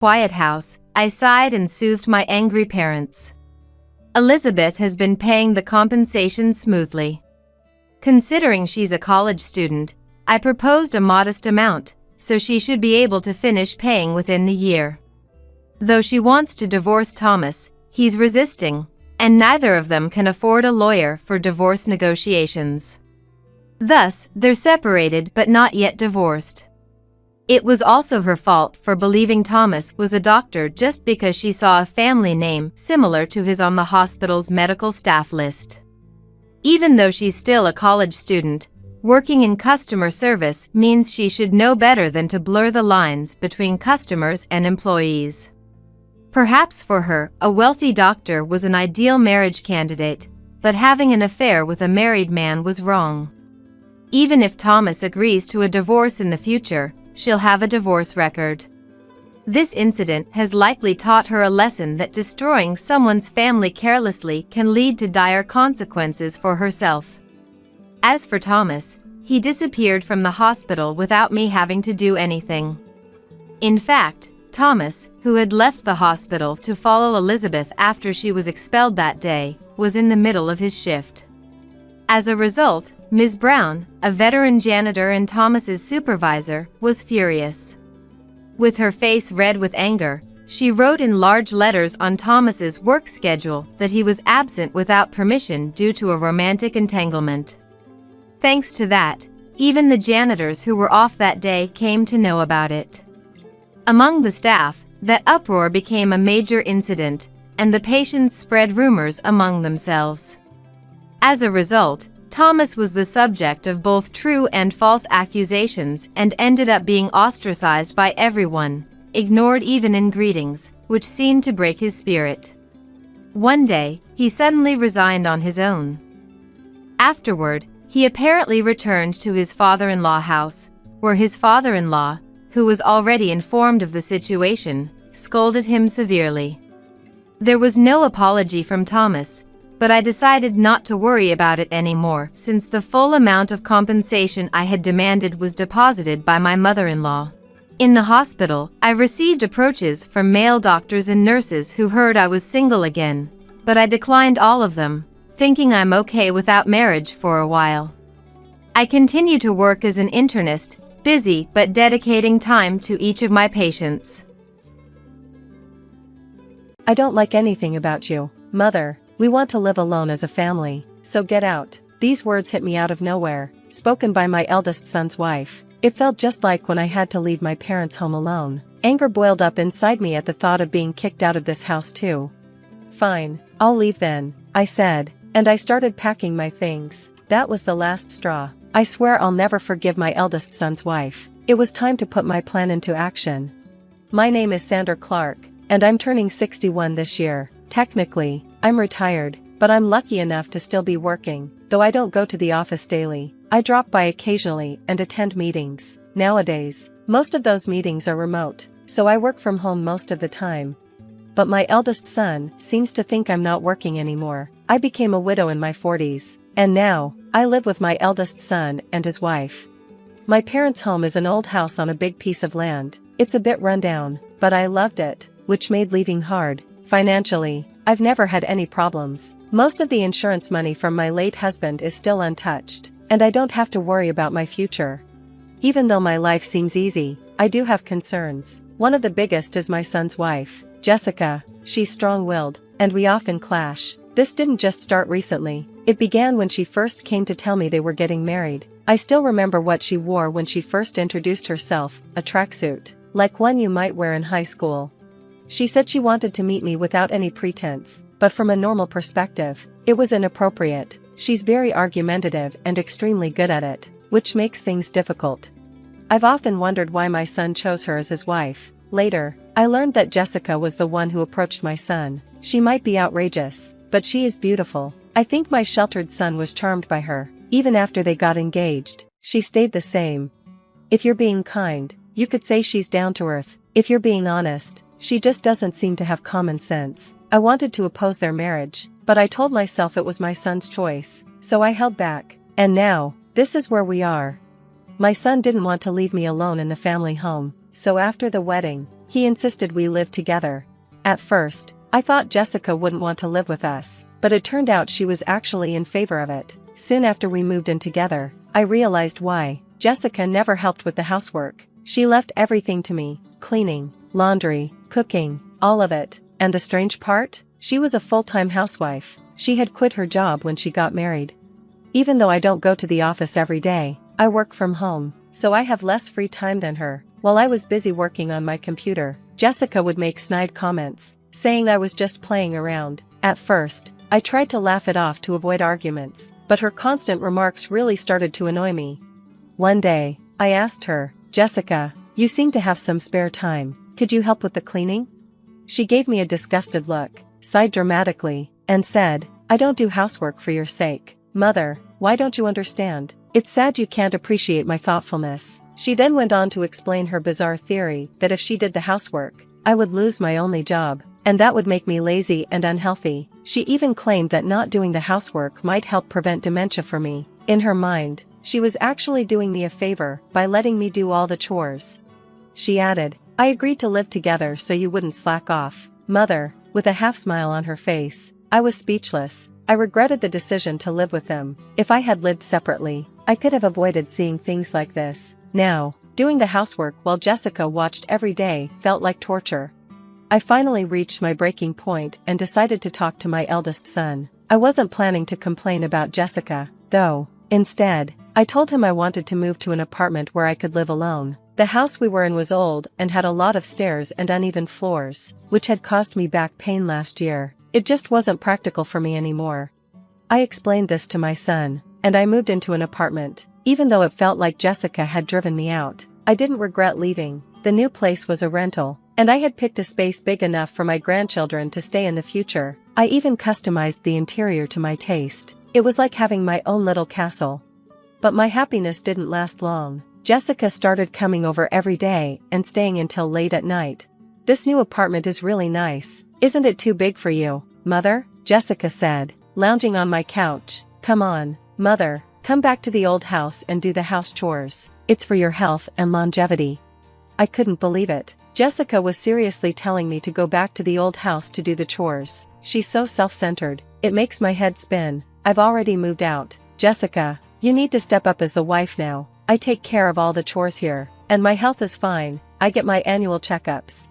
quiet house, I sighed and soothed my angry parents. Elizabeth has been paying the compensation smoothly. Considering she's a college student, I proposed a modest amount, so she should be able to finish paying within the year. Though she wants to divorce Thomas, he's resisting, and neither of them can afford a lawyer for divorce negotiations. Thus, they're separated but not yet divorced. It was also her fault for believing Thomas was a doctor just because she saw a family name similar to his on the hospital's medical staff list. Even though she's still a college student, working in customer service means she should know better than to blur the lines between customers and employees. Perhaps for her, a wealthy doctor was an ideal marriage candidate, but having an affair with a married man was wrong. Even if Thomas agrees to a divorce in the future, she'll have a divorce record. This incident has likely taught her a lesson that destroying someone's family carelessly can lead to dire consequences for herself. As for Thomas, he disappeared from the hospital without me having to do anything. In fact, Thomas, who had left the hospital to follow Elizabeth after she was expelled that day, was in the middle of his shift. As a result, Ms. Brown, a veteran janitor and Thomas's supervisor, was furious. With her face red with anger, she wrote in large letters on Thomas's work schedule that he was absent without permission due to a romantic entanglement. Thanks to that, even the janitors who were off that day came to know about it. Among the staff, that uproar became a major incident, and the patients spread rumors among themselves. As a result, Thomas was the subject of both true and false accusations and ended up being ostracized by everyone, ignored even in greetings, which seemed to break his spirit. One day, he suddenly resigned on his own. Afterward, he apparently returned to his father-in-law house, where his father-in-law, who was already informed of the situation, scolded him severely. There was no apology from Thomas, but I decided not to worry about it anymore since the full amount of compensation I had demanded was deposited by my mother-in-law. In the hospital, I received approaches from male doctors and nurses who heard I was single again, but I declined all of them, thinking I'm okay without marriage for a while. I continue to work as an internist, busy but dedicating time to each of my patients. I don't like anything about you, Mother. We want to live alone as a family, so get out. These words hit me out of nowhere, spoken by my eldest son's wife. It felt just like when I had to leave my parents' home alone. Anger boiled up inside me at the thought of being kicked out of this house too. Fine, I'll leave then, I said, and I started packing my things. That was the last straw. I swear I'll never forgive my eldest son's wife. It was time to put my plan into action. My name is Sandra Clark, and I'm turning 61 this year. Technically, I'm retired, but I'm lucky enough to still be working, though I don't go to the office daily. I drop by occasionally and attend meetings. Nowadays, most of those meetings are remote, so I work from home most of the time. But my eldest son seems to think I'm not working anymore. I became a widow in my 40s, and now, I live with my eldest son and his wife. My parents' home is an old house on a big piece of land. It's a bit rundown, but I loved it, which made leaving hard. Financially, I've never had any problems. Most of the insurance money from my late husband is still untouched, and I don't have to worry about my future. Even though my life seems easy, I do have concerns. One of the biggest is my son's wife, Jessica. She's strong-willed, and we often clash. This didn't just start recently. It began when she first came to tell me they were getting married. I still remember what she wore when she first introduced herself, a tracksuit, like one you might wear in high school. She said she wanted to meet me without any pretense, but from a normal perspective, it was inappropriate. She's very argumentative and extremely good at it, which makes things difficult. I've often wondered why my son chose her as his wife. Later, I learned that Jessica was the one who approached my son. She might be outrageous, but she is beautiful. I think my sheltered son was charmed by her. Even after they got engaged, she stayed the same. If you're being kind, you could say she's down to earth. If you're being honest, she just doesn't seem to have common sense. I wanted to oppose their marriage, but I told myself it was my son's choice, so I held back. And now, this is where we are. My son didn't want to leave me alone in the family home, so after the wedding, He insisted we live together. At first, I thought Jessica wouldn't want to live with us, but it turned out she was actually in favor of it. Soon after we moved in together, I realized why. Jessica never helped with the housework. She left everything to me: cleaning, laundry, cooking, all of it. And the strange part? She was a full-time housewife. She had quit her job when she got married. Even though I don't go to the office every day, I work from home, so I have less free time than her. While I was busy working on my computer, Jessica would make snide comments, saying I was just playing around. At first, I tried to laugh it off to avoid arguments, but her constant remarks really started to annoy me. One day, I asked her, "Jessica, you seem to have some spare time. Could you help with the cleaning?" She gave me a disgusted look, sighed dramatically, and said, "I don't do housework for your sake. Mother, why don't you understand? It's sad you can't appreciate my thoughtfulness." She then went on to explain her bizarre theory that if she did the housework, I would lose my only job, and that would make me lazy and unhealthy. She even claimed that not doing the housework might help prevent dementia for me. In her mind, she was actually doing me a favor by letting me do all the chores. She added, "I agreed to live together so you wouldn't slack off." Mother, with a half smile on her face. I was speechless. I regretted the decision to live with them. If I had lived separately, I could have avoided seeing things like this. Now, doing the housework while Jessica watched every day felt like torture. I finally reached my breaking point and decided to talk to my eldest son. I wasn't planning to complain about Jessica, though. Instead, I told him I wanted to move to an apartment where I could live alone. The house we were in was old and had a lot of stairs and uneven floors, which had caused me back pain last year. It just wasn't practical for me anymore. I explained this to my son, and I moved into an apartment. Even though it felt like Jessica had driven me out, I didn't regret leaving. The new place was a rental, and I had picked a space big enough for my grandchildren to stay in the future. I even customized the interior to my taste. It was like having my own little castle. But my happiness didn't last long. Jessica started coming over every day and staying until late at night. "This new apartment is really nice. Isn't it too big for you, Mother?" Jessica said, lounging on my couch. "Come on, Mother, come back to the old house and do the house chores. It's for your health and longevity." I couldn't believe it. Jessica was seriously telling me to go back to the old house to do the chores. She's so self-centered. It makes my head spin. I've already moved out. Jessica, you need to step up as the wife now. I take care of all the chores here, and my health is fine. I get my annual checkups.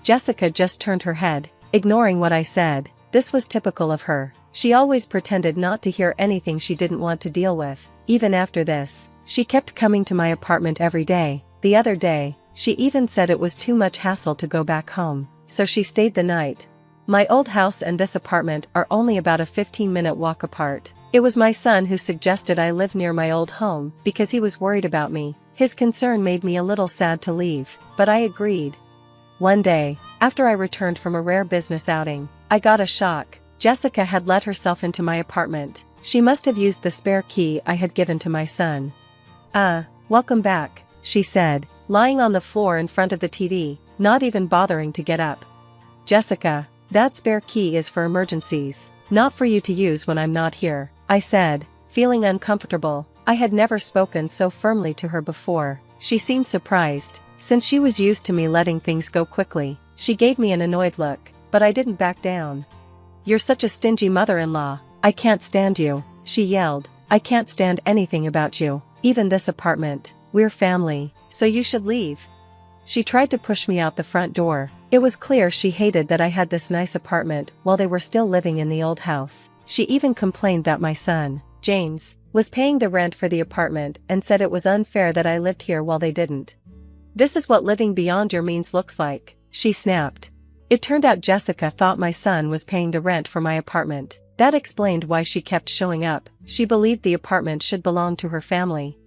Jessica just turned her head, ignoring what I said. This was typical of her. She always pretended not to hear anything she didn't want to deal with. Even after this, she kept coming to my apartment every day. The other day, she even said it was too much hassle to go back home, so she stayed the night. My old house and this apartment are only about a 15-minute walk apart. It was my son who suggested I live near my old home because he was worried about me. His concern made me a little sad to leave, but I agreed. One day, after I returned from a rare business outing, I got a shock. Jessica had let herself into my apartment. She must have used the spare key I had given to my son. Welcome back," she said, lying on the floor in front of the TV, not even bothering to get up. "Jessica, that spare key is for emergencies, not for you to use when I'm not here," I said, feeling uncomfortable. I had never spoken so firmly to her before. She seemed surprised, since she was used to me letting things go quickly. She gave me an annoyed look, but I didn't back down. "You're such a stingy mother-in-law. I can't stand you," she yelled. "I can't stand anything about you, even this apartment. We're family, so you should leave." She tried to push me out the front door. It was clear she hated that I had this nice apartment while they were still living in the old house. She even complained that my son, James, was paying the rent for the apartment and said it was unfair that I lived here while they didn't. "This is what living beyond your means looks like," she snapped. It turned out Jessica thought my son was paying the rent for my apartment. That explained why she kept showing up. She believed the apartment should belong to her family.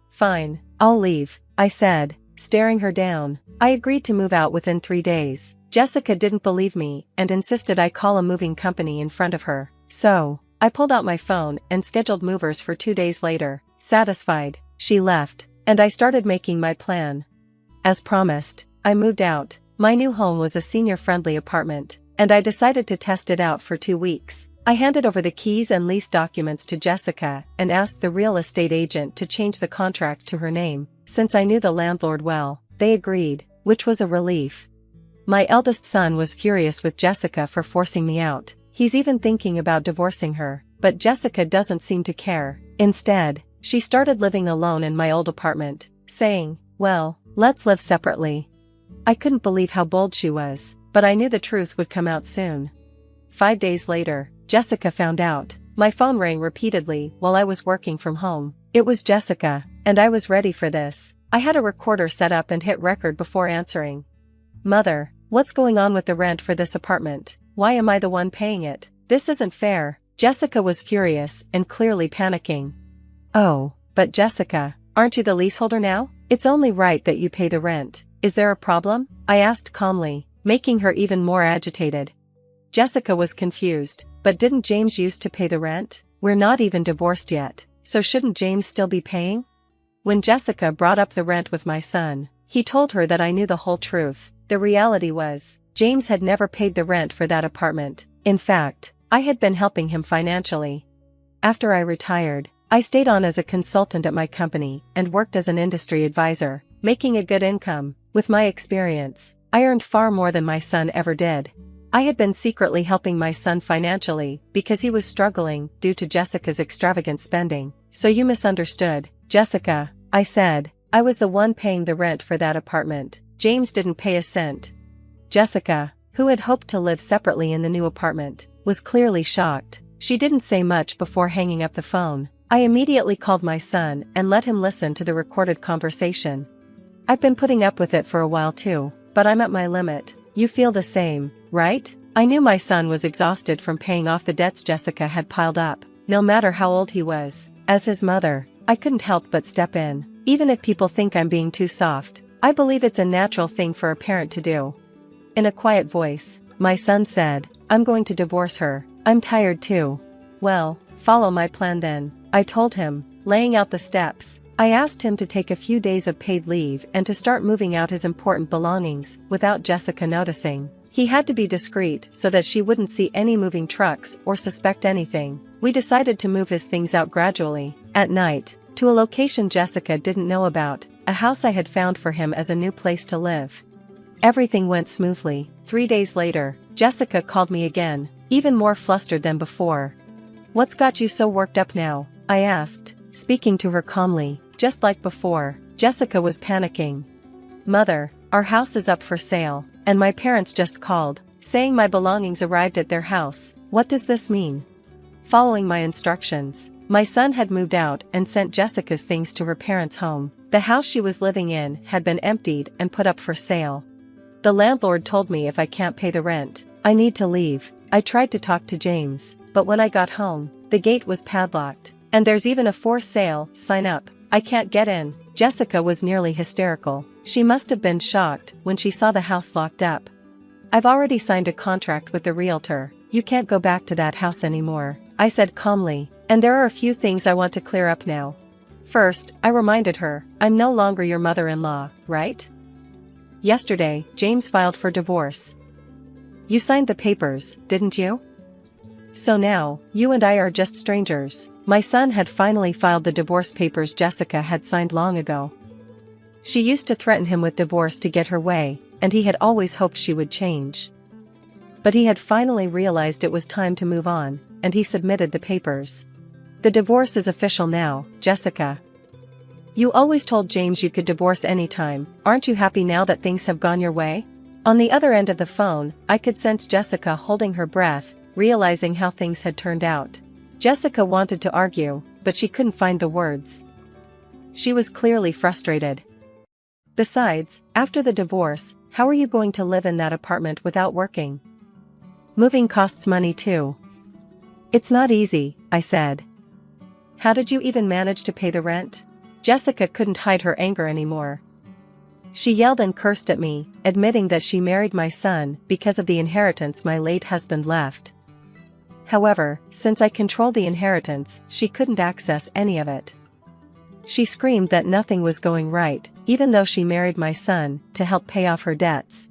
"Fine, I'll leave," I said, staring her down. I agreed to move out within 3 days. Jessica didn't believe me and insisted I call a moving company in front of her. So, I pulled out my phone and scheduled movers for 2 days later. Satisfied, she left, and I started making my plan. As promised, I moved out. My new home was a senior-friendly apartment, and I decided to test it out for 2 weeks. I handed over the keys and lease documents to Jessica and asked the real estate agent to change the contract to her name. Since I knew the landlord well, they agreed. which was a relief. My eldest son was furious with Jessica for forcing me out. He's even thinking about divorcing her, but Jessica doesn't seem to care. Instead, she started living alone in my old apartment, saying, "Well, let's live separately." I couldn't believe how bold she was, but I knew the truth would come out soon. 5 days later, Jessica found out. My phone rang repeatedly while I was working from home. It was Jessica, and I was ready for this. I had a recorder set up and hit record before answering. "Mother, what's going on with the rent for this apartment? Why am I the one paying it? This isn't fair." Jessica was furious and clearly panicking. "Oh, but Jessica, aren't you the leaseholder now? It's only right that you pay the rent. Is there a problem?" I asked calmly, making her even more agitated. Jessica was confused. "But didn't James used to pay the rent? We're not even divorced yet, so shouldn't James still be paying?" When Jessica brought up the rent with my son, he told her that I knew the whole truth. The reality was, James had never paid the rent for that apartment. In fact, I had been helping him financially. After I retired, I stayed on as a consultant at my company and worked as an industry advisor, making a good income. With my experience, I earned far more than my son ever did. I had been secretly helping my son financially because he was struggling due to Jessica's extravagant spending. "So you misunderstood, Jessica," I said. "I was the one paying the rent for that apartment. James didn't pay a cent." Jessica, who had hoped to live separately in the new apartment, was clearly shocked. She didn't say much before hanging up the phone. I immediately called my son and let him listen to the recorded conversation. "I've been putting up with it for a while too, but I'm at my limit. You feel the same, right?" I knew my son was exhausted from paying off the debts Jessica had piled up, no matter how old he was. As his mother, I couldn't help but step in. Even if people think I'm being too soft, I believe it's a natural thing for a parent to do. In a quiet voice, my son said, "I'm going to divorce her. I'm tired too." "Well, follow my plan then," I told him, laying out the steps. I asked him to take a few days of paid leave and to start moving out his important belongings without Jessica noticing. He had to be discreet so that she wouldn't see any moving trucks or suspect anything. We decided to move his things out gradually, at night, to a location Jessica didn't know about, a house I had found for him as a new place to live. Everything went smoothly. 3 days later, Jessica called me again, even more flustered than before. "What's got you so worked up now?" I asked, speaking to her calmly. Just like before, Jessica was panicking. "Mother, our house is up for sale, and my parents just called, saying my belongings arrived at their house. What does this mean?" Following my instructions, my son had moved out and sent Jessica's things to her parents' home. The house she was living in had been emptied and put up for sale. The landlord told me if I can't pay the rent, I need to leave. I tried to talk to James, but when I got home, the gate was padlocked, and there's even a for sale sign up. I can't get in. Jessica was nearly hysterical. She must have been shocked when she saw the house locked up. "I've already signed a contract with the realtor. You can't go back to that house anymore," I said calmly, "and there are a few things I want to clear up now." First, I reminded her, "I'm no longer your mother-in-law, right? Yesterday, James filed for divorce. You signed the papers, didn't you? So now, you and I are just strangers." My son had finally filed the divorce papers Jessica had signed long ago. She used to threaten him with divorce to get her way, and he had always hoped she would change. But he had finally realized it was time to move on, and he submitted the papers. "The divorce is official now, Jessica. You always told James you could divorce anytime. Aren't you happy now that things have gone your way?" On the other end of the phone, I could sense Jessica holding her breath, realizing how things had turned out. Jessica wanted to argue, but she couldn't find the words. She was clearly frustrated. Besides, after the divorce, how are you going to live in that apartment without working? Moving costs money too. "It's not easy," I said. "How did you even manage to pay the rent?" Jessica couldn't hide her anger anymore. She yelled and cursed at me, admitting that she married my son because of the inheritance my late husband left. However, since I controlled the inheritance, she couldn't access any of it. She screamed that nothing was going right, even though she married my son to help pay off her debts.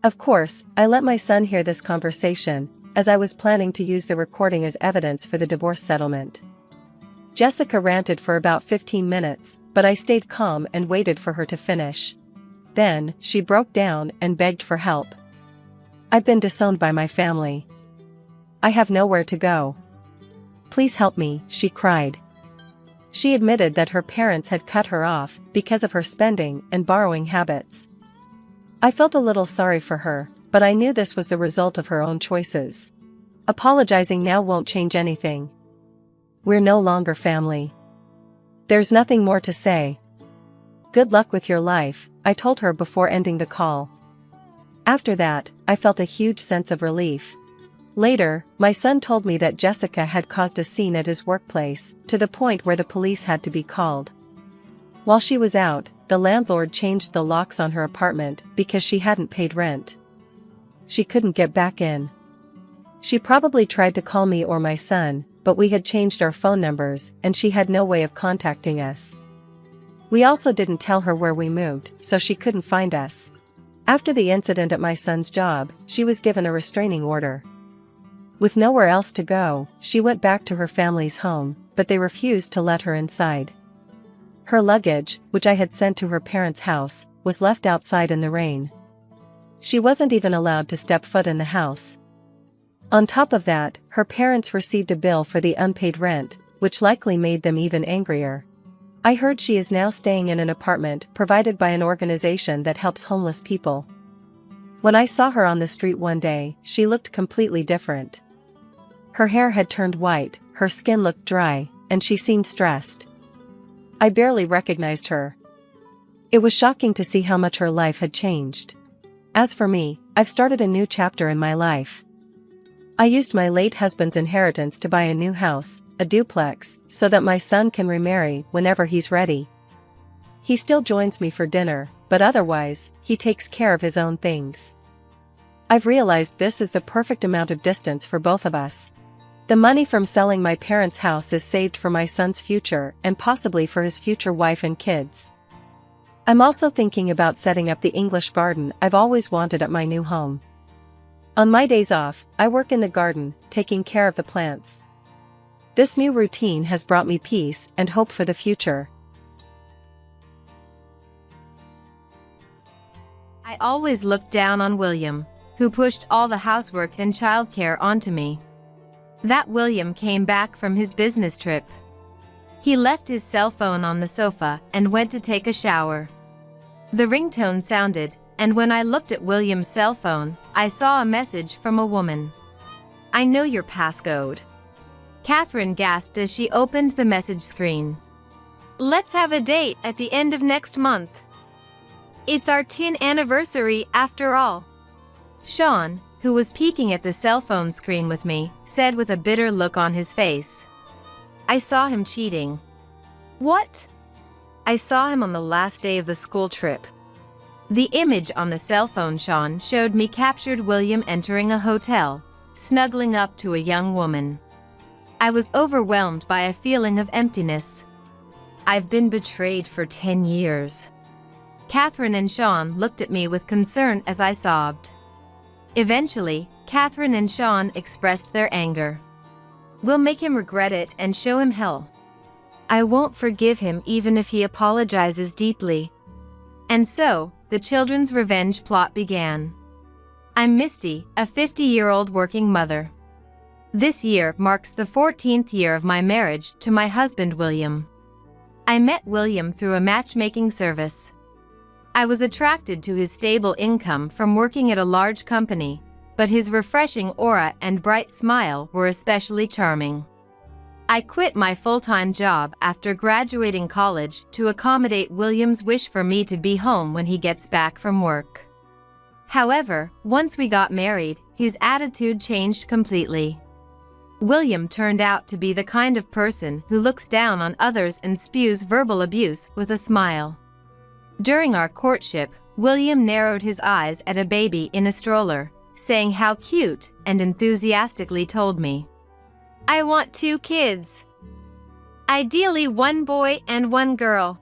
Of course, I let my son hear this conversation, as I was planning to use the recording as evidence for the divorce settlement. Jessica ranted for about 15 minutes, but I stayed calm and waited for her to finish. Then, she broke down and begged for help. "I've been disowned by my family. I have nowhere to go. Please help me," she cried. She admitted that her parents had cut her off because of her spending and borrowing habits. I felt a little sorry for her, but I knew this was the result of her own choices. Apologizing now won't change anything. We're no longer family. There's nothing more to say. "Good luck with your life," I told her before ending the call. After that, I felt a huge sense of relief. Later, my son told me that Jessica had caused a scene at his workplace, to the point where the police had to be called. While she was out, the landlord changed the locks on her apartment because she hadn't paid rent. She couldn't get back in. She probably tried to call me or my son, but we had changed our phone numbers and she had no way of contacting us. We also didn't tell her where we moved, so she couldn't find us. After the incident at my son's job, she was given a restraining order. With nowhere else to go, she went back to her family's home, but they refused to let her inside. Her luggage, which I had sent to her parents' house, was left outside in the rain. She wasn't even allowed to step foot in the house. On top of that, her parents received a bill for the unpaid rent, which likely made them even angrier. I heard she is now staying in an apartment provided by an organization that helps homeless people. When I saw her on the street one day, she looked completely different. Her hair had turned white, her skin looked dry, and she seemed stressed. I barely recognized her. It was shocking to see how much her life had changed. As for me, I've started a new chapter in my life. I used my late husband's inheritance to buy a new house, a duplex, so that my son can remarry whenever he's ready. He still joins me for dinner, but otherwise, he takes care of his own things. I've realized this is the perfect amount of distance for both of us. The money from selling my parents' house is saved for my son's future and possibly for his future wife and kids. I'm also thinking about setting up the English garden I've always wanted at my new home. On my days off, I work in the garden, taking care of the plants. This new routine has brought me peace and hope for the future. I always looked down on William, who pushed all the housework and childcare onto me. That William came back from his business trip. He left his cell phone on the sofa and went to take a shower. The ringtone sounded, and when I looked at William's cell phone, I saw a message from a woman. "I know your passcode." Catherine gasped as she opened the message screen. "Let's have a date at the end of next month. It's our 10th anniversary after all." Sean, who was peeking at the cell phone screen with me, said with a bitter look on his face. "I saw him cheating." "What?" "I saw him on the last day of the school trip." The image on the cell phone Sean showed me captured William entering a hotel, snuggling up to a young woman. I was overwhelmed by a feeling of emptiness. I've been betrayed for 10 years. Catherine and Sean looked at me with concern as I sobbed. Eventually, Catherine and Sean expressed their anger. "We'll make him regret it and show him hell. I won't forgive him even if he apologizes deeply." And so, the children's revenge plot began. I'm Misty, a 50-year-old working mother. This year marks the 14th year of my marriage to my husband William. I met William through a matchmaking service. I was attracted to his stable income from working at a large company, but his refreshing aura and bright smile were especially charming. I quit my full-time job after graduating college to accommodate William's wish for me to be home when he gets back from work. However, once we got married, his attitude changed completely. William turned out to be the kind of person who looks down on others and spews verbal abuse with a smile. During our courtship, William narrowed his eyes at a baby in a stroller, saying how cute, and enthusiastically told me, "I want 2 kids. Ideally 1 boy and 1 girl."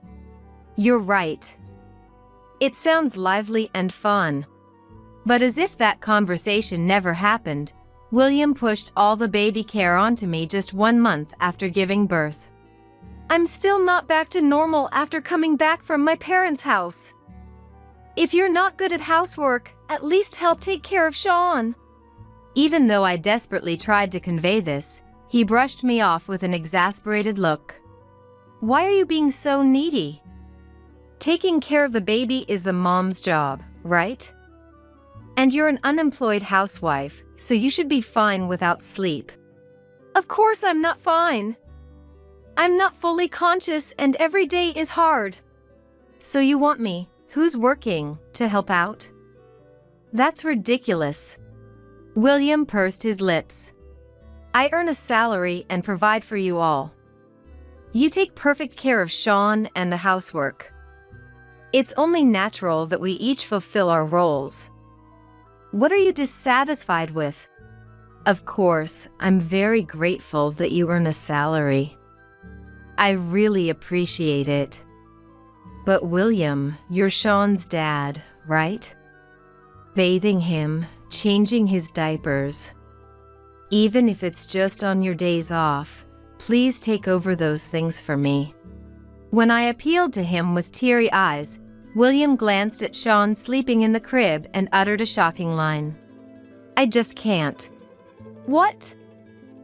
You're right. It sounds lively and fun. But as if that conversation never happened, William pushed all the baby care onto me just 1 month after giving birth. "I'm still not back to normal after coming back from my parents' house." If you're not good at housework, at least help take care of Sean. Even though I desperately tried to convey this, he brushed me off with an exasperated look. Why are you being so needy? Taking care of the baby is the mom's job, right? And you're an unemployed housewife, so you should be fine without sleep. Of course I'm not fine. I'm not fully conscious and every day is hard. So you want me, who's working, to help out? That's ridiculous. William pursed his lips. I earn a salary and provide for you all. You take perfect care of Sean and the housework. It's only natural that we each fulfill our roles. What are you dissatisfied with? Of course, I'm very grateful that you earn a salary. I really appreciate it. But William, you're Sean's dad, right? Bathing him, changing his diapers. Even if it's just on your days off, please take over those things for me. When I appealed to him with teary eyes, William glanced at Sean sleeping in the crib and uttered a shocking line. I just can't. What?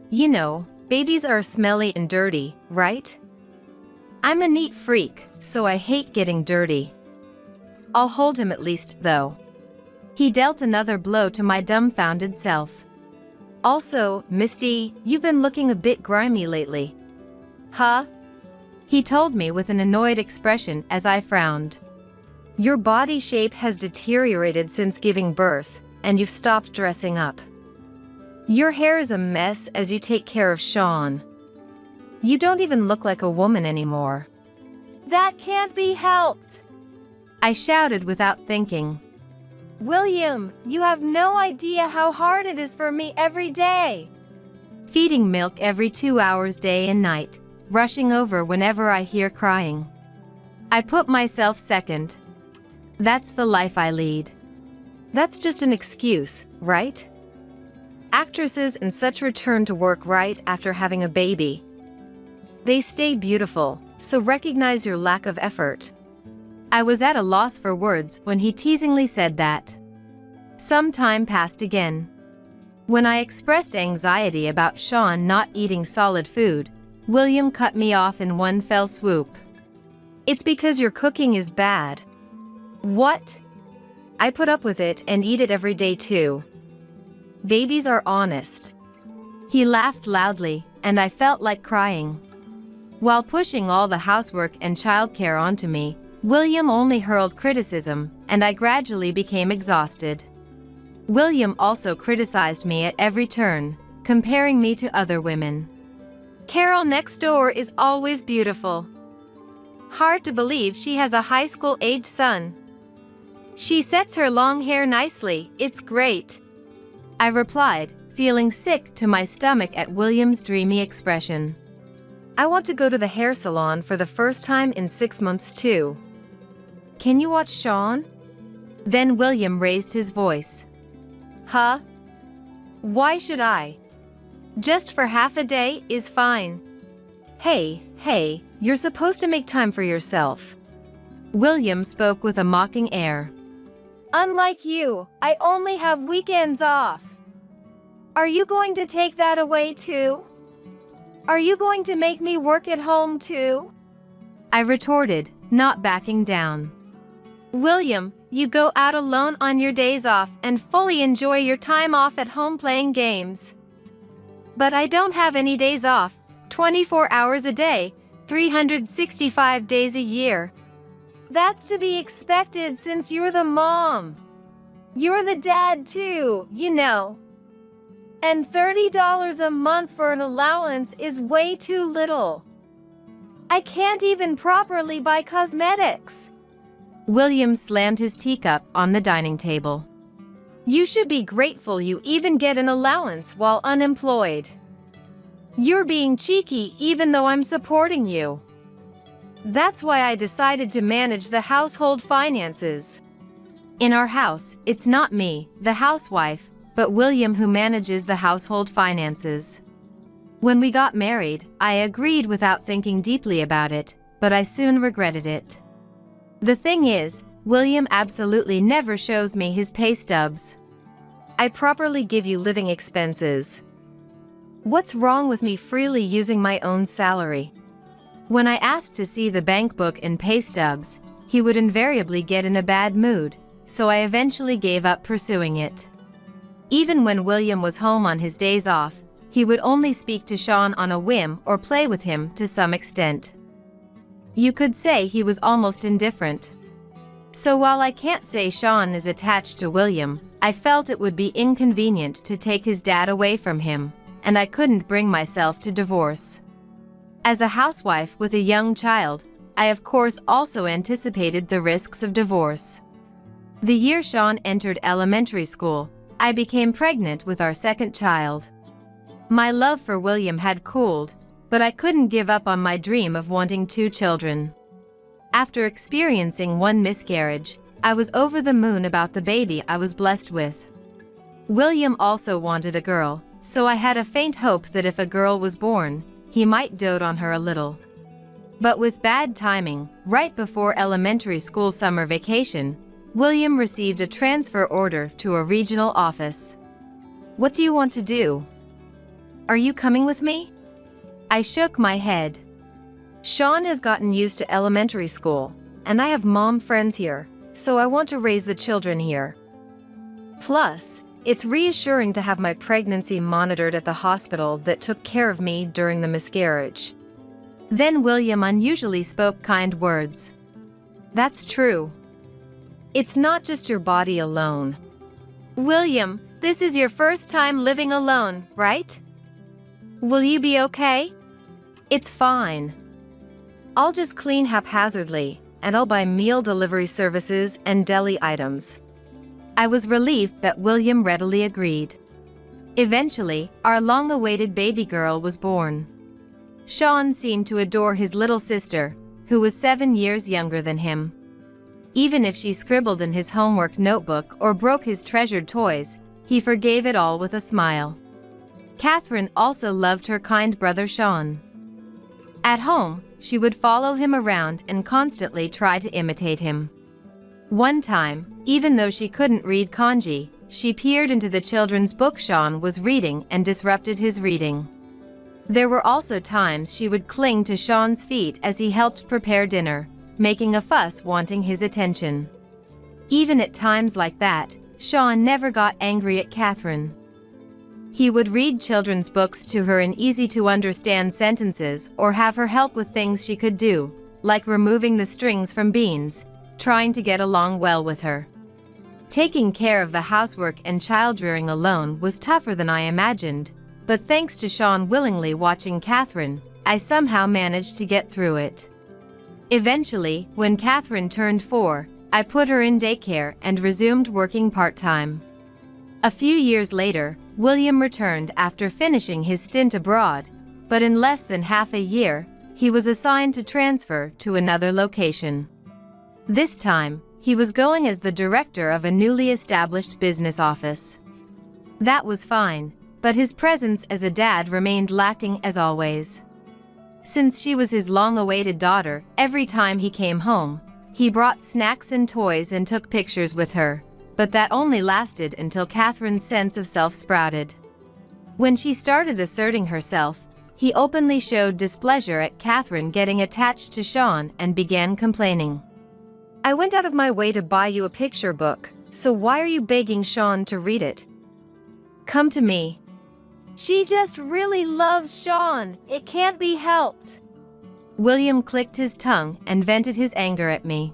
You know, babies are smelly and dirty, right? I'm a neat freak, so I hate getting dirty. I'll hold him at least, though. He dealt another blow to my dumbfounded self. Also, Misty, you've been looking a bit grimy lately. Huh? He told me with an annoyed expression as I frowned. Your body shape has deteriorated since giving birth, and you've stopped dressing up. Your hair is a mess as you take care of Sean. You don't even look like a woman anymore. That can't be helped! I shouted without thinking. William, you have no idea how hard it is for me every day. Feeding milk every 2 hours day and night, rushing over whenever I hear crying. I put myself second. That's the life I lead. That's just an excuse, right? Actresses and such return to work right after having a baby. They stay beautiful, so recognize your lack of effort. I was at a loss for words when he teasingly said that. Some time passed again. When I expressed anxiety about Sean not eating solid food, William cut me off in one fell swoop. It's because your cooking is bad. What? I put up with it and eat it every day too. Babies are honest. He laughed loudly, and I felt like crying. While pushing all the housework and childcare onto me, William only hurled criticism, and I gradually became exhausted. William also criticized me at every turn, comparing me to other women. Carol next door is always beautiful. Hard to believe she has a high school-aged son. She sets her long hair nicely, it's great. I replied, feeling sick to my stomach at William's dreamy expression. I want to go to the hair salon for the first time in 6 months too. Can you watch Sean? Then William raised his voice. Huh? Why should I? Just for half a day is fine. Hey, you're supposed to make time for yourself. William spoke with a mocking air. Unlike you, I only have weekends off. Are you going to take that away too? Are you going to make me work at home too? I retorted, not backing down. William, you go out alone on your days off and fully enjoy your time off at home playing games. But I don't have any days off, 24 hours a day, 365 days a year. That's to be expected since you're the mom. You're the dad too, you know. And $30 a month for an allowance is way too little. I can't even properly buy cosmetics. William slammed his teacup on the dining table. You should be grateful you even get an allowance while unemployed. You're being cheeky even though I'm supporting you. That's why I decided to manage the household finances. In our house, it's not me, the housewife, but William who manages the household finances. When we got married, I agreed without thinking deeply about it, but I soon regretted it. The thing is, William absolutely never shows me his pay stubs. I properly give you living expenses. What's wrong with me freely using my own salary? When I asked to see the bank book and pay stubs, he would invariably get in a bad mood, so I eventually gave up pursuing it. Even when William was home on his days off, he would only speak to Sean on a whim or play with him to some extent. You could say he was almost indifferent. So while I can't say Sean is attached to William, I felt it would be inconvenient to take his dad away from him, and I couldn't bring myself to divorce. As a housewife with a young child, I of course also anticipated the risks of divorce. The year Sean entered elementary school, I became pregnant with our second child. My love for William had cooled, but I couldn't give up on my dream of wanting 2 children. After experiencing 1 miscarriage, I was over the moon about the baby I was blessed with. William also wanted a girl, so I had a faint hope that if a girl was born, he might dote on her a little. But with bad timing, right before elementary school summer vacation, William received a transfer order to a regional office. "What do you want to do? Are you coming with me?" I shook my head. Sean has gotten used to elementary school, and I have mom friends here, so I want to raise the children here. Plus, it's reassuring to have my pregnancy monitored at the hospital that took care of me during the miscarriage. Then William unusually spoke kind words. "That's true. It's not just your body alone. William, this is your first time living alone, right? Will you be okay?" "It's fine. I'll just clean haphazardly, and I'll buy meal delivery services and deli items." I was relieved that William readily agreed. Eventually, our long-awaited baby girl was born. Sean seemed to adore his little sister, who was 7 years younger than him. Even if she scribbled in his homework notebook or broke his treasured toys, he forgave it all with a smile. Catherine also loved her kind brother Sean. At home, she would follow him around and constantly try to imitate him. One time, even though she couldn't read kanji, she peered into the children's book Sean was reading and disrupted his reading. There were also times she would cling to Sean's feet as he helped prepare dinner, making a fuss wanting his attention. Even at times like that, Sean never got angry at Catherine. He would read children's books to her in easy-to-understand sentences or have her help with things she could do, like removing the strings from beans, trying to get along well with her. Taking care of the housework and child-rearing alone was tougher than I imagined, but thanks to Sean willingly watching Catherine, I somehow managed to get through it. Eventually, when Catherine turned 4, I put her in daycare and resumed working part-time. A few years later, William returned after finishing his stint abroad, but in less than half a year, he was assigned to transfer to another location. This time, he was going as the director of a newly established business office. That was fine, but his presence as a dad remained lacking as always. Since she was his long-awaited daughter, every time he came home, he brought snacks and toys and took pictures with her, but that only lasted until Catherine's sense of self sprouted. When she started asserting herself, he openly showed displeasure at Catherine getting attached to Sean and began complaining. "I went out of my way to buy you a picture book, so why are you begging Sean to read it? Come to me. She just really loves Sean, it can't be helped." William clicked his tongue and vented his anger at me.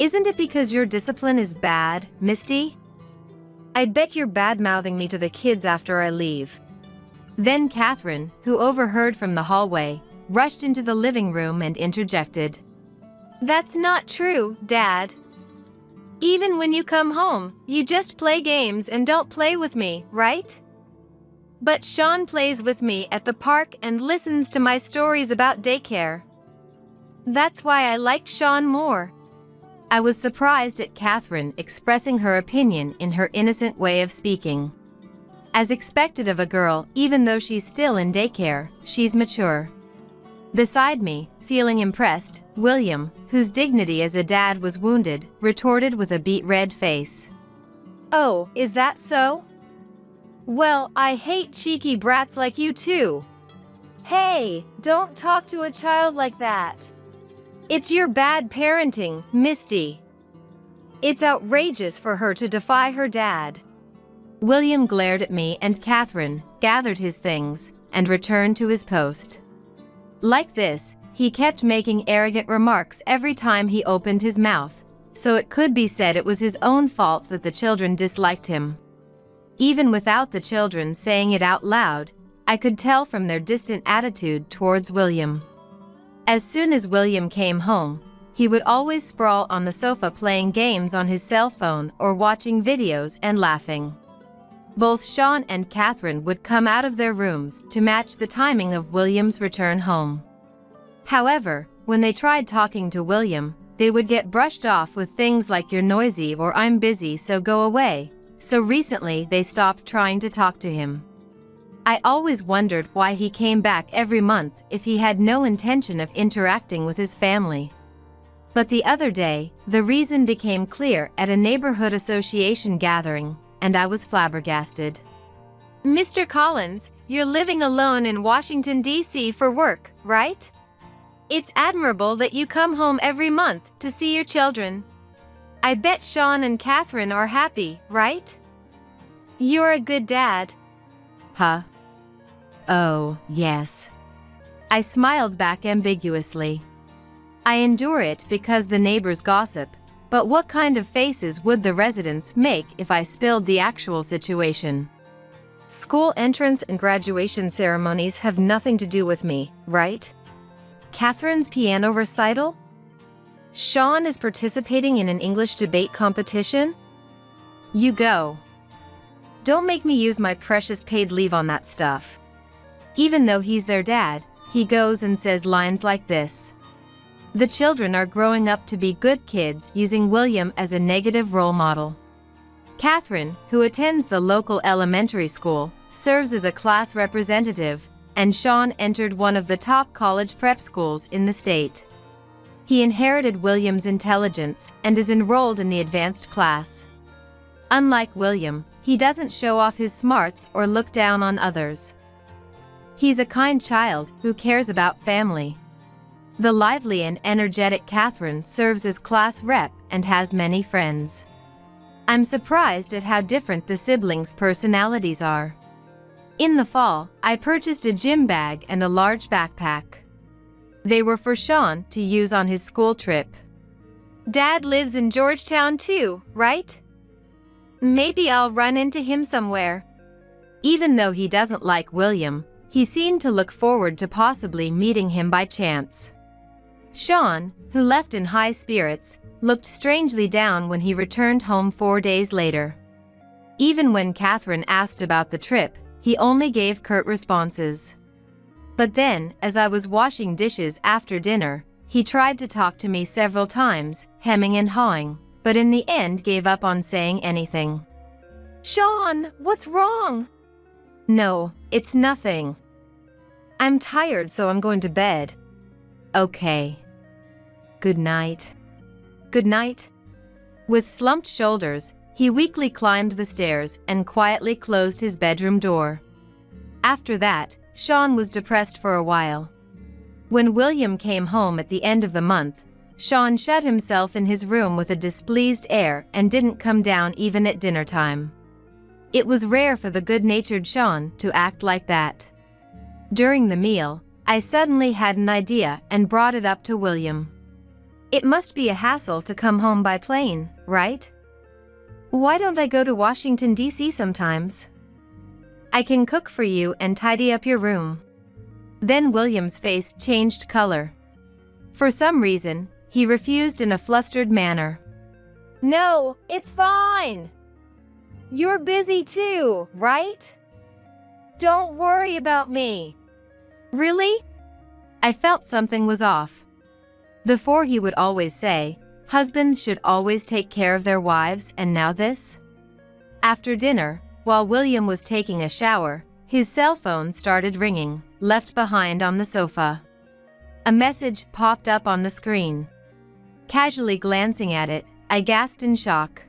"Isn't it because your discipline is bad, Misty? I bet you're bad-mouthing me to the kids after I leave." Then Catherine, who overheard from the hallway, rushed into the living room and interjected. "That's not true, Dad. Even when you come home, you just play games and don't play with me, right? But Sean plays with me at the park and listens to my stories about daycare. That's why I like Sean more." I was surprised at Catherine expressing her opinion in her innocent way of speaking. As expected of a girl, even though she's still in daycare, she's mature. Beside me, feeling impressed, William, whose dignity as a dad was wounded, retorted with a beet red face. "Oh, is that so? Well, I hate cheeky brats like you too. Hey, don't talk to a child like that. It's your bad parenting, Misty. It's outrageous for her to defy her dad." William glared at me, and Catherine gathered his things and returned to his post. Like this, he kept making arrogant remarks every time he opened his mouth, so it could be said it was his own fault that the children disliked him. Even without the children saying it out loud, I could tell from their distant attitude towards William. As soon as William came home, he would always sprawl on the sofa playing games on his cell phone or watching videos and laughing. Both Sean and Catherine would come out of their rooms to match the timing of William's return home. However, when they tried talking to William, they would get brushed off with things like "you're noisy" or "I'm busy, so go away." So recently they stopped trying to talk to him. I always wondered why he came back every month if he had no intention of interacting with his family. But the other day, the reason became clear at a neighborhood association gathering, and I was flabbergasted. "Mr. Collins, you're living alone in Washington, D.C. for work, right? It's admirable that you come home every month to see your children. I bet Sean and Catherine are happy, right? You're a good dad." Huh? Oh, yes. I smiled back ambiguously. I endure it because the neighbors gossip, but what kind of faces would the residents make if I spilled the actual situation? School entrance and graduation ceremonies have nothing to do with me, right? Catherine's piano recital? Sean is participating in an English debate competition? You go. Don't make me use my precious paid leave on that stuff. Even though he's their dad, he goes and says lines like this. The children are growing up to be good kids using William as a negative role model. Catherine, who attends the local elementary school, serves as a class representative, and Sean entered one of the top college prep schools in the state. He inherited William's intelligence and is enrolled in the advanced class. Unlike William, he doesn't show off his smarts or look down on others. He's a kind child who cares about family. The lively and energetic Catherine serves as class rep and has many friends. I'm surprised at how different the siblings' personalities are. In the fall, I purchased a gym bag and a large backpack. They were for Sean to use on his school trip. Dad lives in Georgetown too, right? Maybe I'll run into him somewhere. Even though he doesn't like William, he seemed to look forward to possibly meeting him by chance. Sean, who left in high spirits, looked strangely down when he returned home 4 days later. Even when Catherine asked about the trip, he only gave curt responses. But then, as I was washing dishes after dinner, he tried to talk to me several times, hemming and hawing, but in the end gave up on saying anything. "Sean, what's wrong?" "No, it's nothing. I'm tired, so I'm going to bed." "Okay. Good night." "Good night." With slumped shoulders, he weakly climbed the stairs and quietly closed his bedroom door. After that, Sean was depressed for a while. When William came home at the end of the month, Sean shut himself in his room with a displeased air and didn't come down even at dinner time. It was rare for the good-natured Sean to act like that. During the meal, I suddenly had an idea and brought it up to William. "It must be a hassle to come home by plane, right? Why don't I go to Washington, D.C. sometimes? I can cook for you and tidy up your room." Then William's face changed color. For some reason, he refused in a flustered manner. "No, it's fine. You're busy too, right? Don't worry about me." "Really?" I felt something was off. Before he would always say, husbands should always take care of their wives, and now this? After dinner, while William was taking a shower, his cell phone started ringing, left behind on the sofa. A message popped up on the screen. Casually glancing at it, I gasped in shock.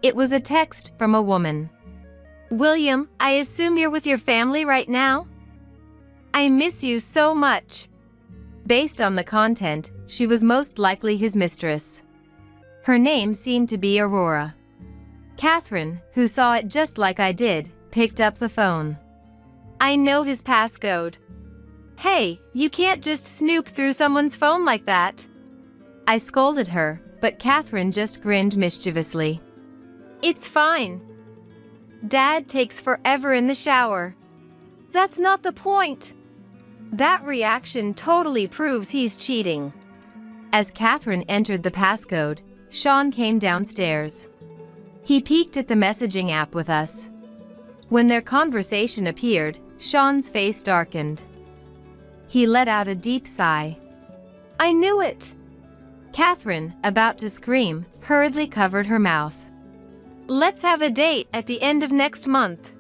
It was a text from a woman. "William, I assume you're with your family right now? I miss you so much." Based on the content, she was most likely his mistress. Her name seemed to be Aurora. Catherine, who saw it just like I did, picked up the phone. "I know his passcode." "Hey, you can't just snoop through someone's phone like that." I scolded her, but Catherine just grinned mischievously. "It's fine. Dad takes forever in the shower." "That's not the point." That reaction totally proves he's cheating. As Catherine entered the passcode, Sean came downstairs. He peeked at the messaging app with us. When their conversation appeared, Sean's face darkened. He let out a deep sigh. "I knew it." Catherine, about to scream, hurriedly covered her mouth. "Let's have a date at the end of next month.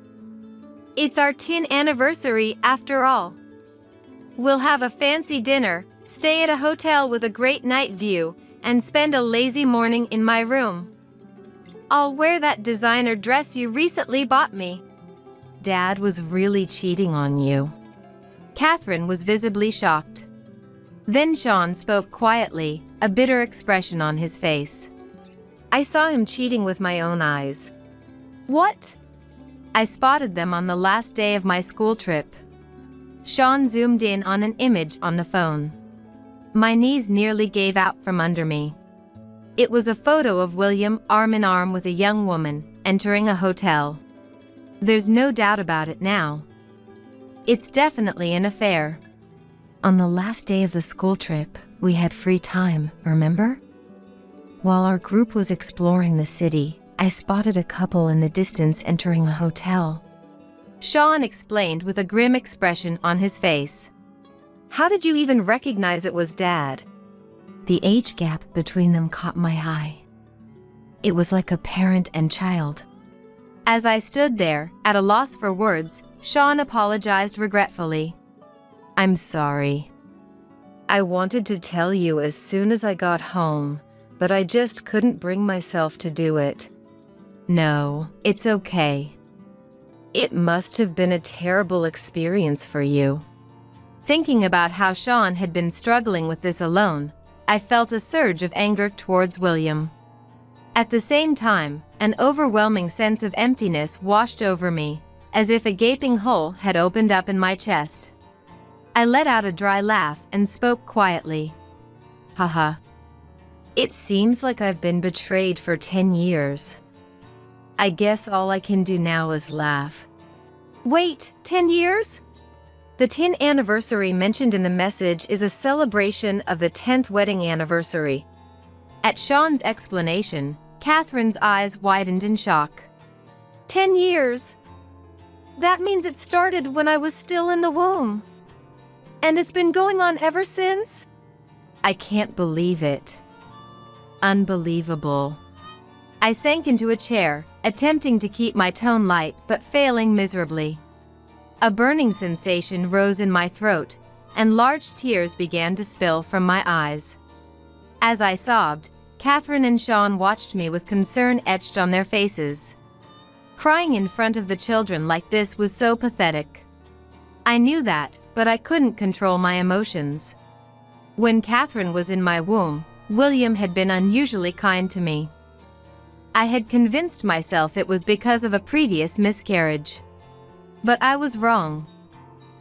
It's our 10th anniversary after all. We'll have a fancy dinner, stay at a hotel with a great night view, and spend a lazy morning in my room. I'll wear that designer dress you recently bought me." Dad was really cheating on you. Catherine was visibly shocked. Then Sean spoke quietly, a bitter expression on his face. "I saw him cheating with my own eyes." "What?" "I spotted them on the last day of my school trip." Sean zoomed in on an image on the phone. My knees nearly gave out from under me. It was a photo of William arm in arm with a young woman, entering a hotel. There's no doubt about it now. It's definitely an affair. On the last day of the school trip, we had free time, remember? While our group was exploring the city, I spotted a couple in the distance entering a hotel. Sean explained with a grim expression on his face. "How did you even recognize it was Dad?" The age gap between them caught my eye. It was like a parent and child. As I stood there, at a loss for words, Sean apologized regretfully. "I'm sorry. I wanted to tell you as soon as I got home, but I just couldn't bring myself to do it." "No, it's okay. It must have been a terrible experience for you." Thinking about how Sean had been struggling with this alone, I felt a surge of anger towards William. At the same time, an overwhelming sense of emptiness washed over me, as if a gaping hole had opened up in my chest. I let out a dry laugh and spoke quietly. "Haha. It seems like I've been betrayed for 10 years. I guess all I can do now is laugh." "Wait, 10 years? The 10th anniversary mentioned in the message is a celebration of the 10th wedding anniversary." At Sean's explanation, Catherine's eyes widened in shock. 10 years? That means it started when I was still in the womb. And it's been going on ever since? I can't believe it. Unbelievable. I sank into a chair, attempting to keep my tone light but failing miserably. A burning sensation rose in my throat, and large tears began to spill from my eyes. As I sobbed, Catherine and Sean watched me with concern etched on their faces. Crying in front of the children like this was so pathetic. I knew that, but I couldn't control my emotions. When Catherine was in my womb, William had been unusually kind to me. I had convinced myself it was because of a previous miscarriage. But I was wrong.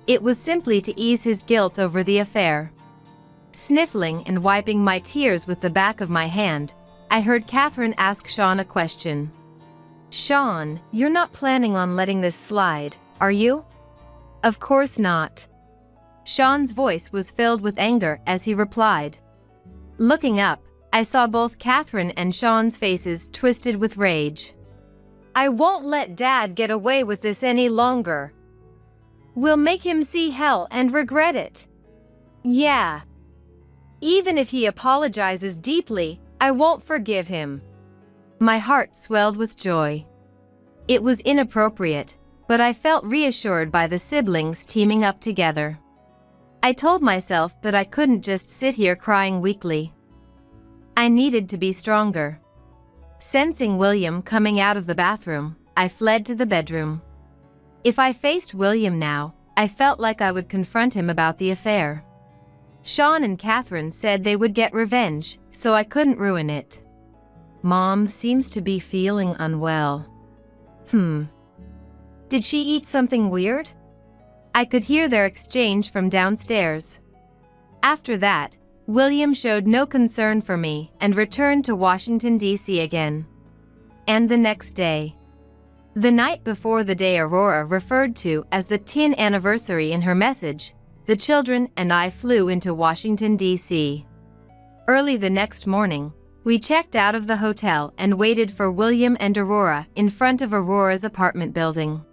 It was simply to ease his guilt over the affair. Sniffling and wiping my tears with the back of my hand, I heard Catherine ask Sean a question. "Sean, you're not planning on letting this slide, are you?" "Of course not." Sean's voice was filled with anger as he replied. Looking up, I saw both Catherine and Sean's faces twisted with rage. "I won't let Dad get away with this any longer. We'll make him see hell and regret it. Yeah. Even if he apologizes deeply, I won't forgive him." My heart swelled with joy. It was inappropriate, but I felt reassured by the siblings teaming up together. I told myself that I couldn't just sit here crying weakly. I needed to be stronger. Sensing William coming out of the bathroom, I fled to the bedroom. If I faced William now, I felt like I would confront him about the affair. Sean and Catherine said they would get revenge, so I couldn't ruin it. Mom seems to be feeling unwell. Did she eat something weird? I could hear their exchange from downstairs. After that, William showed no concern for me and returned to Washington, D.C. again. And the next day. The night before the day Aurora referred to as the 10th anniversary in her message, the children and I flew into Washington, D.C. Early the next morning, we checked out of the hotel and waited for William and Aurora in front of Aurora's apartment building.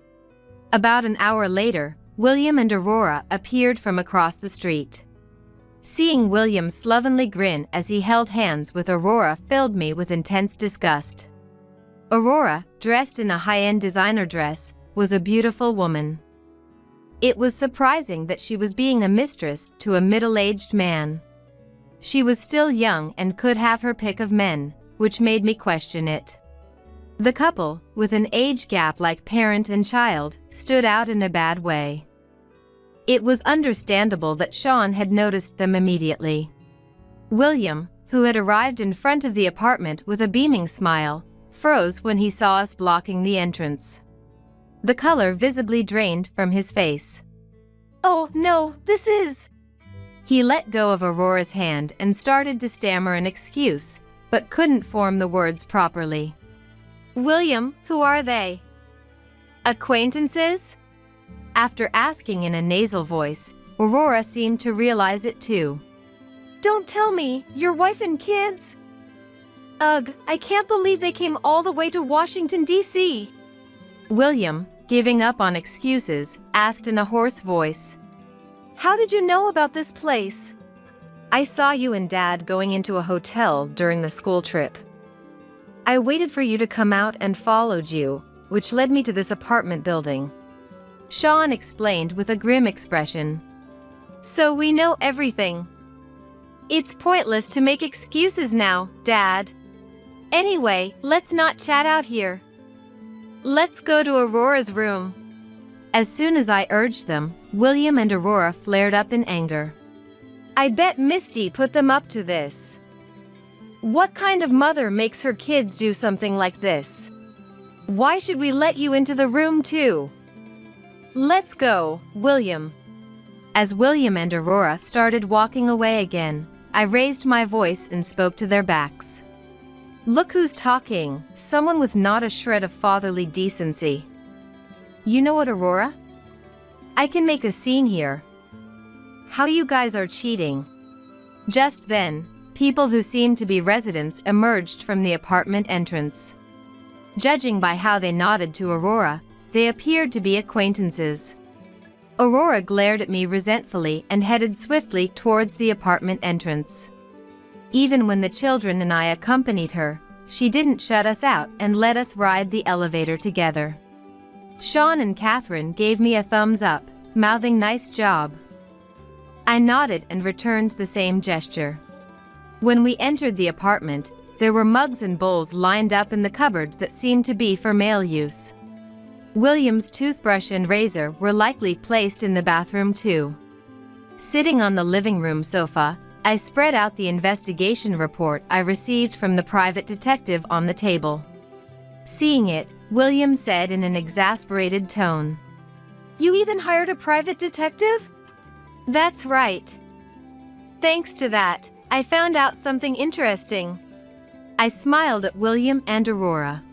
About an hour later, William and Aurora appeared from across the street. Seeing William slovenly grin as he held hands with Aurora filled me with intense disgust. Aurora, dressed in a high-end designer dress, was a beautiful woman. It was surprising that she was being a mistress to a middle-aged man. She was still young and could have her pick of men, which made me question it. The couple, with an age gap like parent and child, stood out in a bad way. It was understandable that Sean had noticed them immediately. William, who had arrived in front of the apartment with a beaming smile, froze when he saw us blocking the entrance. The color visibly drained from his face. "Oh, no, this is..." He let go of Aurora's hand and started to stammer an excuse, but couldn't form the words properly. "William, who are they? Acquaintances?" After asking in a nasal voice, Aurora seemed to realize it too. "Don't tell me, your wife and kids? Ugh, I can't believe they came all the way to Washington, D.C. William, giving up on excuses, asked in a hoarse voice. "How did you know about this place?" "I saw you and Dad going into a hotel during the school trip. I waited for you to come out and followed you, which led me to this apartment building," Sean explained with a grim expression. "So we know everything. It's pointless to make excuses now, Dad. Anyway, let's not chat out here. Let's go to Aurora's room." As soon as I urged them, William and Aurora flared up in anger. "I bet Misty put them up to this. What kind of mother makes her kids do something like this? Why should we let you into the room too? Let's go, William." As William and Aurora started walking away again, I raised my voice and spoke to their backs. "Look who's talking, someone with not a shred of fatherly decency. You know what, Aurora? I can make a scene here. How you guys are cheating." Just then, people who seemed to be residents emerged from the apartment entrance. Judging by how they nodded to Aurora, they appeared to be acquaintances. Aurora glared at me resentfully and headed swiftly towards the apartment entrance. Even when the children and I accompanied her, she didn't shut us out and let us ride the elevator together. Sean and Catherine gave me a thumbs up, mouthing "nice job." I nodded and returned the same gesture. When we entered the apartment, there were mugs and bowls lined up in the cupboard that seemed to be for male use. William's toothbrush and razor were likely placed in the bathroom too. Sitting on the living room sofa, I spread out the investigation report I received from the private detective on the table. Seeing it, William said in an exasperated tone, "You even hired a private detective?" "That's right. Thanks to that, I found out something interesting." I smiled at William and Aurora.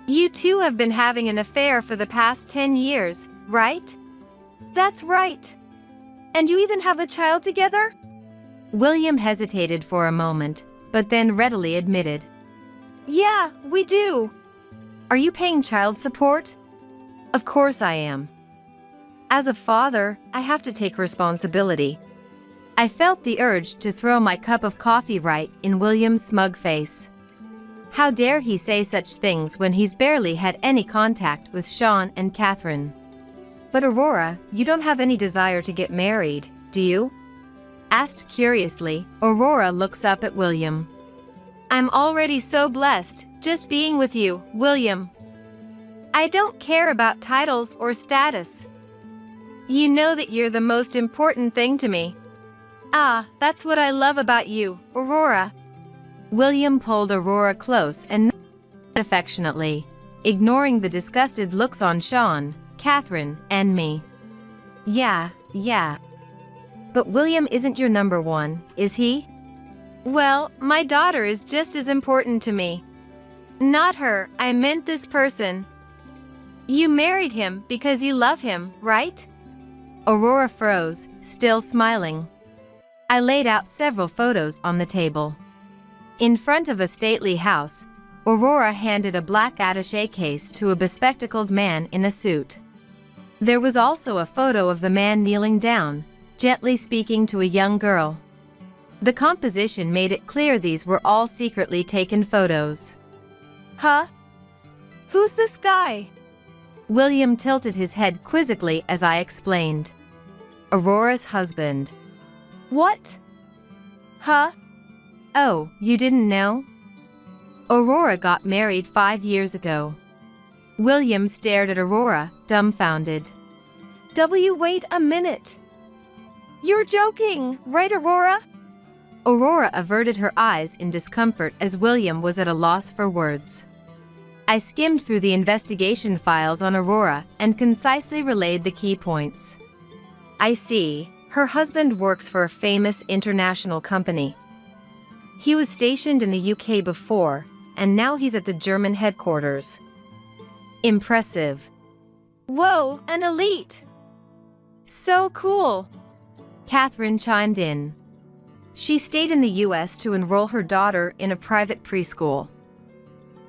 "You two have been having an affair for the past 10 years, right?" "That's right. And you even have a child together?" William hesitated for a moment, but then readily admitted, "Yeah, we do." "Are you paying child support?" "Of course I am. As a father, I have to take responsibility." I felt the urge to throw my cup of coffee right in William's smug face. How dare he say such things when he's barely had any contact with Sean and Catherine? "But Aurora, you don't have any desire to get married, do you? Asked curiously, Aurora looks up at William. I'm already so blessed, just being with you, William. I don't care about titles or status. You know that you're the most important thing to me. Ah, that's what I love about you, Aurora. William pulled Aurora close and nodded affectionately, ignoring the disgusted looks on Sean, Catherine, and me. Yeah. But William isn't your number one, is he? Well, my daughter is just as important to me. Not her, I meant this person. You married him because you love him, right? Aurora froze, still smiling. I laid out several photos on the table. In front of a stately house, Aurora handed a black attaché case to a bespectacled man in a suit. There was also a photo of the man kneeling down, gently speaking to a young girl. The composition made it clear these were all secretly taken photos. Huh? Who's this guy? William tilted his head quizzically as I explained. Aurora's husband. What? Huh? Oh, you didn't know? Aurora got married 5 years ago. William stared at Aurora, dumbfounded. Wait a minute. You're joking, right, Aurora? Aurora averted her eyes in discomfort as William was at a loss for words. I skimmed through the investigation files on Aurora and concisely relayed the key points. I see. Her husband works for a famous international company. He was stationed in the UK before, and now he's at the German headquarters. Impressive. Whoa, an elite! So cool! Catherine chimed in. She stayed in the US to enroll her daughter in a private preschool.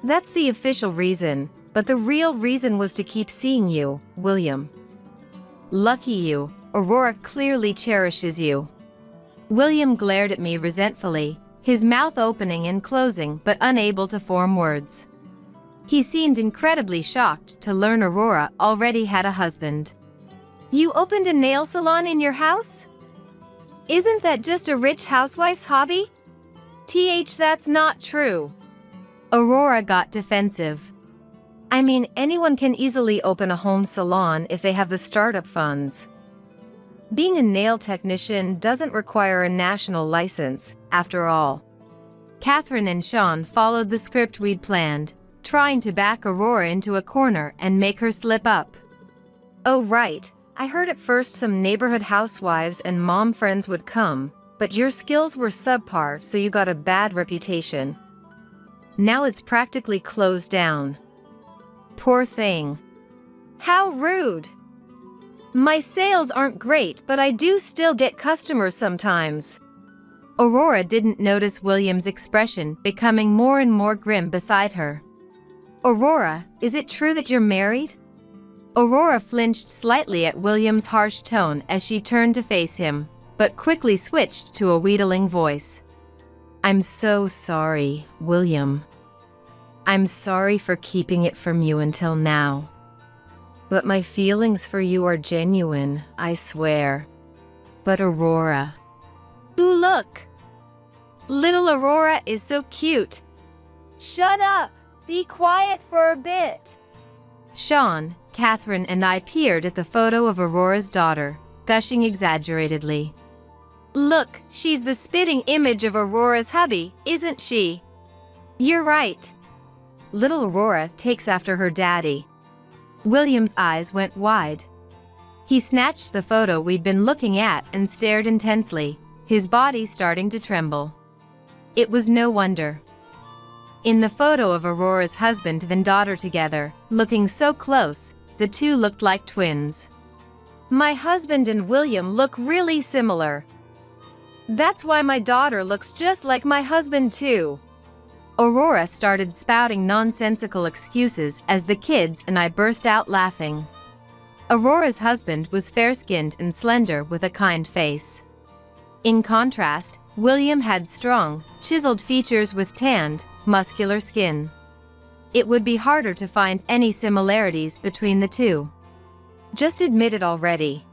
That's the official reason, but the real reason was to keep seeing you, William. Lucky you, Aurora clearly cherishes you. William glared at me resentfully, his mouth opening and closing but unable to form words. He seemed incredibly shocked to learn Aurora already had a husband. You opened a nail salon in your house? Isn't that just a rich housewife's hobby? That's not true. Aurora got defensive. I mean, anyone can easily open a home salon if they have the startup funds. Being a nail technician doesn't require a national license, after all. Catherine and Sean followed the script we'd planned, trying to back Aurora into a corner and make her slip up. Oh right, I heard at first some neighborhood housewives and mom friends would come, but your skills were subpar, so you got a bad reputation. Now it's practically closed down. Poor thing. How rude! My sales aren't great, but I do still get customers sometimes. Aurora didn't notice William's expression becoming more and more grim beside her. Aurora, is it true that you're married? Aurora flinched slightly at William's harsh tone as she turned to face him, but quickly switched to a wheedling voice. I'm so sorry, William. I'm sorry for keeping it from you until now. But my feelings for you are genuine, I swear. But Aurora... Ooh, look! Little Aurora is so cute. Shut up! Be quiet for a bit. Sean, Catherine, and I peered at the photo of Aurora's daughter, gushing exaggeratedly. Look, she's the spitting image of Aurora's hubby, isn't she? You're right. Little Aurora takes after her daddy. William's eyes went wide. He snatched the photo we'd been looking at and stared intensely, his body starting to tremble. It was no wonder. In the photo of Aurora's husband and daughter together, looking so close, the two looked like twins. My husband and William look really similar. That's why my daughter looks just like my husband too. Aurora started spouting nonsensical excuses as the kids and I burst out laughing. Aurora's husband was fair-skinned and slender with a kind face. In contrast, William had strong, chiseled features with tanned, muscular skin. It would be harder to find any similarities between the two. Just admit it already.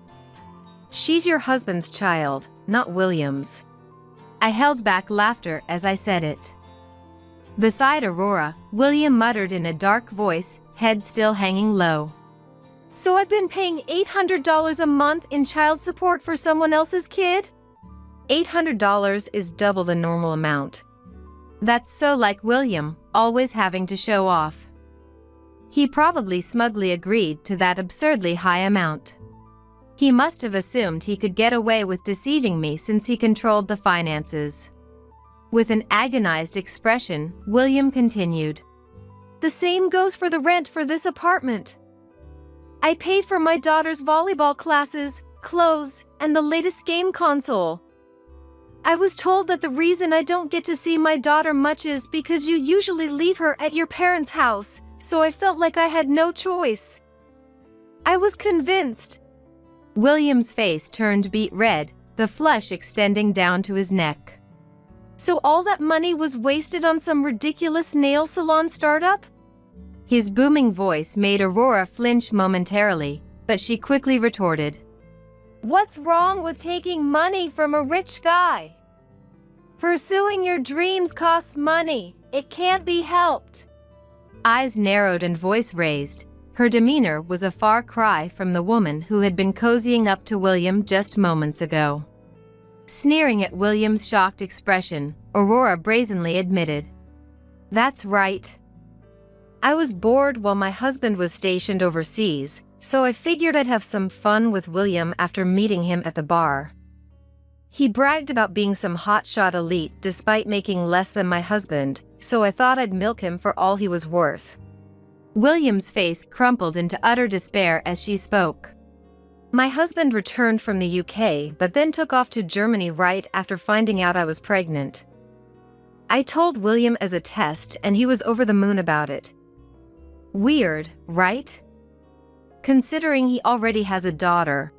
She's your husband's child, not William's. I held back laughter as I said it. Beside Aurora, William muttered in a dark voice, head still hanging low. So I've been paying $800 a month in child support for someone else's kid? $800 is double the normal amount. That's so like William, always having to show off. He probably smugly agreed to that absurdly high amount. He must have assumed he could get away with deceiving me since he controlled the finances. With an agonized expression, William continued. The same goes for the rent for this apartment. I paid for my daughter's volleyball classes, clothes, and the latest game console. I was told that the reason I don't get to see my daughter much is because you usually leave her at your parents' house, so I felt like I had no choice. I was convinced. William's face turned beet red, the flush extending down to his neck. So all that money was wasted on some ridiculous nail salon startup? His booming voice made Aurora flinch momentarily, but she quickly retorted. What's wrong with taking money from a rich guy? Pursuing your dreams costs money. It can't be helped. Eyes narrowed and voice raised. Her demeanor was a far cry from the woman who had been cozying up to William just moments ago. Sneering at William's shocked expression, Aurora brazenly admitted. That's right. I was bored while my husband was stationed overseas, so I figured I'd have some fun with William after meeting him at the bar. He bragged about being some hotshot elite despite making less than my husband, so I thought I'd milk him for all he was worth. William's face crumpled into utter despair as she spoke. My husband returned from the UK but then took off to Germany right after finding out I was pregnant. I told William as a test and he was over the moon about it. Weird, right? Considering he already has a daughter.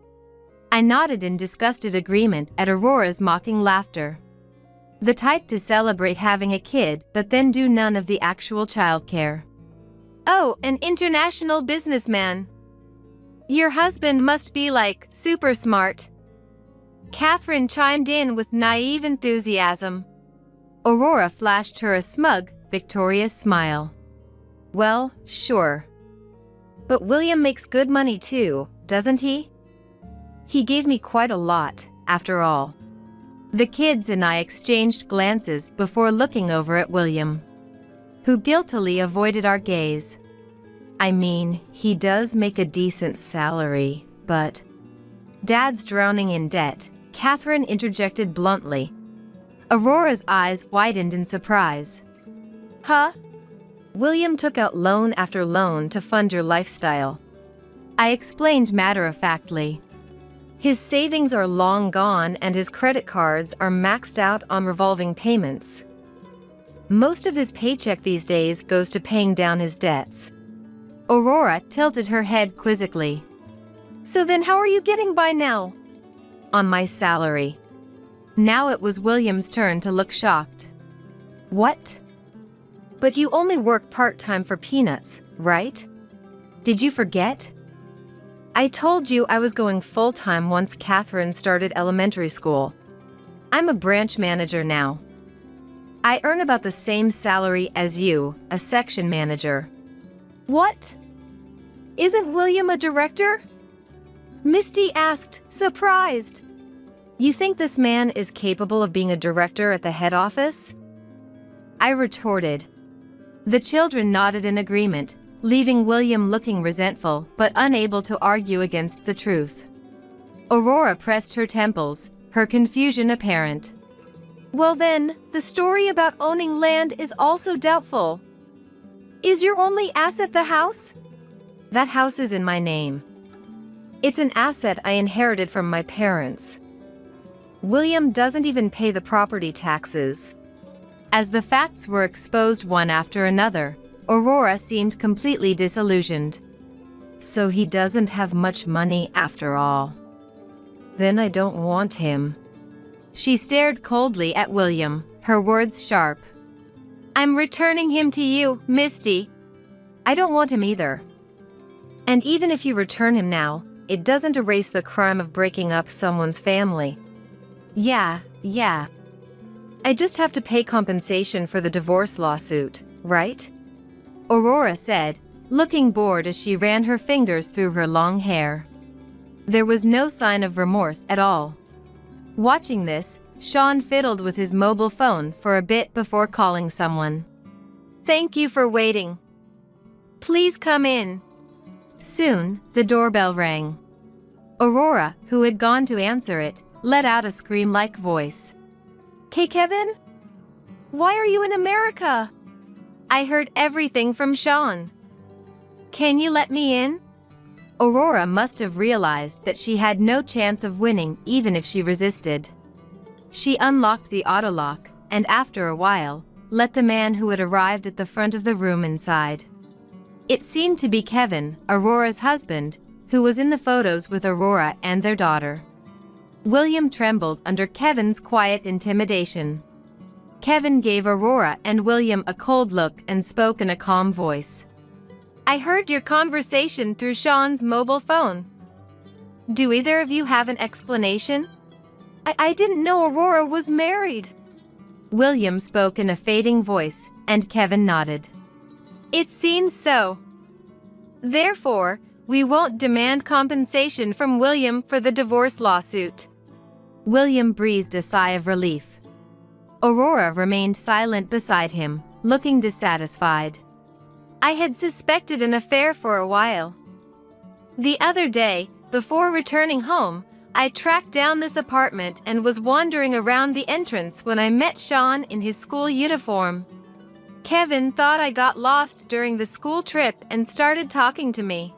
I nodded in disgusted agreement at Aurora's mocking laughter. The type to celebrate having a kid but then do none of the actual childcare. Oh, an international businessman. Your husband must be like, super smart. Catherine chimed in with naive enthusiasm. Aurora flashed her a smug, victorious smile. Well, sure. But William makes good money too, doesn't he? He gave me quite a lot, after all. The kids and I exchanged glances before looking over at William, who guiltily avoided our gaze. I mean, he does make a decent salary, but... Dad's drowning in debt, Catherine interjected bluntly. Aurora's eyes widened in surprise. Huh? William took out loan after loan to fund your lifestyle. I explained matter-of-factly. His savings are long gone and his credit cards are maxed out on revolving payments. Most of his paycheck these days goes to paying down his debts. Aurora tilted her head quizzically. So then how are you getting by now? On my salary. Now it was William's turn to look shocked. What? But you only work part-time for peanuts, right? Did you forget? I told you I was going full-time once Catherine started elementary school. I'm a branch manager now. I earn about the same salary as you, a section manager. What? Isn't William a director? Misty asked, surprised. You think this man is capable of being a director at the head office? I retorted. The children nodded in agreement, leaving William looking resentful but unable to argue against the truth. Aurora pressed her temples, her confusion apparent. Well then, the story about owning land is also doubtful. Is your only asset the house? That house is in my name. It's an asset I inherited from my parents. William doesn't even pay the property taxes. As the facts were exposed one after another, Aurora seemed completely disillusioned. So he doesn't have much money after all. Then I don't want him. She stared coldly at William, her words sharp. I'm returning him to you, Misty. I don't want him either. And even if you return him now, it doesn't erase the crime of breaking up someone's family. Yeah. I just have to pay compensation for the divorce lawsuit, right? Aurora said, looking bored as she ran her fingers through her long hair. There was no sign of remorse at all. Watching this, Sean fiddled with his mobile phone for a bit before calling someone. Thank you for waiting. Please come in. Soon, the doorbell rang. Aurora, who had gone to answer it, let out a scream-like voice. Hey, Kevin? Why are you in America? I heard everything from Sean. Can you let me in? Aurora must have realized that she had no chance of winning even if she resisted. She unlocked the auto lock and after a while, let the man who had arrived at the front of the room inside. It seemed to be Kevin, Aurora's husband, who was in the photos with Aurora and their daughter. William trembled under Kevin's quiet intimidation. Kevin gave Aurora and William a cold look and spoke in a calm voice. I heard your conversation through Sean's mobile phone. Do either of you have an explanation? I didn't know Aurora was married. William spoke in a fading voice, and Kevin nodded. It seems so. Therefore, we won't demand compensation from William for the divorce lawsuit. William breathed a sigh of relief. Aurora remained silent beside him, looking dissatisfied. I had suspected an affair for a while. The other day, before returning home, I tracked down this apartment and was wandering around the entrance when I met Sean in his school uniform. Kevin thought I got lost during the school trip and started talking to me.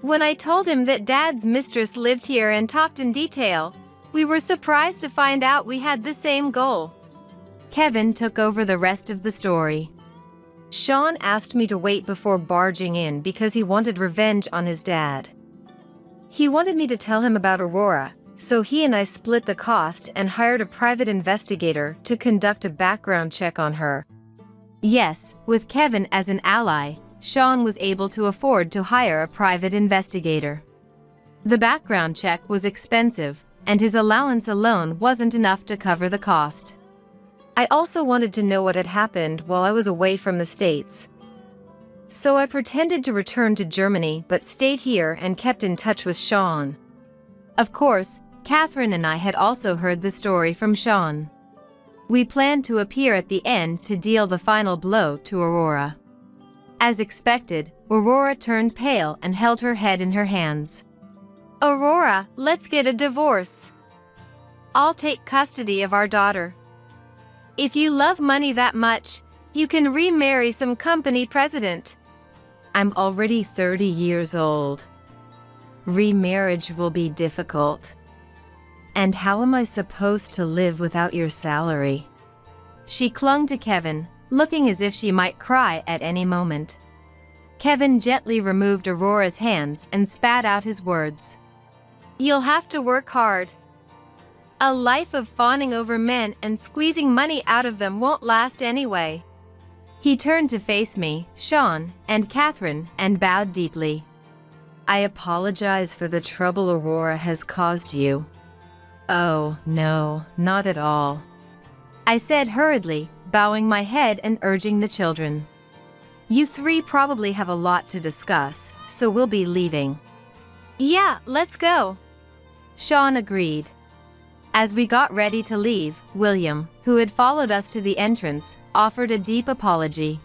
When I told him that Dad's mistress lived here and talked in detail, we were surprised to find out we had the same goal. Kevin took over the rest of the story. Sean asked me to wait before barging in because he wanted revenge on his dad. He wanted me to tell him about Aurora, so he and I split the cost and hired a private investigator to conduct a background check on her. Yes, with Kevin as an ally, Sean was able to afford to hire a private investigator. The background check was expensive, and his allowance alone wasn't enough to cover the cost. I also wanted to know what had happened while I was away from the States. So I pretended to return to Germany but stayed here and kept in touch with Sean. Of course, Catherine and I had also heard the story from Sean. We planned to appear at the end to deal the final blow to Aurora. As expected, Aurora turned pale and held her head in her hands. Aurora, let's get a divorce. I'll take custody of our daughter. If you love money that much, you can remarry some company president. I'm already 30 years old. Remarriage will be difficult. And how am I supposed to live without your salary? She clung to Kevin, looking as if she might cry at any moment. Kevin gently removed Aurora's hands and spat out his words. You'll have to work hard. A life of fawning over men and squeezing money out of them won't last anyway. He turned to face me, Sean, and Catherine, and bowed deeply. I apologize for the trouble Aurora has caused you. Oh, no, not at all. I said hurriedly, bowing my head and urging the children. You three probably have a lot to discuss, so we'll be leaving. Yeah, let's go. Sean agreed. As we got ready to leave, William, who had followed us to the entrance, offered a deep apology.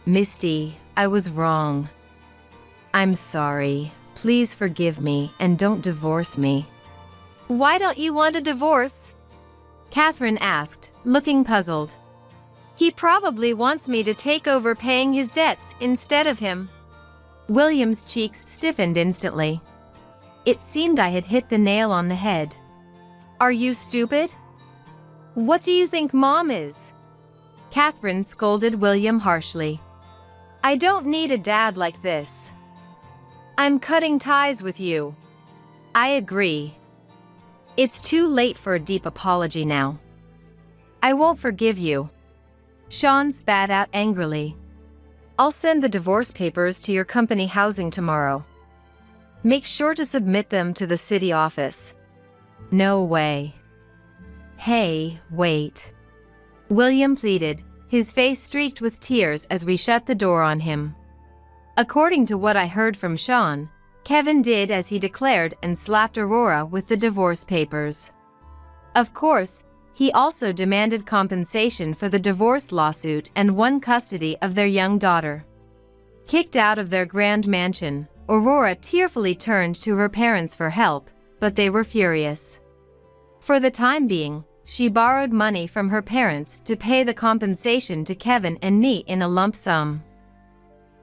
Misty, I was wrong. I'm sorry. Please forgive me and don't divorce me. Why don't you want a divorce? Catherine asked, looking puzzled. He probably wants me to take over paying his debts instead of him. William's cheeks stiffened instantly. It seemed I had hit the nail on the head. Are you stupid? What do you think Mom is? Catherine scolded William harshly. I don't need a dad like this. I'm cutting ties with you. I agree. It's too late for a deep apology now. I won't forgive you. Sean spat out angrily. I'll send the divorce papers to your company housing tomorrow. Make sure to submit them to the city office. No way. Hey, wait. William pleaded, his face streaked with tears as we shut the door on him. According to what I heard from Sean, Kevin did as he declared and slapped Aurora with the divorce papers. Of course, he also demanded compensation for the divorce lawsuit and won custody of their young daughter. Kicked out of their grand mansion, Aurora tearfully turned to her parents for help, but they were furious. For the time being, she borrowed money from her parents to pay the compensation to Kevin and me in a lump sum.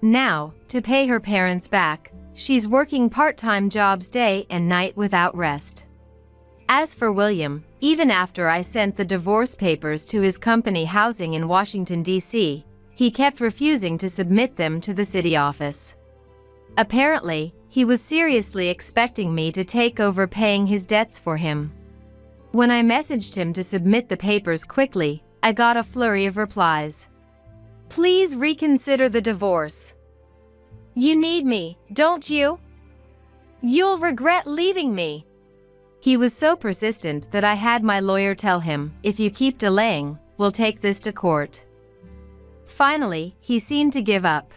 Now, to pay her parents back, she's working part-time jobs day and night without rest. As for William, even after I sent the divorce papers to his company housing in Washington, D.C., he kept refusing to submit them to the city office. Apparently, he was seriously expecting me to take over paying his debts for him. When I messaged him to submit the papers quickly, I got a flurry of replies. Please reconsider the divorce. You need me, don't you? You'll regret leaving me. He was so persistent that I had my lawyer tell him, if you keep delaying, we'll take this to court. Finally, he seemed to give up.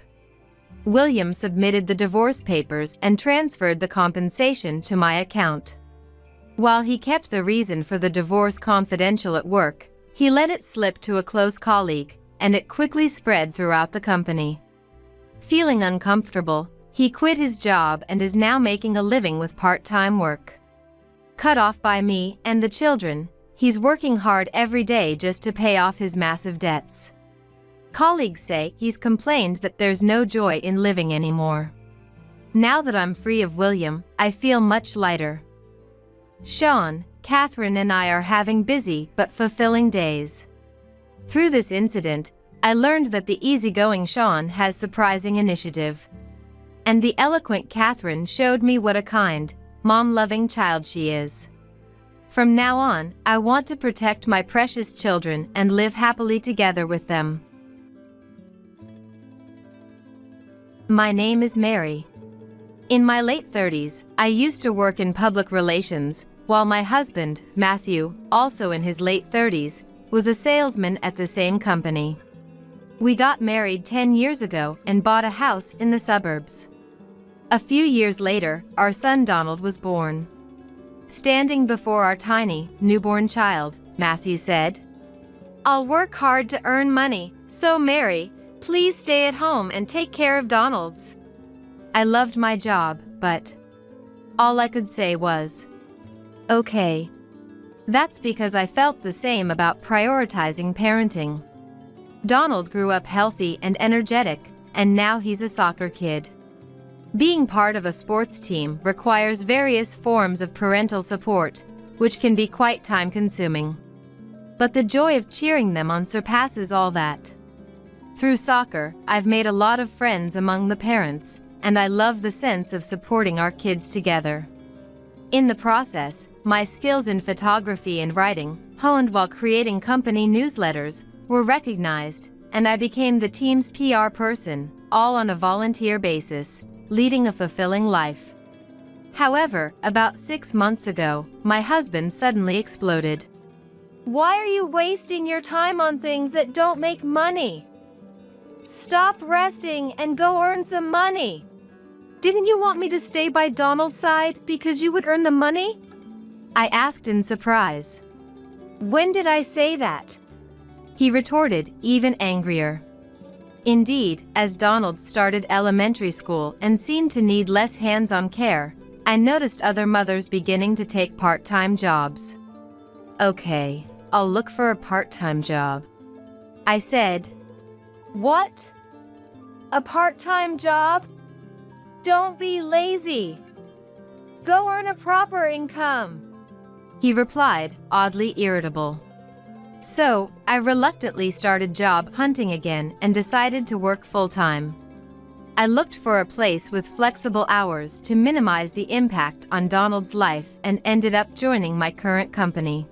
William submitted the divorce papers and transferred the compensation to my account. While he kept the reason for the divorce confidential at work, he let it slip to a close colleague, and it quickly spread throughout the company. Feeling uncomfortable, he quit his job and is now making a living with part-time work. Cut off by me and the children, he's working hard every day just to pay off his massive debts. Colleagues say he's complained that there's no joy in living anymore. Now that I'm free of William, I feel much lighter. Sean, Catherine and I are having busy but fulfilling days. Through this incident, I learned that the easygoing Sean has surprising initiative. And the eloquent Catherine showed me what a kind, mom-loving child she is. From now on, I want to protect my precious children and live happily together with them. My name is Mary. In my late 30s, I used to work in public relations, while my husband, Matthew, also in his late 30s, was a salesman at the same company. We got married 10 years ago and bought a house in the suburbs. A few years later, our son Donald was born. Standing before our tiny, newborn child, Matthew said, "I'll work hard to earn money, so Mary, please stay at home and take care of Donald's." I loved my job, but all I could say was, "Okay." That's because I felt the same about prioritizing parenting. Donald grew up healthy and energetic, and now he's a soccer kid. Being part of a sports team requires various forms of parental support, which can be quite time-consuming. But the joy of cheering them on surpasses all that. Through soccer, I've made a lot of friends among the parents, and I love the sense of supporting our kids together. In the process, my skills in photography and writing, honed while creating company newsletters, were recognized, and I became the team's PR person, all on a volunteer basis, leading a fulfilling life. However, about 6 months ago, my husband suddenly exploded. "Why are you wasting your time on things that don't make money? Stop resting and go earn some money. Didn't you want me to stay by Donald's side because you would earn the money?" I asked in surprise. "When did I say that?" He retorted, even angrier. Indeed, as Donald started elementary school and seemed to need less hands-on care, I noticed other mothers beginning to take part-time jobs. "Okay, I'll look for a part-time job," I said. "What? A part-time job? Don't be lazy. Go earn a proper income," he replied, oddly irritable. So, I reluctantly started job hunting again and decided to work full-time. I looked for a place with flexible hours to minimize the impact on Donald's life and ended up joining my current company.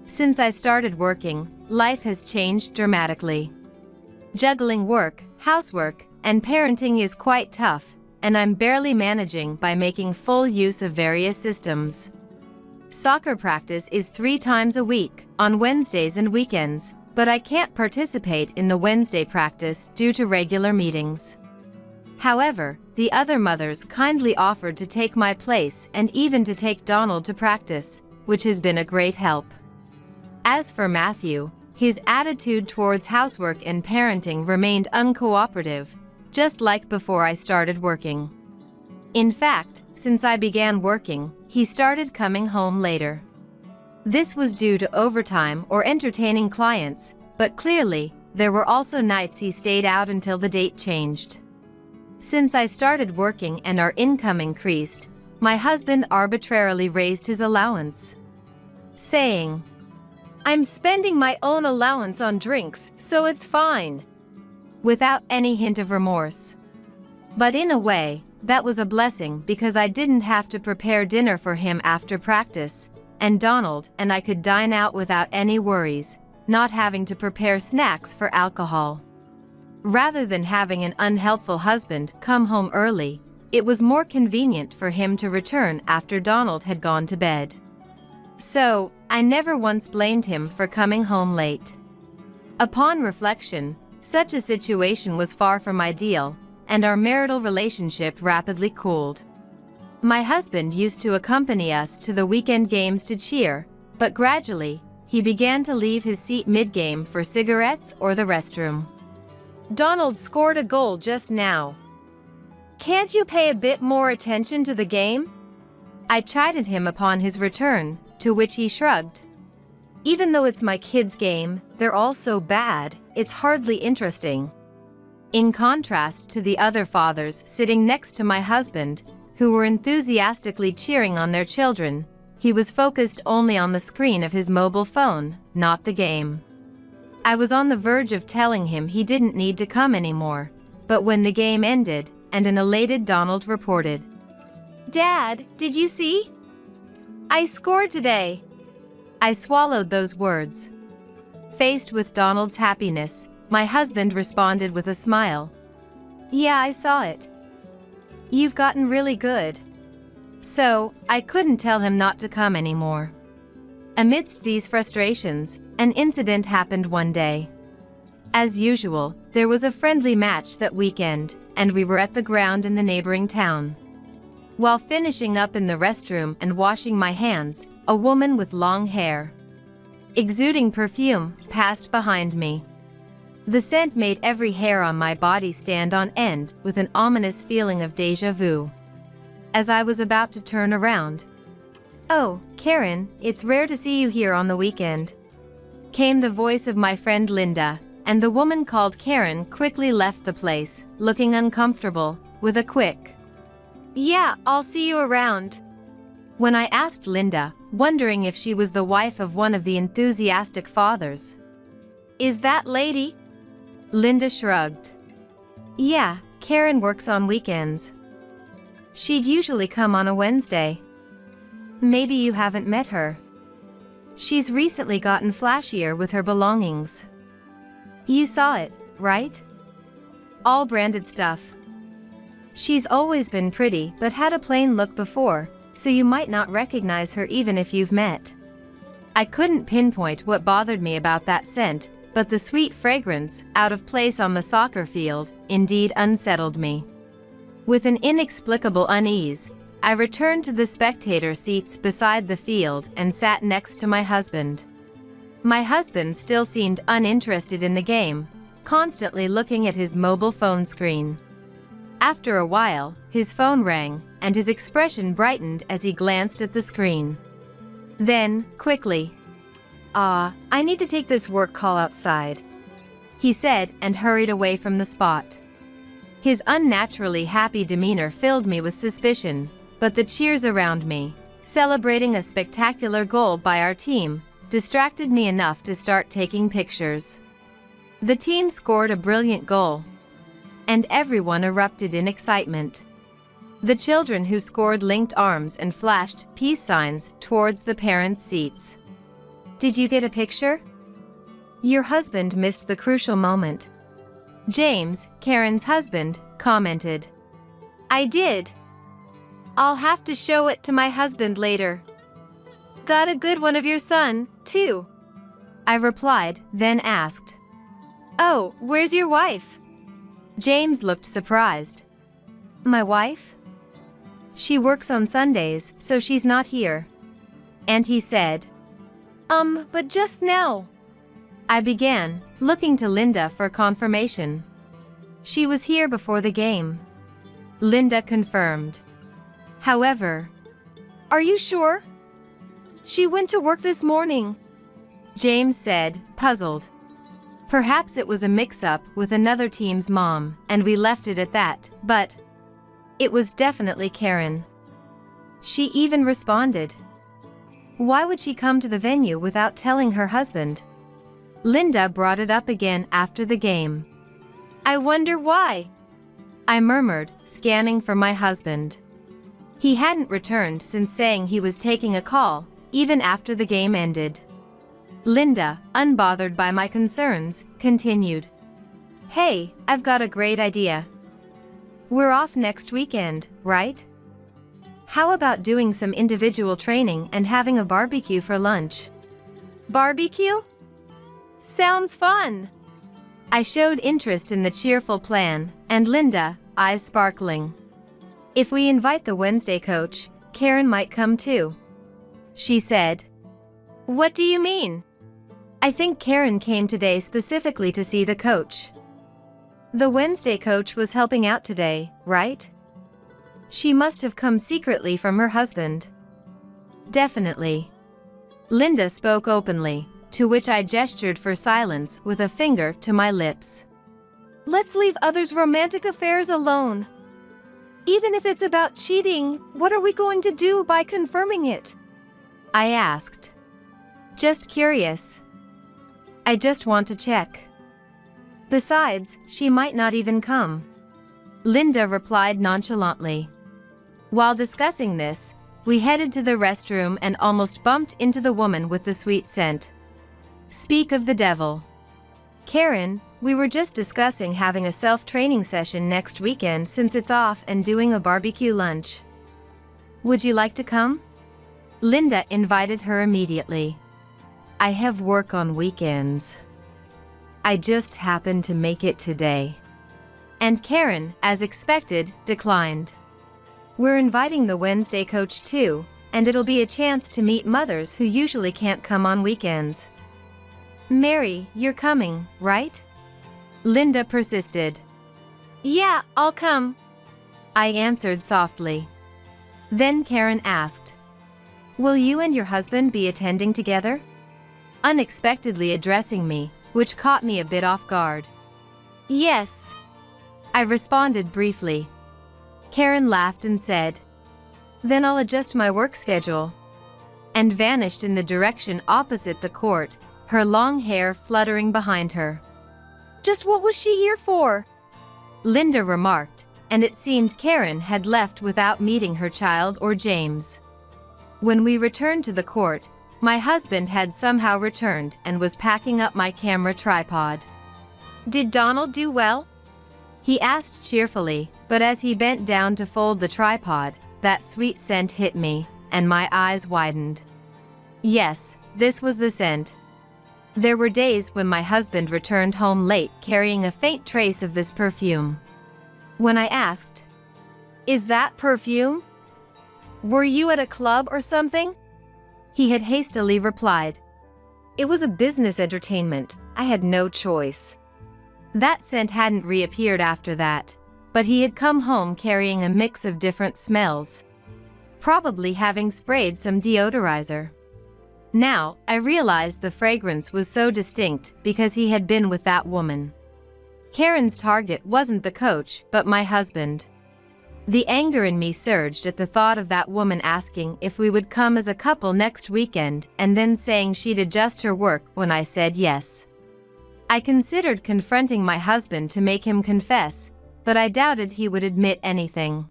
Since I started working, life has changed dramatically. Juggling work, housework, and parenting is quite tough, and I'm barely managing by making full use of various systems. Soccer practice is 3 times a week, on Wednesdays and weekends, but I can't participate in the Wednesday practice due to regular meetings. However, the other mothers kindly offered to take my place and even to take Donald to practice, which has been a great help. As for Matthew, his attitude towards housework and parenting remained uncooperative, just like before I started working. In fact, since I began working, he started coming home later. This was due to overtime or entertaining clients, but clearly, there were also nights he stayed out until the date changed. Since I started working and our income increased, my husband arbitrarily raised his allowance, saying, "I'm spending my own allowance on drinks, so it's fine," without any hint of remorse. But in a way, that was a blessing because I didn't have to prepare dinner for him after practice, and Donald and I could dine out without any worries, not having to prepare snacks for alcohol. Rather than having an unhelpful husband come home early, it was more convenient for him to return after Donald had gone to bed. So, I never once blamed him for coming home late. Upon reflection, such a situation was far from ideal, and our marital relationship rapidly cooled. My husband used to accompany us to the weekend games to cheer, but gradually, he began to leave his seat mid-game for cigarettes or the restroom. "Donald scored a goal just now. Can't you pay a bit more attention to the game?" I chided him upon his return, to which he shrugged. "Even though it's my kids' game, they're all so bad, it's hardly interesting." In contrast to the other fathers sitting next to my husband, who were enthusiastically cheering on their children, he was focused only on the screen of his mobile phone, not the game. I was on the verge of telling him he didn't need to come anymore, but when the game ended, and an elated Donald reported, "Dad, did you see? I scored today." I swallowed those words. Faced with Donald's happiness, my husband responded with a smile. "Yeah, I saw it. You've gotten really good." So, I couldn't tell him not to come anymore. Amidst these frustrations, an incident happened one day. As usual, there was a friendly match that weekend, and we were at the ground in the neighboring town. While finishing up in the restroom and washing my hands, a woman with long hair, exuding perfume, passed behind me. The scent made every hair on my body stand on end with an ominous feeling of déjà vu. As I was about to turn around, "Oh, Karen, it's rare to see you here on the weekend," came the voice of my friend Linda, and the woman called Karen quickly left the place, looking uncomfortable, with a quick, "Yeah, I'll see you around." When I asked Linda, wondering if she was the wife of one of the enthusiastic fathers, "Is that lady?" Linda shrugged. "Yeah, Karen works on weekends. She'd usually come on a Wednesday. Maybe you haven't met her. She's recently gotten flashier with her belongings. You saw it, right? All branded stuff. She's always been pretty but had a plain look before, so you might not recognize her even if you've met." I couldn't pinpoint what bothered me about that scent, but the sweet fragrance, out of place on the soccer field, indeed unsettled me. With an inexplicable unease, I returned to the spectator seats beside the field and sat next to my husband. My husband still seemed uninterested in the game, constantly looking at his mobile phone screen. After a while, his phone rang, and his expression brightened as he glanced at the screen. Then, quickly, I need to take this work call outside," he said and hurried away from the spot. His unnaturally happy demeanor filled me with suspicion, but the cheers around me, celebrating a spectacular goal by our team, distracted me enough to start taking pictures. The team scored a brilliant goal, and everyone erupted in excitement. The children who scored linked arms and flashed peace signs towards the parents' seats. "Did you get a picture? Your husband missed the crucial moment," James, Karen's husband, commented. I did. I'll have to show it to my husband later. Got a good one of your son, too. I replied, then asked, "Oh, where's your wife?" James looked surprised. My wife? She works on Sundays, so she's not here. And he said, but just now. I began, looking to Linda for confirmation. She was here before the game. Linda confirmed. However, are you sure? She went to work this morning, James said, puzzled. Perhaps it was a mix-up with another team's mom, and we left it at that, but it was definitely Karen. She even responded. Why would she come to the venue without telling her husband? Linda brought it up again after the game. I wonder why, I murmured, scanning for my husband. He hadn't returned since saying he was taking a call, even after the game ended. Linda, unbothered by my concerns, continued. Hey, I've got a great idea. We're off next weekend, right? How about doing some individual training and having a barbecue for lunch? Barbecue? Sounds fun. I showed interest in the cheerful plan, and Linda, eyes sparkling. If we invite the Wednesday coach, Karen might come too, she said. What do you mean? I think Karen came today specifically to see the coach. The Wednesday coach was helping out today, right? She must have come secretly from her husband. Definitely. Linda spoke openly, to which I gestured for silence with a finger to my lips. Let's leave others' romantic affairs alone. Even if it's about cheating, what are we going to do by confirming it? I asked. Just curious. I just want to check. Besides, she might not even come. Linda replied nonchalantly. While discussing this, we headed to the restroom and almost bumped into the woman with the sweet scent. Speak of the devil. Karen, we were just discussing having a self-training session next weekend since it's off and doing a barbecue lunch. Would you like to come? Linda invited her immediately. I have work on weekends. I just happened to make it today. And Karen, as expected, declined. We're inviting the Wednesday coach too, and it'll be a chance to meet mothers who usually can't come on weekends. Mary, you're coming, right? Linda persisted. Yeah, I'll come, I answered softly. Then Karen asked, will you and your husband be attending together? Unexpectedly addressing me, which caught me a bit off guard. Yes, I responded briefly. Karen laughed and said, then I'll adjust my work schedule, and vanished in the direction opposite the court, her long hair fluttering behind her. Just what was she here for? Linda remarked, and it seemed Karen had left without meeting her child or James. When we returned to the court, my husband had somehow returned and was packing up my camera tripod. Did Donald do well? He asked cheerfully, but as he bent down to fold the tripod, that sweet scent hit me, and my eyes widened. Yes, this was the scent. There were days when my husband returned home late carrying a faint trace of this perfume. When I asked, "Is that perfume? Were you at a club or something?" he had hastily replied, "It was a business entertainment, I had no choice." That scent hadn't reappeared after that, but he had come home carrying a mix of different smells, probably having sprayed some deodorizer. Now, I realized the fragrance was so distinct because he had been with that woman. Karen's target wasn't the coach, but my husband. The anger in me surged at the thought of that woman asking if we would come as a couple next weekend and then saying she'd adjust her work when I said yes. I considered confronting my husband to make him confess, but I doubted he would admit anything.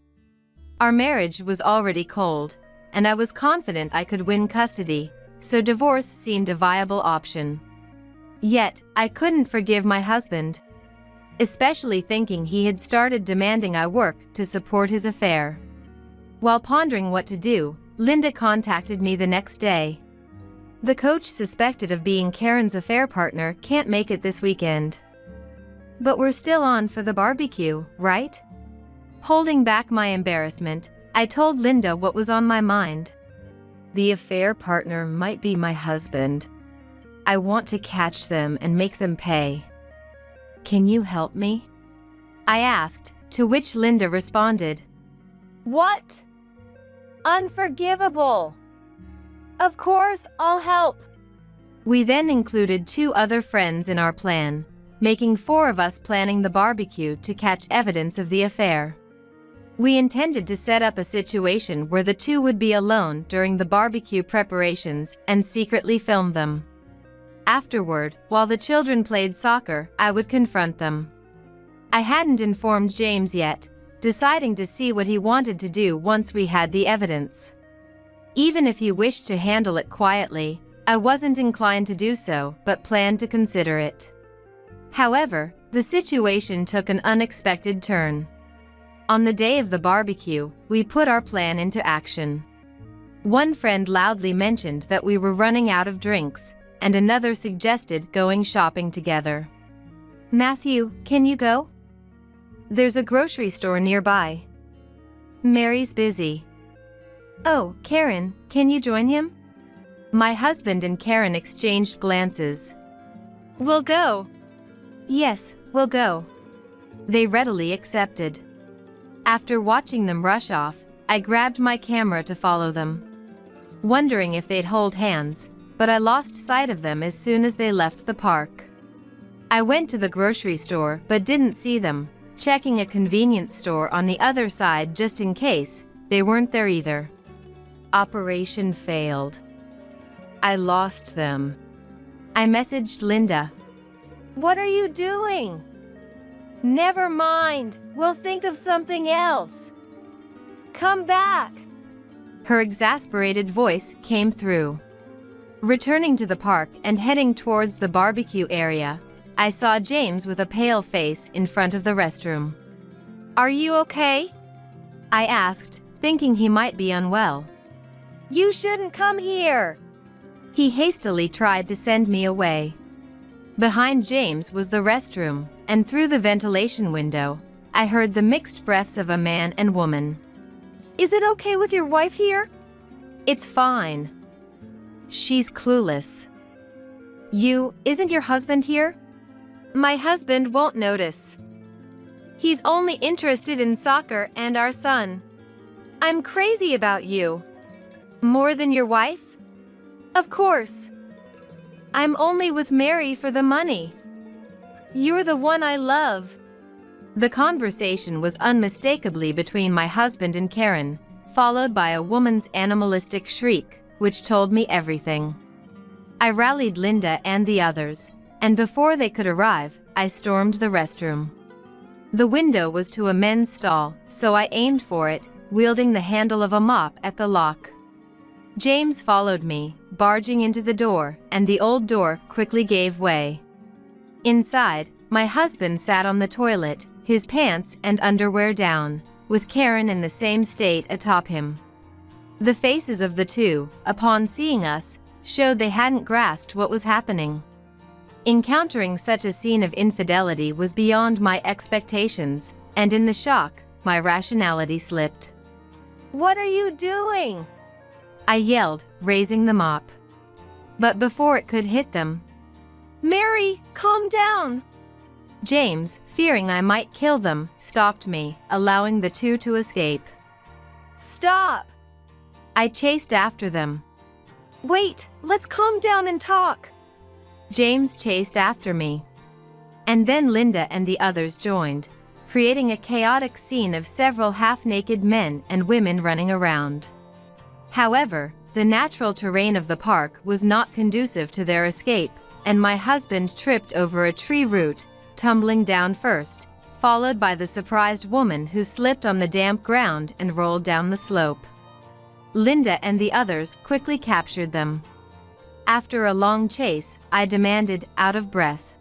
Our marriage was already cold, and I was confident I could win custody, so divorce seemed a viable option. Yet, I couldn't forgive my husband. especially thinking he had started demanding I work to support his affair. While pondering what to do, Linda contacted me the next day. The coach suspected of being Karen's affair partner can't make it this weekend. But we're still on for the barbecue, right? Holding back my embarrassment, I told Linda what was on my mind. The affair partner might be my husband. I want to catch them and make them pay. Can you help me? I asked, to which Linda responded, "What? Unforgivable. Of course, I'll help." We then included 2 other friends in our plan, making 4 of us planning the barbecue to catch evidence of the affair. We intended to set up a situation where the 2 would be alone during the barbecue preparations and secretly film them. Afterward, while the children played soccer, I would confront them. I hadn't informed James yet, deciding to see what he wanted to do once we had the evidence. Even if he wished to handle it quietly, I wasn't inclined to do so, but planned to consider it. However, the situation took an unexpected turn. On the day of the barbecue, we put our plan into action. One friend loudly mentioned that we were running out of drinks, and another suggested going shopping together. "Matthew, can you go? There's a grocery store nearby." "Mary's busy." "Oh, Karen, can you join him?" My husband and Karen exchanged glances. "We'll go." "Yes, we'll go." They readily accepted. After watching them rush off, I grabbed my camera to follow them, wondering if they'd hold hands, but I lost sight of them as soon as they left the park. I went to the grocery store but didn't see them, checking a convenience store on the other side just in case. They weren't there either. Operation failed. I lost them. I messaged Linda. "What are you doing?" "Never mind, we'll think of something else. Come back." Her exasperated voice came through. Returning to the park and heading towards the barbecue area, I saw James with a pale face in front of the restroom. "Are you okay?" I asked, thinking he might be unwell. "You shouldn't come here." He hastily tried to send me away. Behind James was the restroom, and through the ventilation window, I heard the mixed breaths of a man and woman. "Is it okay with your wife here?" "It's fine. She's clueless." Isn't your husband here?" "My husband won't notice. He's only interested in soccer and our son." "I'm crazy about you." "More than your wife?" "Of course. I'm only with Mary for the money. You're the one I love." The conversation was unmistakably between my husband and Karen, followed by a woman's animalistic shriek, which told me everything. I rallied Linda and the others, and before they could arrive, I stormed the restroom. The window was to a men's stall, so I aimed for it, wielding the handle of a mop at the lock. James followed me, barging into the door, and the old door quickly gave way. Inside, my husband sat on the toilet, his pants and underwear down, with Karen in the same state atop him. The faces of the 2, upon seeing us, showed they hadn't grasped what was happening. Encountering such a scene of infidelity was beyond my expectations, and in the shock, my rationality slipped. "What are you doing?" I yelled, raising the mop. But before it could hit them, "Mary, calm down!" James, fearing I might kill them, stopped me, allowing the 2 to escape. "Stop!" I chased after them. "Wait, let's calm down and talk." James chased after me. And then Linda and the others joined, creating a chaotic scene of several half-naked men and women running around. However, the natural terrain of the park was not conducive to their escape, and my husband tripped over a tree root, tumbling down first, followed by the surprised woman who slipped on the damp ground and rolled down the slope. Linda and the others quickly captured them. After a long chase, I demanded, out of breath,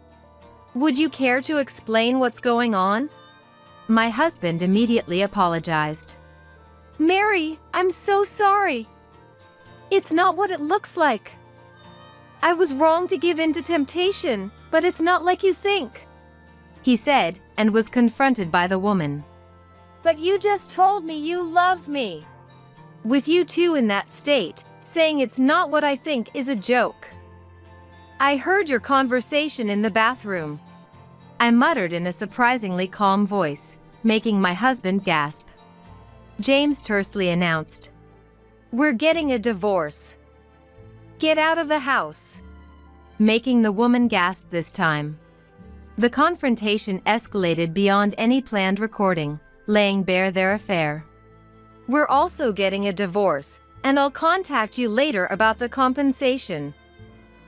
Would you care to explain what's going on? My husband immediately apologized. Mary, I'm so sorry. It's not what it looks like. I was wrong to give in to temptation, but it's not like you think, he said, and was confronted by the woman. But you just told me you loved me. With you two in that state, saying it's not what I think is a joke. I heard your conversation in the bathroom, I muttered in a surprisingly calm voice, making my husband gasp. James tersely announced, "We're getting a divorce. Get out of the house," making the woman gasp this time. The confrontation escalated beyond any planned recording, laying bare their affair. "We're also getting a divorce, and I'll contact you later about the compensation,"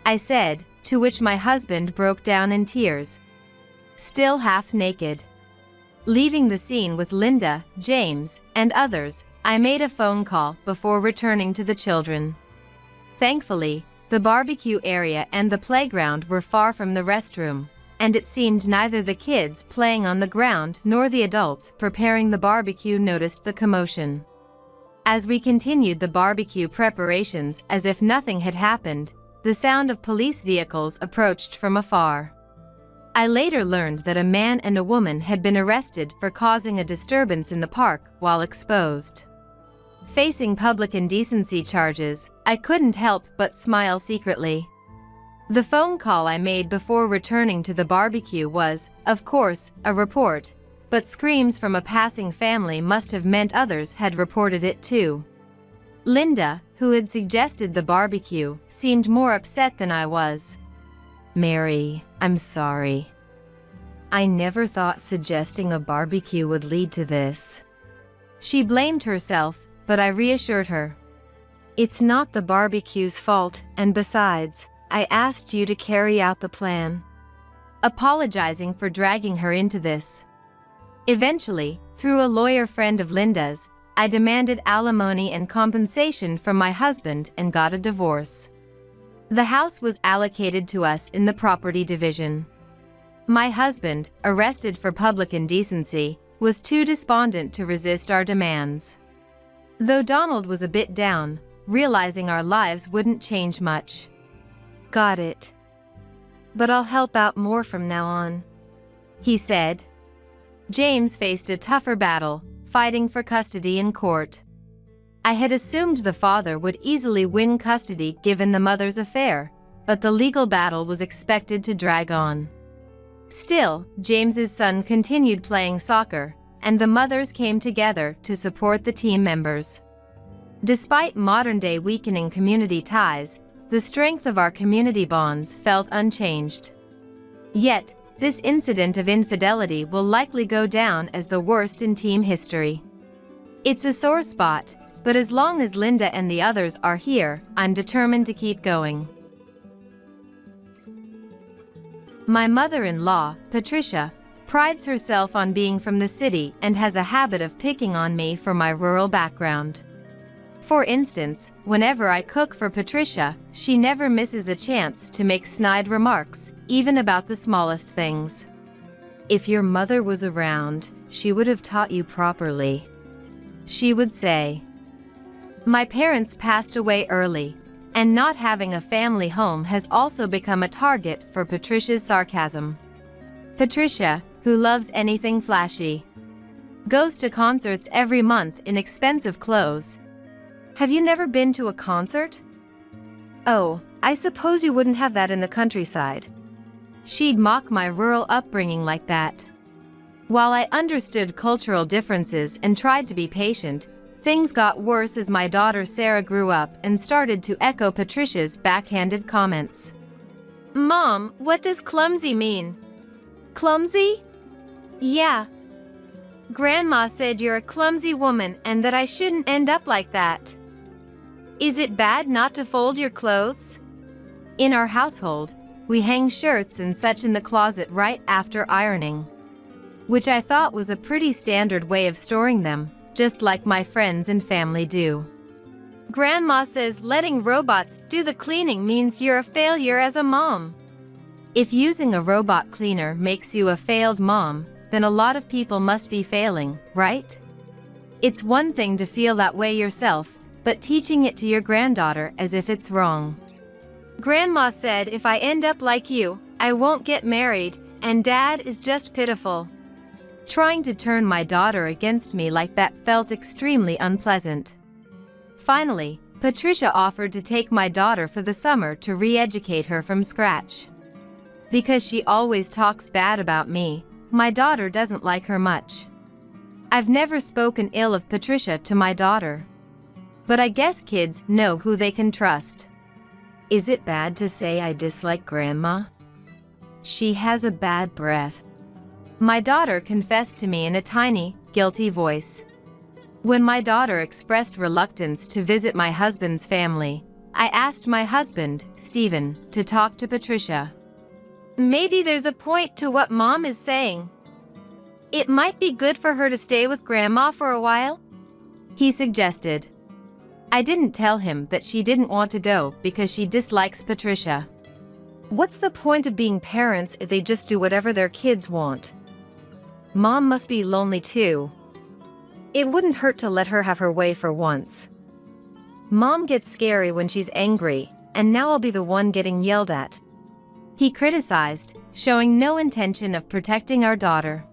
I said, to which my husband broke down in tears, still half naked. Leaving the scene with Linda, James, and others, I made a phone call before returning to the children. Thankfully, the barbecue area and the playground were far from the restroom, and it seemed neither the kids playing on the ground nor the adults preparing the barbecue noticed the commotion. As we continued the barbecue preparations as if nothing had happened, the sound of police vehicles approached from afar. I later learned that a man and a woman had been arrested for causing a disturbance in the park while exposed. Facing public indecency charges, I couldn't help but smile secretly. The phone call I made before returning to the barbecue was, of course, a report, but screams from a passing family must have meant others had reported it too. Linda, who had suggested the barbecue, seemed more upset than I was. "Mary, I'm sorry. I never thought suggesting a barbecue would lead to this." She blamed herself, but I reassured her. "It's not the barbecue's fault, and besides, I asked you to carry out the plan," apologizing for dragging her into this. Eventually, through a lawyer friend of Linda's, I demanded alimony and compensation from my husband and got a divorce. The house was allocated to us in the property division. My husband, arrested for public indecency, was too despondent to resist our demands. Though Donald was a bit down, realizing our lives wouldn't change much. "Got it. But I'll help out more from now on," he said. James faced a tougher battle, fighting for custody in court. I had assumed the father would easily win custody given the mother's affair, but the legal battle was expected to drag on. Still, James's son continued playing soccer, and the mothers came together to support the team members. Despite modern-day weakening community ties, the strength of our community bonds felt unchanged. Yet, this incident of infidelity will likely go down as the worst in team history. It's a sore spot, but as long as Linda and the others are here, I'm determined to keep going. My mother-in-law, Patricia, prides herself on being from the city and has a habit of picking on me for my rural background. For instance, whenever I cook for Patricia, she never misses a chance to make snide remarks, even about the smallest things. "If your mother was around, she would have taught you properly," she would say. My parents passed away early, and not having a family home has also become a target for Patricia's sarcasm. Patricia, who loves anything flashy, goes to concerts every month in expensive clothes. "Have you never been to a concert? Oh, I suppose you wouldn't have that in the countryside." She'd mock my rural upbringing like that. While I understood cultural differences and tried to be patient, things got worse as my daughter Sarah grew up and started to echo Patricia's backhanded comments. "Mom, what does clumsy mean?" "Clumsy? Yeah. Grandma said you're a clumsy woman and that I shouldn't end up like that." "Is it bad not to fold your clothes?" In our household, we hang shirts and such in the closet right after ironing, which I thought was a pretty standard way of storing them, just like my friends and family do. "Grandma says letting robots do the cleaning means you're a failure as a mom." If using a robot cleaner makes you a failed mom, then a lot of people must be failing, right? It's one thing to feel that way yourself, but teaching it to your granddaughter as if it's wrong. Grandma said if I end up like you, I won't get married, and Dad is just pitiful. Trying to turn my daughter against me like that felt extremely unpleasant. Finally, Patricia offered to take my daughter for the summer to re-educate her from scratch. Because she always talks bad about me, my daughter doesn't like her much. I've never spoken ill of Patricia to my daughter. But I guess kids know who they can trust. Is it bad to say I dislike Grandma? She has a bad breath. My daughter confessed to me in a tiny, guilty voice. When my daughter expressed reluctance to visit my husband's family, I asked my husband, Stephen, to talk to Patricia. Maybe there's a point to what Mom is saying. It might be good for her to stay with Grandma for a while, he suggested. I didn't tell him that she didn't want to go because she dislikes Patricia. What's the point of being parents if they just do whatever their kids want? Mom must be lonely too. It wouldn't hurt to let her have her way for once. Mom gets scary when she's angry, and now I'll be the one getting yelled at. He criticized, showing no intention of protecting our daughter.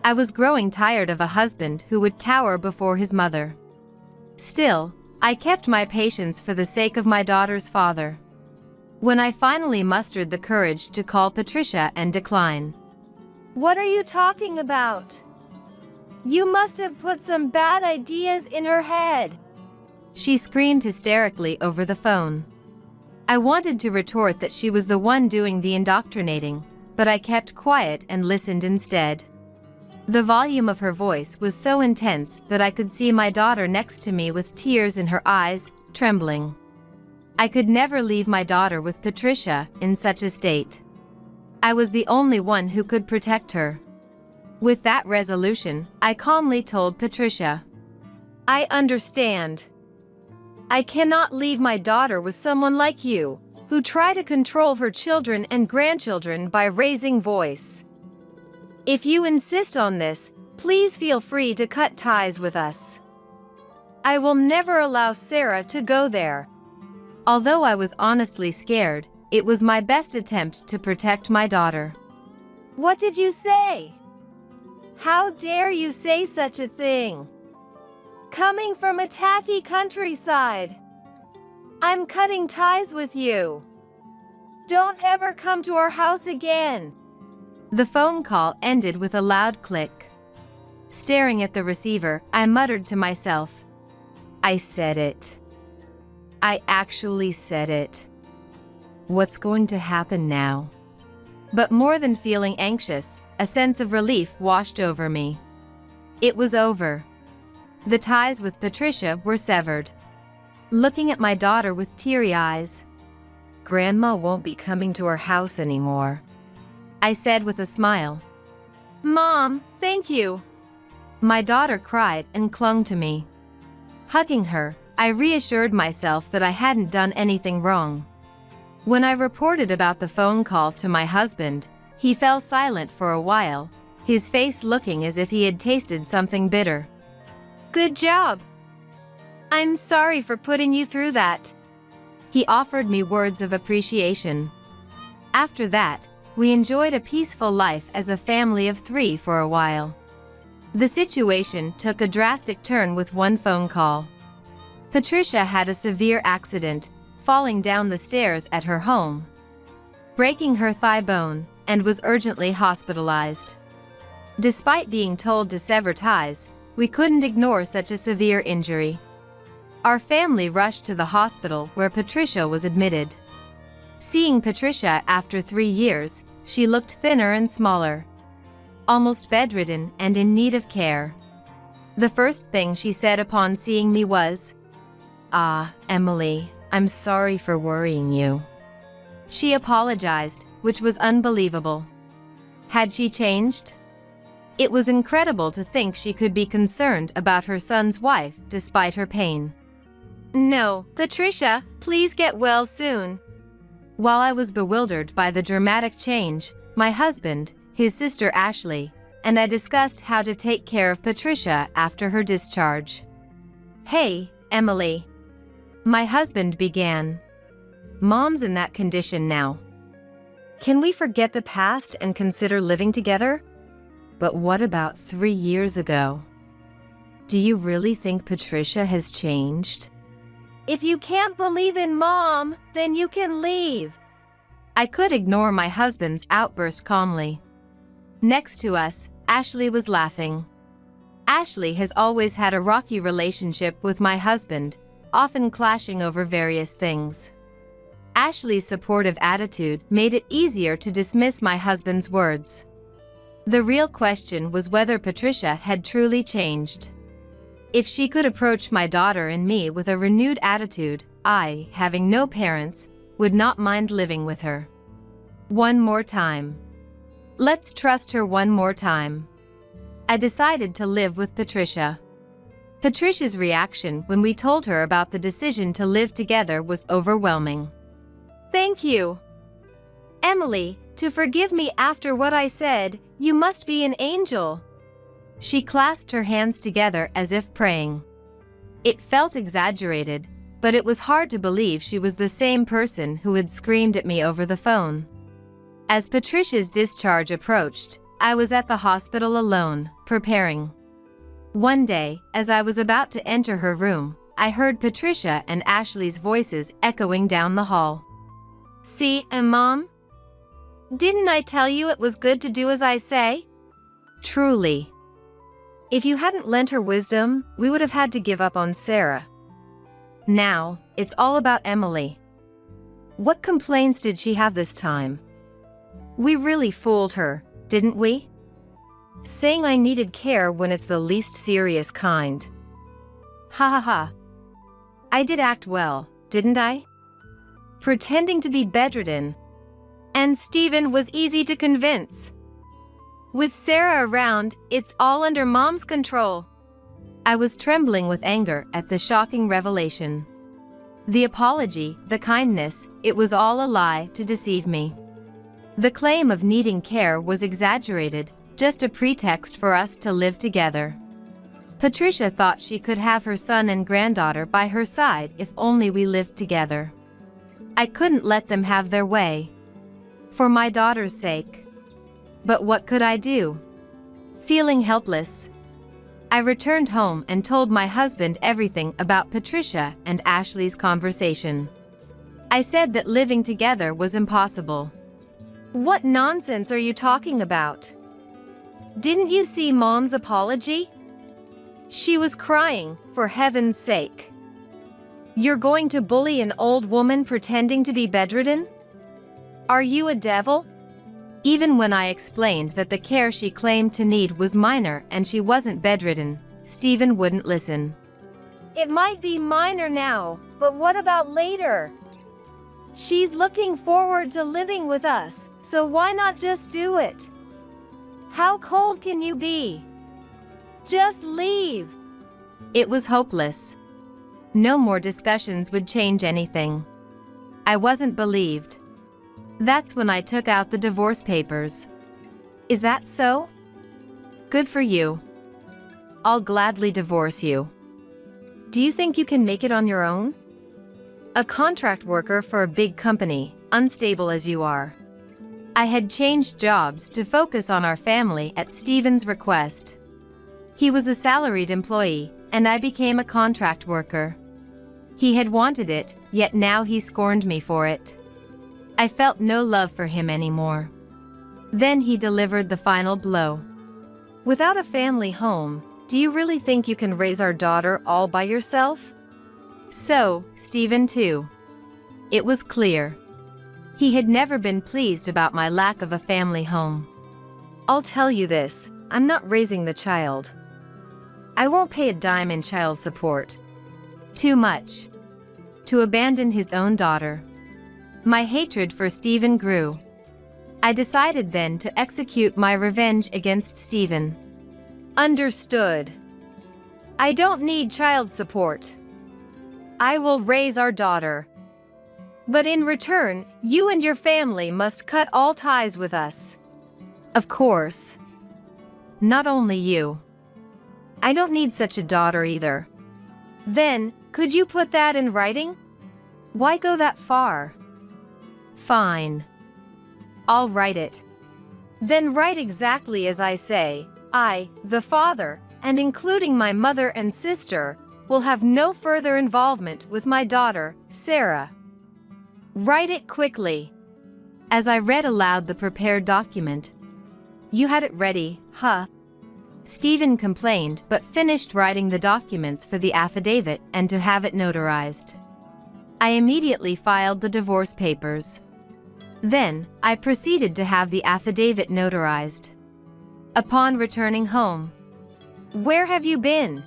I was growing tired of a husband who would cower before his mother. Still, I kept my patience for the sake of my daughter's father. When I finally mustered the courage to call Patricia and decline. What are you talking about? You must have put some bad ideas in her head, she screamed hysterically over the phone. I wanted to retort that she was the one doing the indoctrinating, but I kept quiet and listened instead. The volume of her voice was so intense that I could see my daughter next to me with tears in her eyes, trembling. I could never leave my daughter with Patricia in such a state. I was the only one who could protect her. With that resolution, I calmly told Patricia, I understand. I cannot leave my daughter with someone like you, who try to control her children and grandchildren by raising voice. If you insist on this, please feel free to cut ties with us. I will never allow Sarah to go there. Although I was honestly scared, it was my best attempt to protect my daughter. What did you say? How dare you say such a thing? Coming from a tacky countryside. I'm cutting ties with you. Don't ever come to our house again. The phone call ended with a loud click. Staring at the receiver, I muttered to myself, I said it. I actually said it. What's going to happen now? But more than feeling anxious, a sense of relief washed over me. It was over. The ties with Patricia were severed. Looking at my daughter with teary eyes. Grandma won't be coming to our house anymore, I said with a smile. Mom, thank you. My daughter cried and clung to me. Hugging her, I reassured myself that I hadn't done anything wrong. When I reported about the phone call to my husband, he fell silent for a while, his face looking as if he had tasted something bitter. Good job. I'm sorry for putting you through that. He offered me words of appreciation. After that, we enjoyed a peaceful life as a family of 3 for a while. The situation took a drastic turn with one phone call. Patricia had a severe accident, falling down the stairs at her home, breaking her thigh bone, and was urgently hospitalized. Despite being told to sever ties, we couldn't ignore such a severe injury. Our family rushed to the hospital where Patricia was admitted. Seeing Patricia after 3 years, she looked thinner and smaller, almost bedridden and in need of care. The first thing she said upon seeing me was, "Ah, Emily, I'm sorry for worrying you." She apologized, which was unbelievable. Had she changed? It was incredible to think she could be concerned about her son's wife despite her pain. No, Patricia, please get well soon. While I was bewildered by the dramatic change, my husband, his sister Ashley, and I discussed how to take care of Patricia after her discharge. "Hey, Emily," my husband began. "Mom's in that condition now. Can we forget the past and consider living together? But what about 3 years ago? Do you really think Patricia has changed? If you can't believe in Mom, then you can leave." I could ignore my husband's outburst calmly. Next to us, Ashley was laughing. Ashley has always had a rocky relationship with my husband, often clashing over various things. Ashley's supportive attitude made it easier to dismiss my husband's words. The real question was whether Patricia had truly changed. If she could approach my daughter and me with a renewed attitude, I, having no parents, would not mind living with her. One more time. Let's trust her one more time. I decided to live with Patricia. Patricia's reaction when we told her about the decision to live together was overwhelming. "Thank you, Emily, to forgive me after what I said. You must be an angel." She clasped her hands together as if praying. It felt exaggerated, but it was hard to believe she was the same person who had screamed at me over the phone. As Patricia's discharge approached, I was at the hospital alone, preparing. One day, as I was about to enter her room, I heard Patricia and Ashley's voices echoing down the hall. "See, Mom? Didn't I tell you it was good to do as I say?" Truly. If you hadn't lent her wisdom, we would have had to give up on Sarah. Now, it's all about Emily. What complaints did she have this time? We really fooled her, didn't we? Saying I needed care when it's the least serious kind. Ha ha ha. I did act well, didn't I? Pretending to be bedridden. And Stephen was easy to convince. With Sarah around, it's all under Mom's control. I was trembling with anger at the shocking revelation. The apology, the kindness, it was all a lie to deceive me. The claim of needing care was exaggerated, just a pretext for us to live together. Patricia thought she could have her son and granddaughter by her side if only we lived together. I couldn't let them have their way. For my daughter's sake. But what could I do? Feeling helpless, I returned home and told my husband everything about Patricia and Ashley's conversation. I said that living together was impossible. "What nonsense are you talking about? Didn't you see Mom's apology? She was crying, for heaven's sake. You're going to bully an old woman pretending to be bedridden? Are you a devil?" Even when I explained that the care she claimed to need was minor and she wasn't bedridden, Stephen wouldn't listen. "It might be minor now, but what about later? She's looking forward to living with us, so why not just do it? How cold can you be? Just leave." It was hopeless. No more discussions would change anything. I wasn't believed. That's when I took out the divorce papers. "Is that so? Good for you. I'll gladly divorce you. Do you think you can make it on your own? A contract worker for a big company, unstable as you are." I had changed jobs to focus on our family at Stephen's request. He was a salaried employee, and I became a contract worker. He had wanted it, yet now he scorned me for it. I felt no love for him anymore. Then he delivered the final blow. "Without a family home, do you really think you can raise our daughter all by yourself?" So, Stephen too. It was clear. He had never been pleased about my lack of a family home. "I'll tell you this, I'm not raising the child. I won't pay a dime in child support. Too much. To abandon his own daughter." My hatred for Stephen grew. I decided then to execute my revenge against Stephen. "Understood. I don't need child support. I will raise our daughter." But in return, you and your family must cut all ties with us. Of course. Not only you. I don't need such a daughter either. Then, could you put that in writing? Why go that far? Fine. I'll write it. Then write exactly as I say. I, the father, and including my mother and sister, will have no further involvement with my daughter, Sarah. Write it quickly. As I read aloud the prepared document. You had it ready, huh? Stephen complained but finished writing the documents for the affidavit and to have it notarized. I immediately filed the divorce papers. Then, I proceeded to have the affidavit notarized. Upon returning home. Where have you been?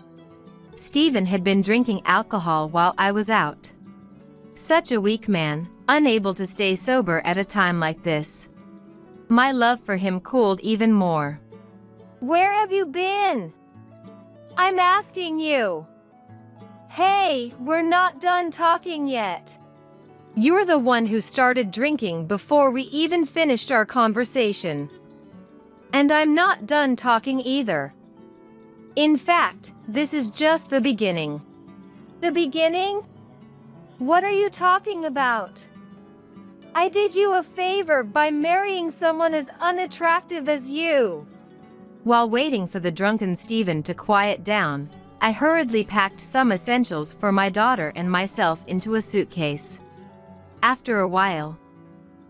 Stephen had been drinking alcohol while I was out. Such a weak man, unable to stay sober at a time like this. My love for him cooled even more. Where have you been? I'm asking you. Hey, we're not done talking yet. You're the one who started drinking before we even finished our conversation. And I'm not done talking either. In fact, this is just the beginning. The beginning? What are you talking about? I did you a favor by marrying someone as unattractive as you. While waiting for the drunken Stephen to quiet down, I hurriedly packed some essentials for my daughter and myself into a suitcase. After a while,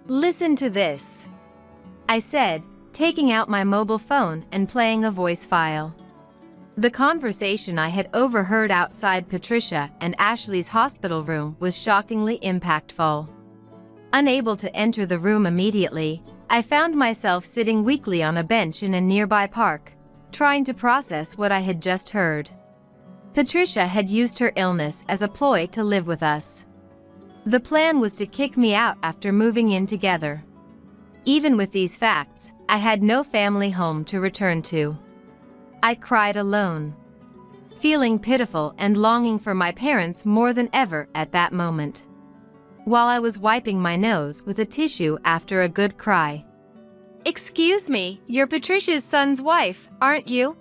listen to this, I said, taking out my mobile phone and playing a voice file. The conversation I had overheard outside Patricia and Ashley's hospital room was shockingly impactful. Unable to enter the room immediately, I found myself sitting weakly on a bench in a nearby park, trying to process what I had just heard. Patricia had used her illness as a ploy to live with us. The plan was to kick me out after moving in together. Even with these facts, I had no family home to return to. I cried alone, feeling pitiful and longing for my parents more than ever at that moment. While I was wiping my nose with a tissue after a good cry. Excuse me, you're Patricia's son's wife, aren't you?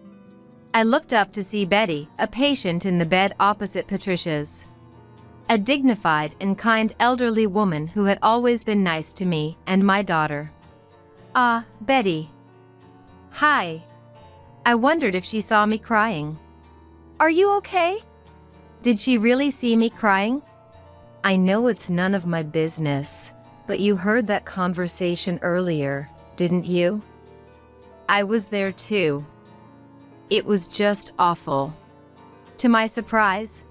I looked up to see Betty, a patient in the bed opposite Patricia's. A dignified and kind elderly woman who had always been nice to me and my daughter. Ah, Betty. Hi. I wondered if she saw me crying. Are you okay? Did she really see me crying? I know it's none of my business, but you heard that conversation earlier, didn't you? I was there too. It was just awful. To my surprise,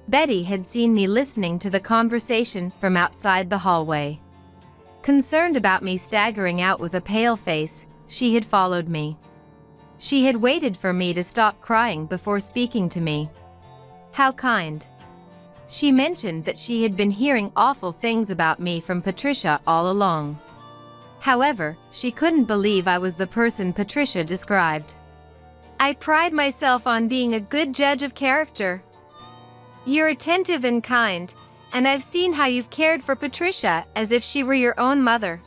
Betty had seen me listening to the conversation from outside the hallway. Concerned about me staggering out with a pale face, she had followed me. She had waited for me to stop crying before speaking to me. How kind. She mentioned that she had been hearing awful things about me from Patricia all along. However, she couldn't believe I was the person Patricia described. I pride myself on being a good judge of character. You're attentive and kind, and I've seen how you've cared for Patricia as if she were your own mother.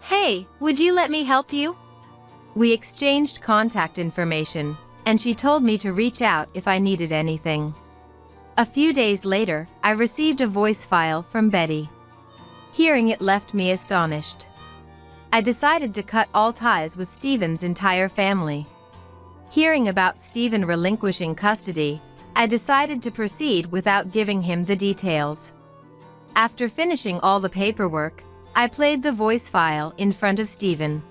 Hey, would you let me help you? We exchanged contact information, and she told me to reach out if I needed anything. A few days later, I received a voice file from Betty. Hearing it left me astonished. I decided to cut all ties with Stephen's entire family. Hearing about Stephen relinquishing custody, I decided to proceed without giving him the details. After finishing all the paperwork, I played the voice file in front of Stephen.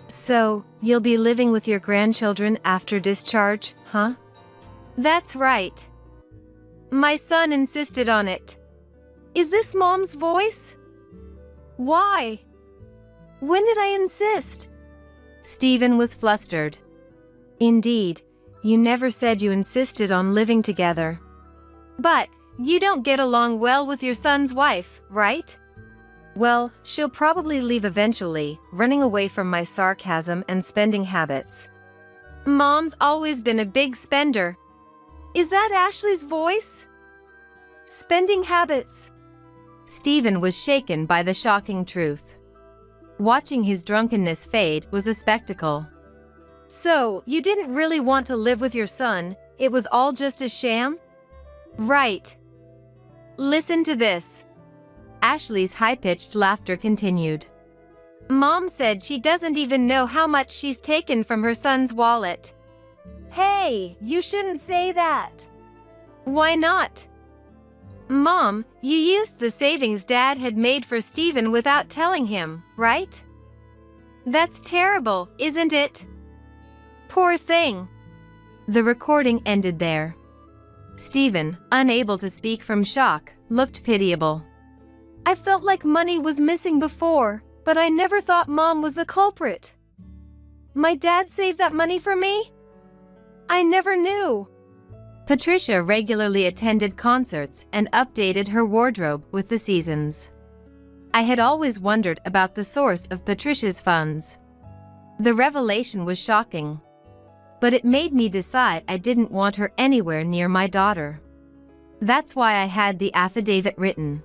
So, you'll be living with your grandchildren after discharge, huh? That's right. My son insisted on it. Is this Mom's voice? Why? When did I insist? Stephen was flustered. Indeed, you never said you insisted on living together. But, you don't get along well with your son's wife, right? Well, she'll probably leave eventually, running away from my sarcasm and spending habits. Mom's always been a big spender. Is that Ashley's voice? Spending habits. Stephen was shaken by the shocking truth. Watching his drunkenness fade was a spectacle. So, you didn't really want to live with your son, it was all just a sham? Right. Listen to this. Ashley's high-pitched laughter continued. Mom said she doesn't even know how much she's taken from her son's wallet. Hey, you shouldn't say that. Why not? Mom, you used the savings Dad had made for Stephen without telling him, right? That's terrible, isn't it? Poor thing. The recording ended there. Stephen, unable to speak from shock, looked pitiable. I felt like money was missing before, but I never thought Mom was the culprit. My dad saved that money for me? I never knew. Patricia regularly attended concerts and updated her wardrobe with the seasons. I had always wondered about the source of Patricia's funds. The revelation was shocking. But it made me decide I didn't want her anywhere near my daughter. That's why I had the affidavit written.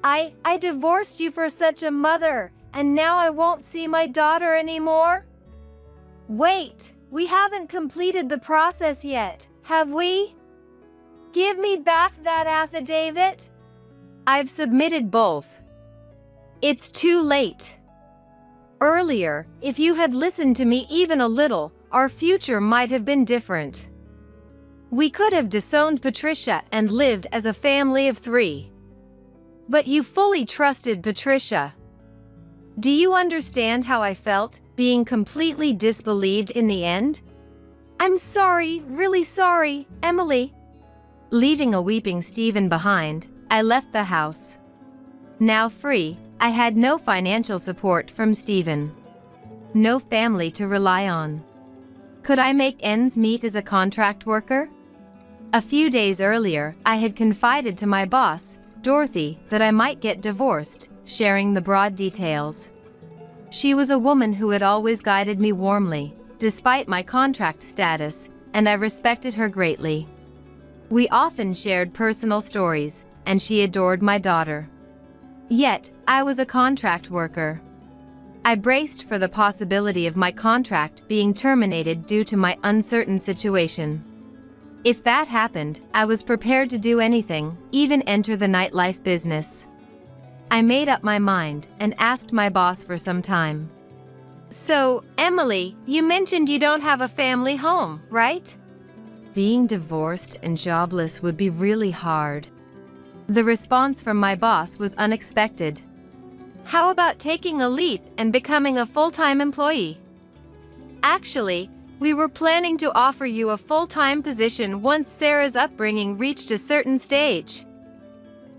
I divorced you for such a mother, and now I won't see my daughter anymore? Wait, we haven't completed the process yet, have we? Give me back that affidavit. I've submitted both. It's too late. Earlier, if you had listened to me even a little, our future might have been different. We could have disowned Patricia and lived as a family of 3. But you fully trusted Patricia. Do you understand how I felt, being completely disbelieved in the end? I'm sorry, really sorry, Emily. Leaving a weeping Stephen behind, I left the house. Now free, I had no financial support from Stephen. No family to rely on. Could I make ends meet as a contract worker? A few days earlier, I had confided to my boss, Dorothy, that I might get divorced, sharing the broad details. She was a woman who had always guided me warmly, despite my contract status, and I respected her greatly. We often shared personal stories, and she adored my daughter. Yet, I was a contract worker. I braced for the possibility of my contract being terminated due to my uncertain situation. If that happened, I was prepared to do anything, even enter the nightlife business. I made up my mind and asked my boss for some time. So, Emily, you mentioned you don't have a family home, right? Being divorced and jobless would be really hard. The response from my boss was unexpected. How about taking a leap and becoming a full-time employee? Actually, we were planning to offer you a full-time position once Sarah's upbringing reached a certain stage.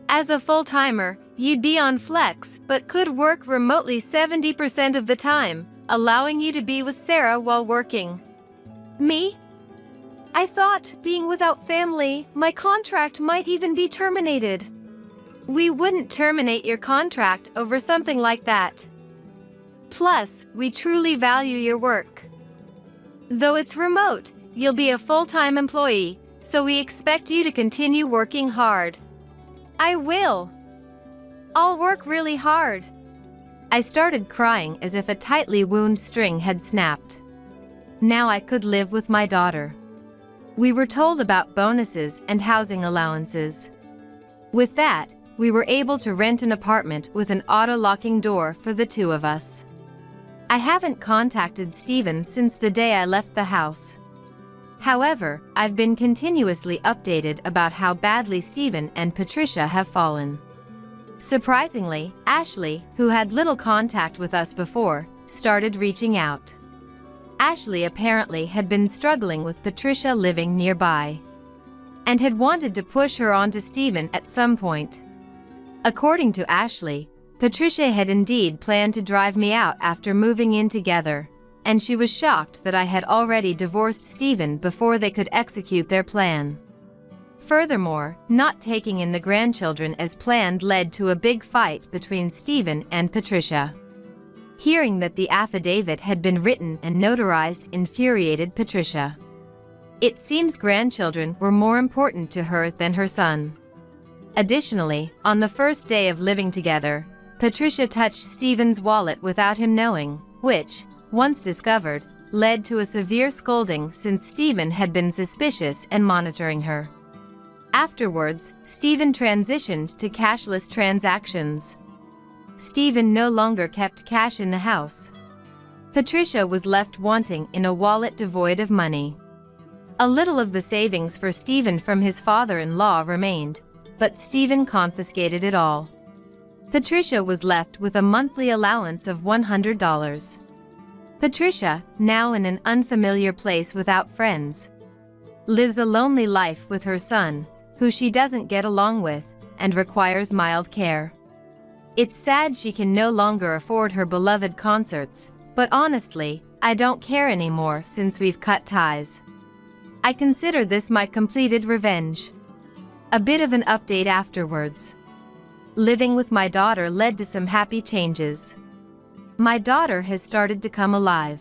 As a full-timer, you'd be on flex but could work remotely 70% of the time, allowing you to be with Sarah while working. Me? I thought, being without family, my contract might even be terminated. We wouldn't terminate your contract over something like that. Plus, we truly value your work. Though it's remote, you'll be a full-time employee, so we expect you to continue working hard. I will. I'll work really hard. I started crying as if a tightly wound string had snapped. Now I could live with my daughter. We were told about bonuses and housing allowances. With that, we were able to rent an apartment with an auto-locking door for the 2 of us. I haven't contacted Stephen since the day I left the house. However, I've been continuously updated about how badly Stephen and Patricia have fallen. Surprisingly, Ashley, who had little contact with us before, started reaching out. Ashley apparently had been struggling with Patricia living nearby, and had wanted to push her onto Stephen at some point. According to Ashley, Patricia had indeed planned to drive me out after moving in together, and she was shocked that I had already divorced Stephen before they could execute their plan. Furthermore, not taking in the grandchildren as planned led to a big fight between Stephen and Patricia. Hearing that the affidavit had been written and notarized infuriated Patricia. It seems grandchildren were more important to her than her son. Additionally, on the first day of living together, Patricia touched Stephen's wallet without him knowing, which, once discovered, led to a severe scolding since Stephen had been suspicious and monitoring her. Afterwards, Stephen transitioned to cashless transactions. Stephen no longer kept cash in the house. Patricia was left wanting in a wallet devoid of money. A little of the savings for Stephen from his father-in-law remained, but Stephen confiscated it all. Patricia was left with a monthly allowance of $100. Patricia, now in an unfamiliar place without friends, lives a lonely life with her son, who she doesn't get along with, and requires mild care. It's sad she can no longer afford her beloved concerts, but honestly, I don't care anymore since we've cut ties. I consider this my completed revenge. A bit of an update afterwards. Living with my daughter led to some happy changes. My daughter has started to come alive.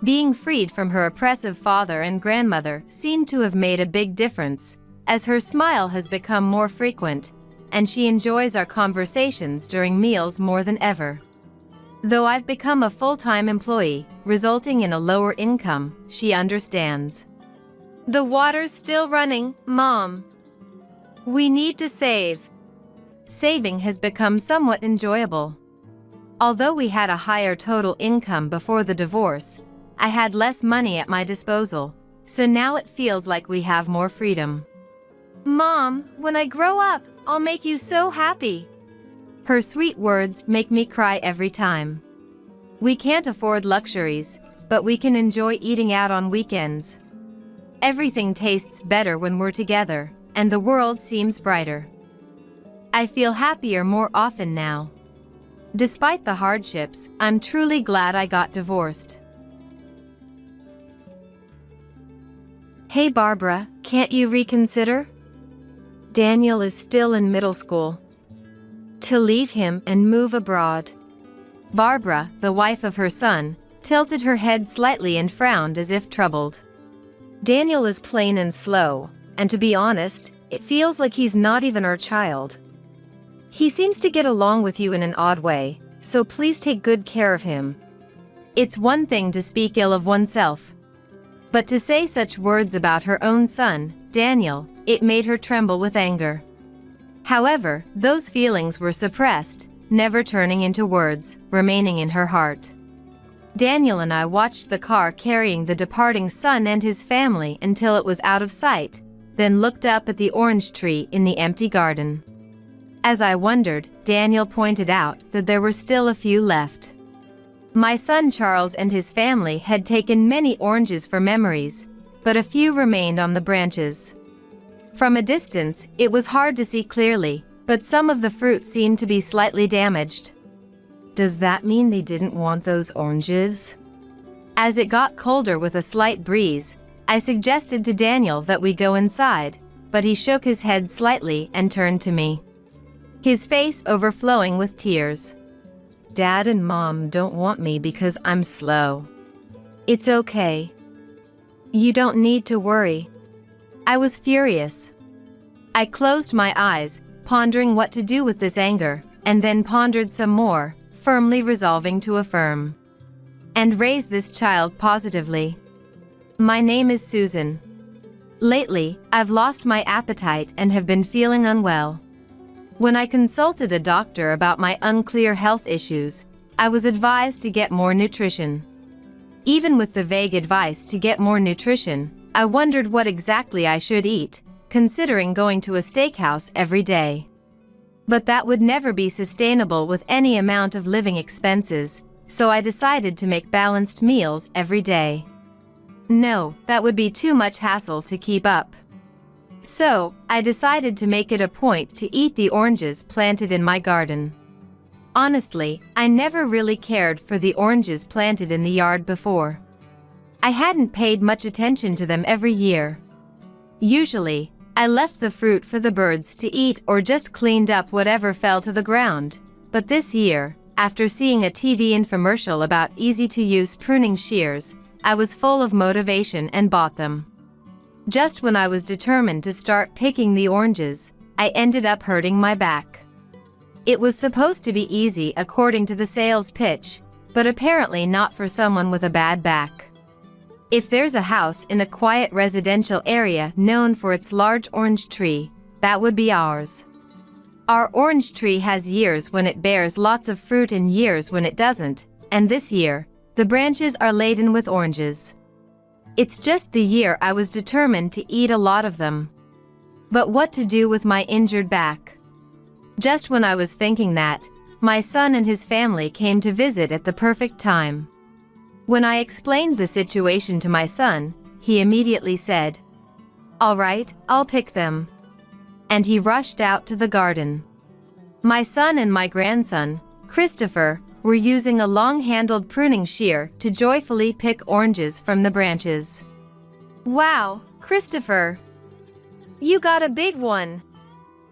Being freed from her oppressive father and grandmother seemed to have made a big difference, as her smile has become more frequent, and she enjoys our conversations during meals more than ever. Though I've become a full-time employee, resulting in a lower income, she understands. The water's still running, Mom. We need to save. Saving has become somewhat enjoyable. Although we had a higher total income before the divorce, I had less money at my disposal, so now it feels like we have more freedom. Mom, when I grow up, I'll make you so happy. Her sweet words make me cry every time. We can't afford luxuries, but we can enjoy eating out on weekends. Everything tastes better when we're together, and the world seems brighter. I feel happier more often now. Despite the hardships, I'm truly glad I got divorced. Hey Barbara, can't you reconsider? Daniel is still in middle school. To leave him and move abroad. Barbara, the wife of her son, tilted her head slightly and frowned as if troubled. Daniel is plain and slow, and to be honest, it feels like he's not even our child. He seems to get along with you in an odd way, so please take good care of him. It's one thing to speak ill of oneself, but to say such words about her own son, Daniel, it made her tremble with anger. However, those feelings were suppressed, never turning into words, remaining in her heart. Daniel and I watched the car carrying the departing son and his family until it was out of sight, then looked up at the orange tree in the empty garden. As I wondered, Daniel pointed out that there were still a few left. My son Charles and his family had taken many oranges for memories, but a few remained on the branches. From a distance, it was hard to see clearly, but some of the fruit seemed to be slightly damaged. Does that mean they didn't want those oranges? As it got colder with a slight breeze, I suggested to Daniel that we go inside, but he shook his head slightly and turned to me, his face overflowing with tears. Dad and Mom don't want me because I'm slow. It's okay. You don't need to worry. I was furious. I closed my eyes, pondering what to do with this anger, and then pondered some more, firmly resolving to affirm and raise this child positively. My name is Susan. Lately, I've lost my appetite and have been feeling unwell. When I consulted a doctor about my unclear health issues, I was advised to get more nutrition. Even with the vague advice to get more nutrition, I wondered what exactly I should eat, considering going to a steakhouse every day. But that would never be sustainable with any amount of living expenses, so I decided to make balanced meals every day. No, that would be too much hassle to keep up. So, I decided to make it a point to eat the oranges planted in my garden. Honestly, I never really cared for the oranges planted in the yard before. I hadn't paid much attention to them every year. Usually, I left the fruit for the birds to eat or just cleaned up whatever fell to the ground. But this year, after seeing a TV infomercial about easy-to-use pruning shears, I was full of motivation and bought them. Just when I was determined to start picking the oranges, I ended up hurting my back. It was supposed to be easy according to the sales pitch, but apparently not for someone with a bad back. If there's a house in a quiet residential area known for its large orange tree, that would be ours. Our orange tree has years when it bears lots of fruit and years when it doesn't, and this year, the branches are laden with oranges. It's just the year I was determined to eat a lot of them. But what to do with my injured back? Just when I was thinking that, my son and his family came to visit at the perfect time. When I explained the situation to my son, he immediately said, "All right, I'll pick them." And he rushed out to the garden. My son and my grandson, Christopher, were using a long-handled pruning shear to joyfully pick oranges from the branches. "Wow, Christopher! You got a big one!"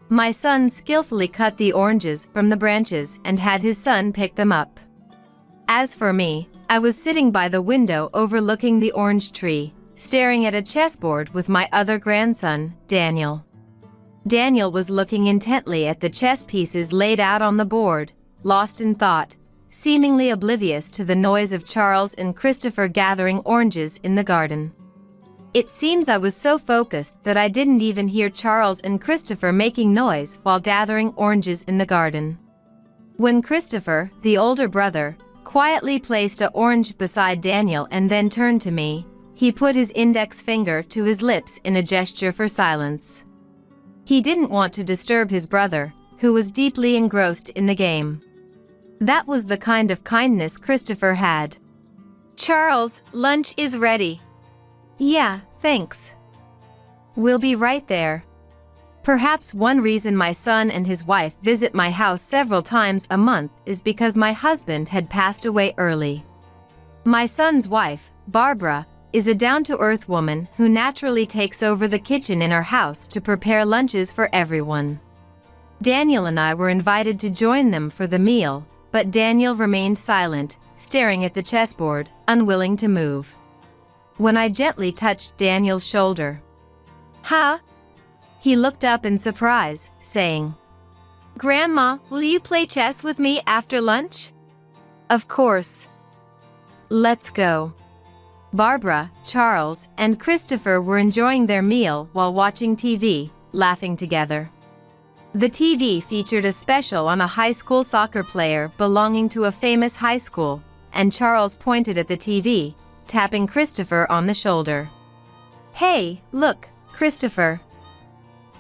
My son skillfully cut the oranges from the branches and had his son pick them up. As for me, I was sitting by the window overlooking the orange tree, staring at a chessboard with my other grandson, Daniel. Daniel was looking intently at the chess pieces laid out on the board, lost in thought, seemingly oblivious to the noise of Charles and Christopher gathering oranges in the garden. It seems I was so focused that I didn't even hear Charles and Christopher making noise while gathering oranges in the garden. When Christopher, the older brother, quietly placed an orange beside Daniel and then turned to me, he put his index finger to his lips in a gesture for silence. He didn't want to disturb his brother, who was deeply engrossed in the game. That was the kind of kindness Christopher had. "Charles, lunch is ready." "Yeah, thanks. We'll be right there." Perhaps one reason my son and his wife visit my house several times a month is because my husband had passed away early. My son's wife, Barbara, is a down-to-earth woman who naturally takes over the kitchen in our house to prepare lunches for everyone. Daniel and I were invited to join them for the meal, but Daniel remained silent, staring at the chessboard, unwilling to move. When I gently touched Daniel's shoulder, "Huh?" He looked up in surprise, saying, "Grandma, will you play chess with me after lunch?" "Of course. Let's go." Barbara, Charles, and Christopher were enjoying their meal while watching TV, laughing together. The TV featured a special on a high school soccer player belonging to a famous high school, and Charles pointed at the TV, tapping Christopher on the shoulder. "Hey, look, Christopher.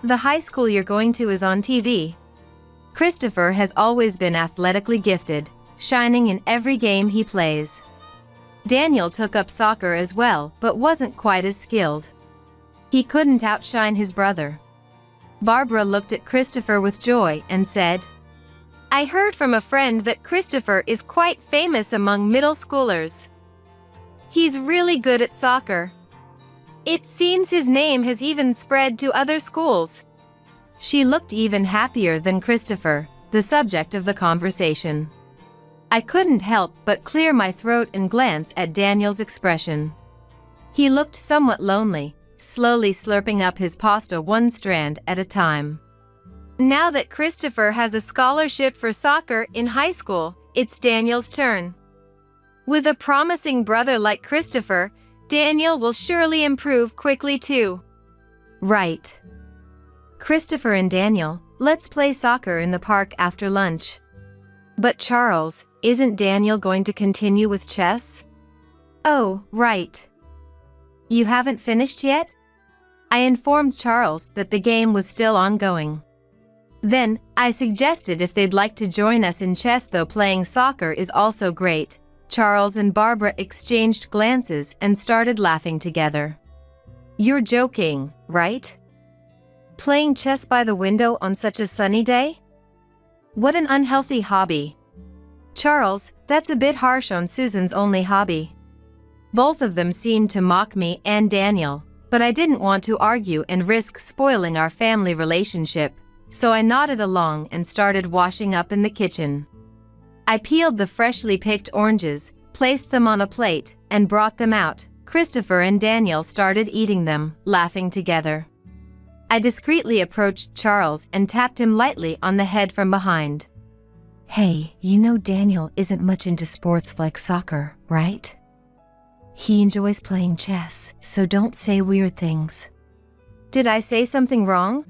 The high school you're going to is on TV." Christopher has always been athletically gifted, shining in every game he plays. Daniel took up soccer as well, but wasn't quite as skilled. He couldn't outshine his brother. Barbara looked at Christopher with joy and said, "I heard from a friend that Christopher is quite famous among middle schoolers. He's really good at soccer. It seems his name has even spread to other schools." She looked even happier than Christopher, the subject of the conversation. I couldn't help but clear my throat and glance at Daniel's expression. He looked somewhat lonely, slowly slurping up his pasta one strand at a time. Now that Christopher has a scholarship for soccer in high school, it's Daniel's turn. With a promising brother like Christopher, Daniel will surely improve quickly too. Right. Christopher and Daniel, let's play soccer in the park after lunch. But Charles, isn't Daniel going to continue with chess? Oh, right. You haven't finished yet? I informed Charles that the game was still ongoing. Then, I suggested if they'd like to join us in chess, though playing soccer is also great. Charles and Barbara exchanged glances and started laughing together. "You're joking, right? Playing chess by the window on such a sunny day? What an unhealthy hobby." "Charles, that's a bit harsh on Susan's only hobby." Both of them seemed to mock me and Daniel, but I didn't want to argue and risk spoiling our family relationship, so I nodded along and started washing up in the kitchen. I peeled the freshly picked oranges, placed them on a plate, and brought them out. Christopher and Daniel started eating them, laughing together. I discreetly approached Charles and tapped him lightly on the head from behind. Hey, you know Daniel isn't much into sports like soccer, right? He enjoys playing chess, so don't say weird things. Did I say something wrong?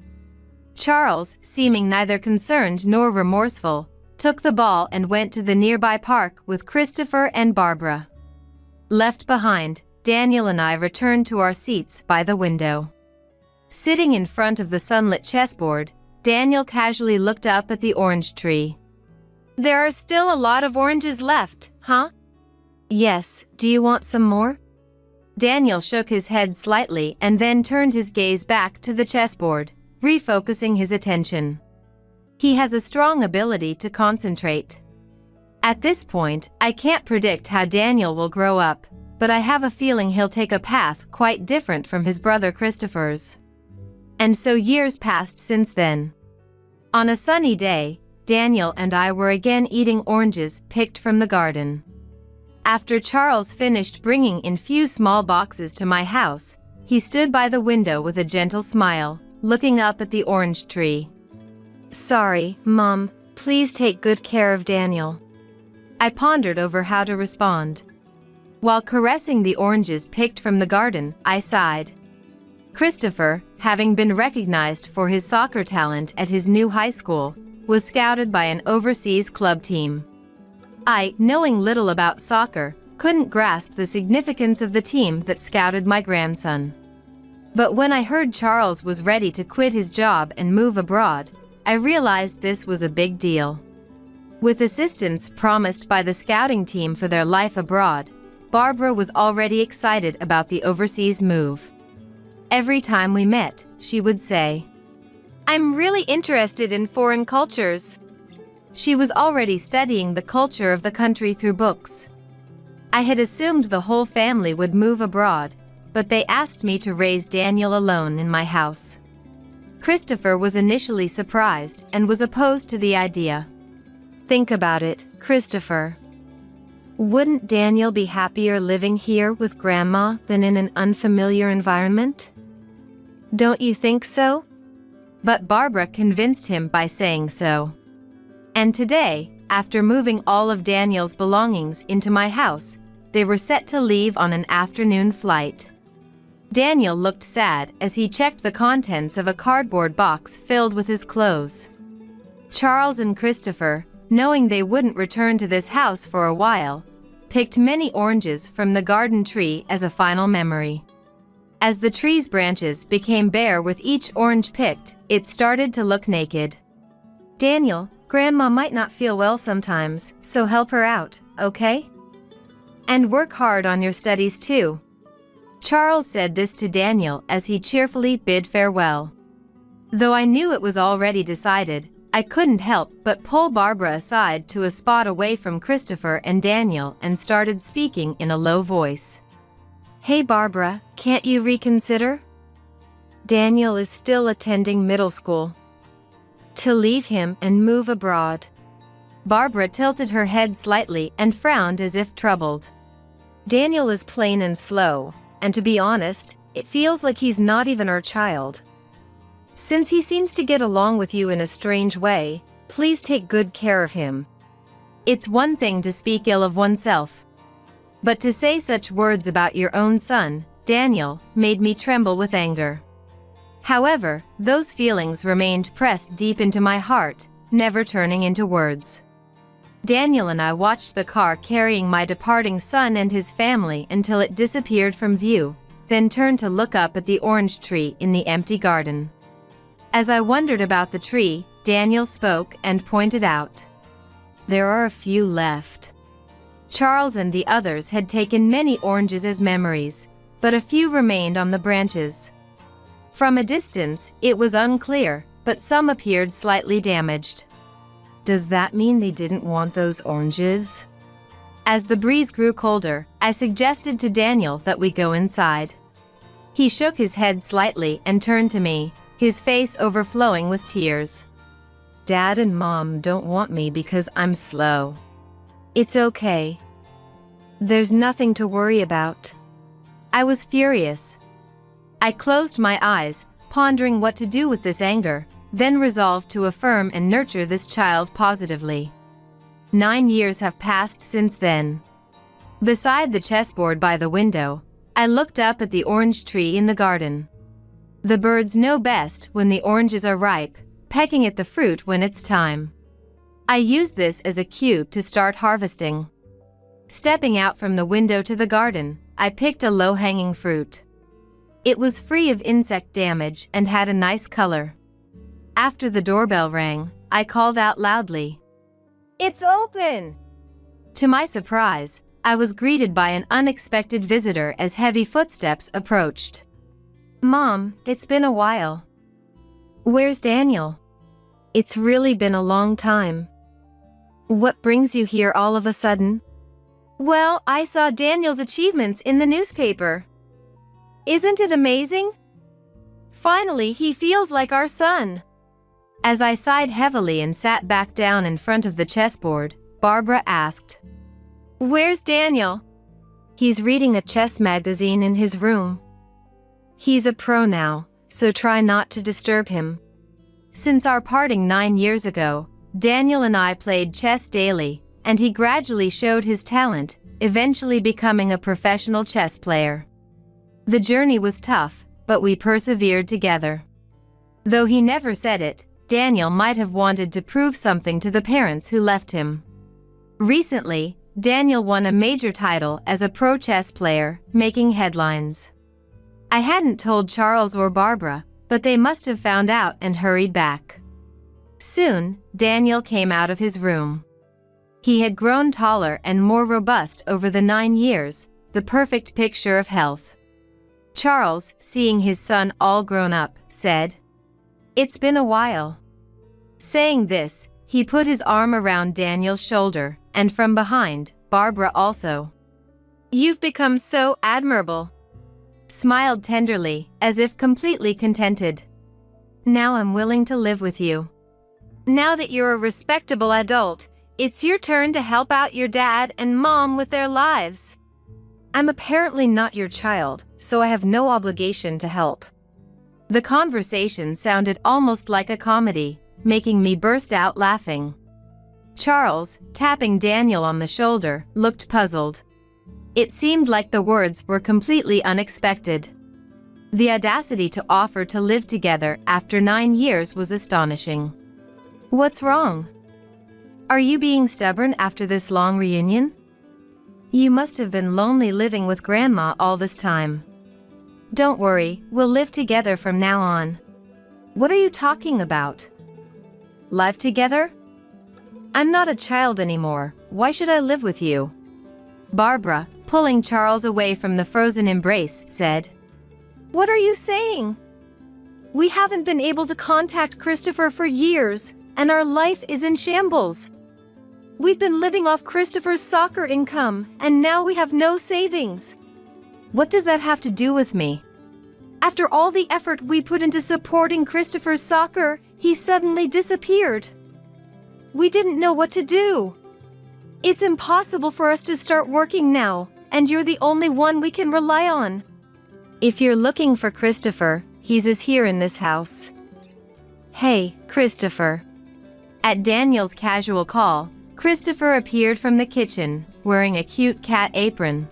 Charles, seeming neither concerned nor remorseful, took the ball and went to the nearby park with Christopher and Barbara. Left behind, Daniel and I returned to our seats by the window. Sitting in front of the sunlit chessboard, Daniel casually looked up at the orange tree. There are still a lot of oranges left, huh? Yes, do you want some more? Daniel shook his head slightly and then turned his gaze back to the chessboard, refocusing his attention. He has a strong ability to concentrate. At this point, I can't predict how Daniel will grow up, but I have a feeling he'll take a path quite different from his brother Christopher's. And so years passed since then. On a sunny day, Daniel and I were again eating oranges picked from the garden. After Charles finished bringing in few small boxes to my house, he stood by the window with a gentle smile, looking up at the orange tree. Sorry, Mom, please take good care of Daniel. I pondered over how to respond. While caressing the oranges picked from the garden, I sighed. Christopher, having been recognized for his soccer talent at his new high school, was scouted by an overseas club team. I, knowing little about soccer, couldn't grasp the significance of the team that scouted my grandson. But when I heard Charles was ready to quit his job and move abroad, I realized this was a big deal. With assistance promised by the scouting team for their life abroad, Barbara was already excited about the overseas move. Every time we met, she would say, "I'm really interested in foreign cultures." She was already studying the culture of the country through books. I had assumed the whole family would move abroad, but they asked me to raise Daniel alone in my house. Christopher was initially surprised and was opposed to the idea. Think about it, Christopher. Wouldn't Daniel be happier living here with Grandma than in an unfamiliar environment? Don't you think so? But Barbara convinced him by saying so. And today, after moving all of Daniel's belongings into my house, they were set to leave on an afternoon flight. Daniel looked sad as he checked the contents of a cardboard box filled with his clothes. Charles and Christopher, knowing they wouldn't return to this house for a while, picked many oranges from the garden tree as a final memory. As the tree's branches became bare with each orange picked, it started to look naked. Daniel, Grandma might not feel well sometimes, so help her out, okay? And work hard on your studies too. Charles said this to Daniel as he cheerfully bid farewell. Though I knew it was already decided, I couldn't help but pull Barbara aside to a spot away from Christopher and Daniel and started speaking in a low voice. Hey Barbara, can't you reconsider? Daniel is still attending middle school. To leave him and move abroad. Barbara tilted her head slightly and frowned as if troubled. Daniel is plain and slow, and to be honest, it feels like he's not even our child. Since he seems to get along with you in a strange way, please take good care of him. It's one thing to speak ill of oneself, but to say such words about your own son, Daniel, made me tremble with anger. However, those feelings remained pressed deep into my heart, never turning into words. Daniel and I watched the car carrying my departing son and his family until it disappeared from view, then turned to look up at the orange tree in the empty garden. As I wondered about the tree, Daniel spoke and pointed out. There are a few left. Charles and the others had taken many oranges as memories, but a few remained on the branches. From a distance, it was unclear, but some appeared slightly damaged. Does that mean they didn't want those oranges? As the breeze grew colder, I suggested to Daniel that we go inside. He shook his head slightly and turned to me, his face overflowing with tears. Dad and Mom don't want me because I'm slow. It's okay. There's nothing to worry about. I was furious. I closed my eyes, pondering what to do with this anger, then resolved to affirm and nurture this child positively. 9 years have passed since then. Beside the chessboard by the window, I looked up at the orange tree in the garden. The birds know best when the oranges are ripe, pecking at the fruit when it's time. I used this as a cue to start harvesting. Stepping out from the window to the garden, I picked a low-hanging fruit. It was free of insect damage and had a nice color. After the doorbell rang, I called out loudly, "It's open!" To my surprise, I was greeted by an unexpected visitor as heavy footsteps approached. "Mom, it's been a while. Where's Daniel? It's really been a long time. What brings you here all of a sudden?" "Well, I saw Daniel's achievements in the newspaper. Isn't it amazing? Finally, he feels like our son." As I sighed heavily and sat back down in front of the chessboard, Barbara asked, "Where's Daniel?" "He's reading a chess magazine in his room. He's a pro now, so try not to disturb him." Since our parting 9 years ago, Daniel and I played chess daily, and he gradually showed his talent, eventually becoming a professional chess player. The journey was tough, but we persevered together. Though he never said it, Daniel might have wanted to prove something to the parents who left him. Recently, Daniel won a major title as a pro chess player, making headlines. I hadn't told Charles or Barbara, but they must have found out and hurried back. Soon, Daniel came out of his room. He had grown taller and more robust over the 9 years, the perfect picture of health. Charles, seeing his son all grown up, said, "It's been a while." Saying this, he put his arm around Daniel's shoulder, and from behind, Barbara also. "You've become so admirable," smiled tenderly, as if completely contented. "Now I'm willing to live with you. Now that you're a respectable adult, it's your turn to help out your dad and mom with their lives. I'm apparently not your child, so I have no obligation to help." The conversation sounded almost like a comedy, making me burst out laughing. Charles, tapping Daniel on the shoulder, looked puzzled. It seemed like the words were completely unexpected. The audacity to offer to live together after 9 years was astonishing. "What's wrong? Are you being stubborn after this long reunion? You must have been lonely living with Grandma all this time. Don't worry, we'll live together from now on." "What are you talking about? Live together? I'm not a child anymore, why should I live with you?" Barbara, pulling Charles away from the frozen embrace, said, "What are you saying? We haven't been able to contact Christopher for years, and our life is in shambles. We've been living off Christopher's soccer income, and now we have no savings. What does that have to do with me? After all the effort we put into supporting Christopher's soccer, he suddenly disappeared. We didn't know what to do. It's impossible for us to start working now, and you're the only one we can rely on. If you're looking for Christopher, he's here in this house." "Hey, Christopher." At Daniel's casual call, Christopher appeared from the kitchen, wearing a cute cat apron,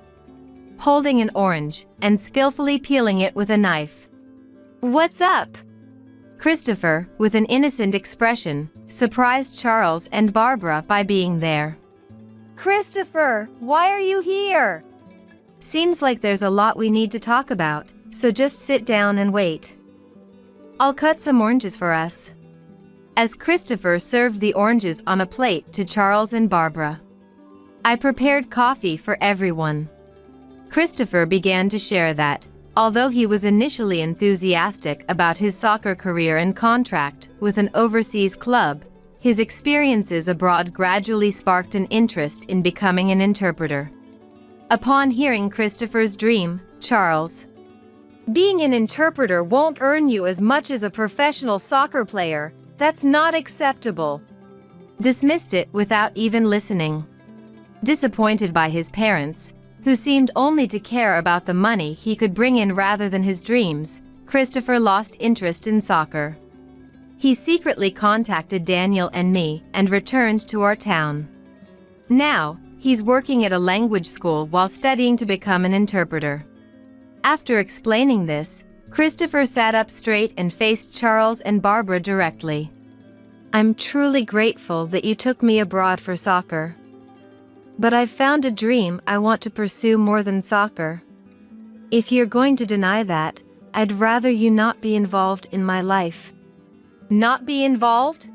holding an orange, and skillfully peeling it with a knife. "What's up?" Christopher, with an innocent expression, surprised Charles and Barbara by being there. "Christopher, why are you here?" "Seems like there's a lot we need to talk about, so just sit down and wait. I'll cut some oranges for us." As Christopher served the oranges on a plate to Charles and Barbara, I prepared coffee for everyone. Christopher began to share that, although he was initially enthusiastic about his soccer career and contract with an overseas club, his experiences abroad gradually sparked an interest in becoming an interpreter. Upon hearing Christopher's dream, Charles, "Being an interpreter won't earn you as much as a professional soccer player. That's not acceptable," dismissed it without even listening. Disappointed by his parents, who seemed only to care about the money he could bring in rather than his dreams, Christopher lost interest in soccer. He secretly contacted Daniel and me and returned to our town. Now, he's working at a language school while studying to become an interpreter. After explaining this, Christopher sat up straight and faced Charles and Barbara directly. "I'm truly grateful that you took me abroad for soccer. But I've found a dream I want to pursue more than soccer. If you're going to deny that, I'd rather you not be involved in my life." "Not be involved?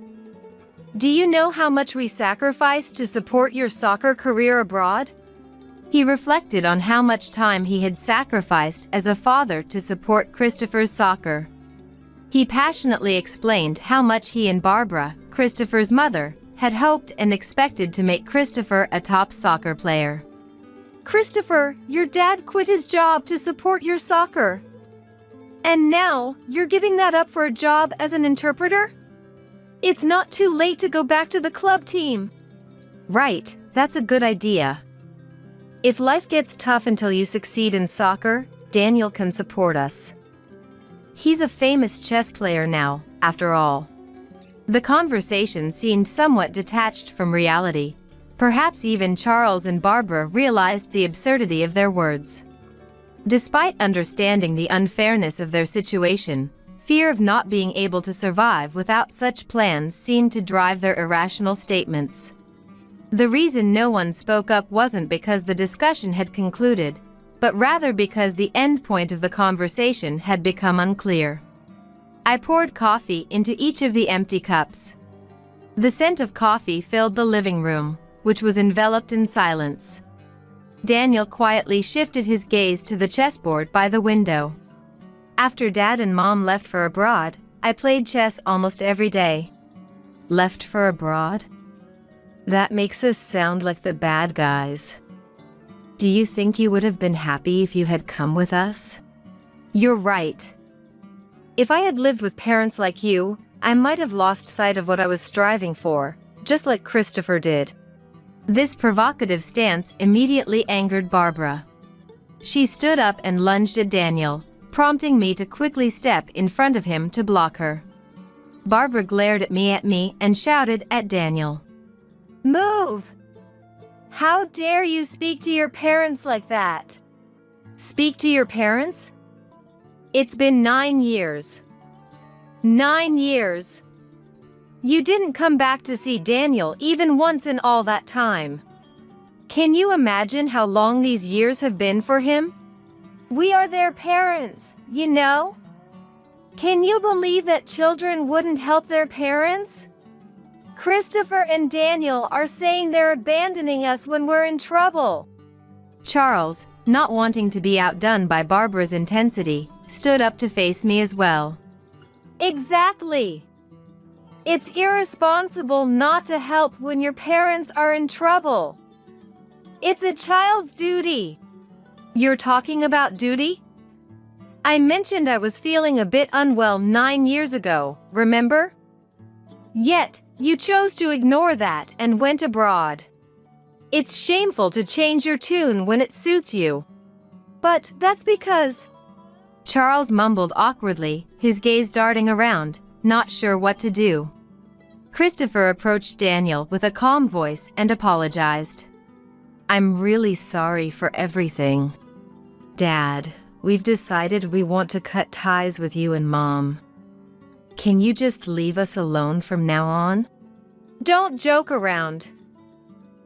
Do you know how much we sacrificed to support your soccer career abroad?" He reflected on how much time he had sacrificed as a father to support Christopher's soccer. He passionately explained how much he and Barbara, Christopher's mother, had hoped and expected to make Christopher a top soccer player. "Christopher, your dad quit his job to support your soccer. And now, you're giving that up for a job as an interpreter? It's not too late to go back to the club team." "Right, that's a good idea. If life gets tough until you succeed in soccer, Daniel can support us. He's a famous chess player now, after all." The conversation seemed somewhat detached from reality. Perhaps even Charles and Barbara realized the absurdity of their words. Despite understanding the unfairness of their situation, fear of not being able to survive without such plans seemed to drive their irrational statements. The reason no one spoke up wasn't because the discussion had concluded, but rather because the end point of the conversation had become unclear. I poured coffee into each of the empty cups. The scent of coffee filled the living room, which was enveloped in silence. Daniel quietly shifted his gaze to the chessboard by the window. After Dad and Mom left for abroad, I played chess almost every day. Left for abroad? That makes us sound like the bad guys. Do you think you would have been happy if you had come with us? You're right. If I had lived with parents like you, I might have lost sight of what I was striving for, just like Christopher did. This provocative stance immediately angered Barbara. She stood up and lunged at Daniel, prompting me to quickly step in front of him to block her. Barbara glared at me and shouted at Daniel. "Move! How dare you speak to your parents like that?" "Speak to your parents? It's been 9 years. 9 years! You didn't come back to see Daniel even once in all that time. Can you imagine how long these years have been for him? We are their parents, you know? Can you believe that children wouldn't help their parents? Christopher and Daniel are saying they're abandoning us when we're in trouble." Charles, not wanting to be outdone by Barbara's intensity, stood up to face me as well. "Exactly. It's irresponsible not to help when your parents are in trouble. It's a child's duty." "You're talking about duty? I mentioned I was feeling a bit unwell 9 years ago, remember? Yet, you chose to ignore that and went abroad. It's shameful to change your tune when it suits you." "But that's because..." Charles mumbled awkwardly, his gaze darting around, not sure what to do. Christopher approached Daniel with a calm voice and apologized. "I'm really sorry for everything. Dad, we've decided we want to cut ties with you and Mom. Can you just leave us alone from now on?" "Don't joke around.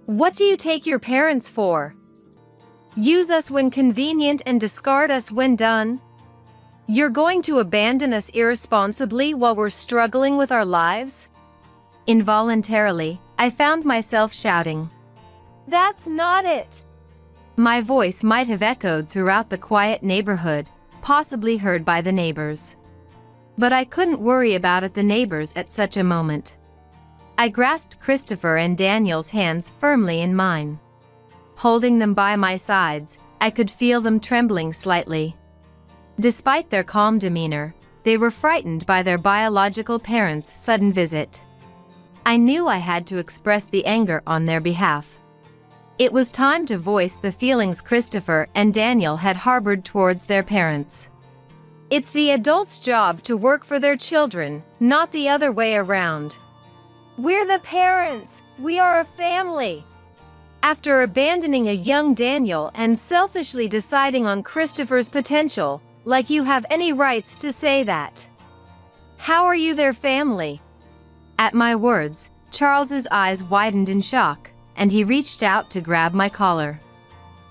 What do you take your parents for? Use us when convenient and discard us when done? You're going to abandon us irresponsibly while we're struggling with our lives?" Involuntarily, I found myself shouting. "That's not it!" My voice might have echoed throughout the quiet neighborhood, possibly heard by the neighbors. But I couldn't worry about the neighbors at such a moment. I grasped Christopher and Daniel's hands firmly in mine. Holding them by my sides, I could feel them trembling slightly. Despite their calm demeanor, they were frightened by their biological parents' sudden visit. I knew I had to express the anger on their behalf. It was time to voice the feelings Christopher and Daniel had harbored towards their parents. It's the adult's job to work for their children, not the other way around. We're the parents. We are a family. After abandoning a young Daniel and selfishly deciding on Christopher's potential, like you have any rights to say that. How are you their family? At my words, Charles's eyes widened in shock, and he reached out to grab my collar.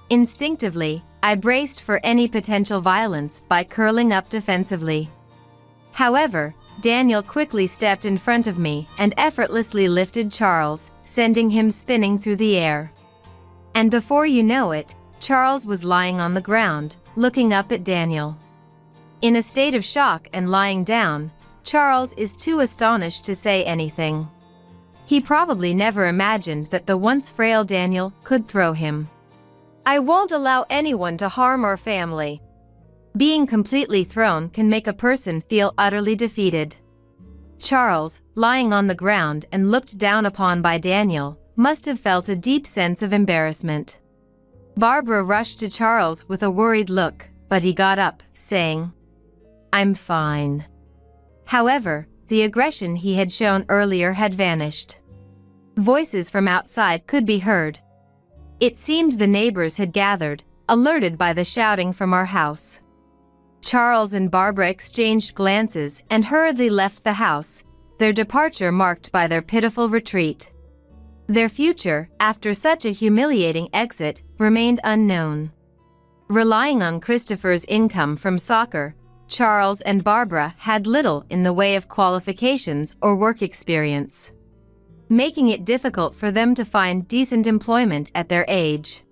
Instinctively, I braced for any potential violence by curling up defensively. However, Daniel quickly stepped in front of me and effortlessly lifted Charles, sending him spinning through the air. And before you know it, Charles was lying on the ground, looking up at Daniel. In a state of shock and lying down, Charles is too astonished to say anything. He probably never imagined that the once frail Daniel could throw him. I won't allow anyone to harm our family. Being completely thrown can make a person feel utterly defeated. Charles, lying on the ground and looked down upon by Daniel, must have felt a deep sense of embarrassment. Barbara rushed to Charles with a worried look, but he got up, saying, "I'm fine." However, the aggression he had shown earlier had vanished. Voices from outside could be heard. It seemed the neighbors had gathered, alerted by the shouting from our house. Charles and Barbara exchanged glances and hurriedly left the house, their departure marked by their pitiful retreat. Their future, after such a humiliating exit, remained unknown. Relying on Christopher's income from soccer, Charles and Barbara had little in the way of qualifications or work experience, making it difficult for them to find decent employment at their age.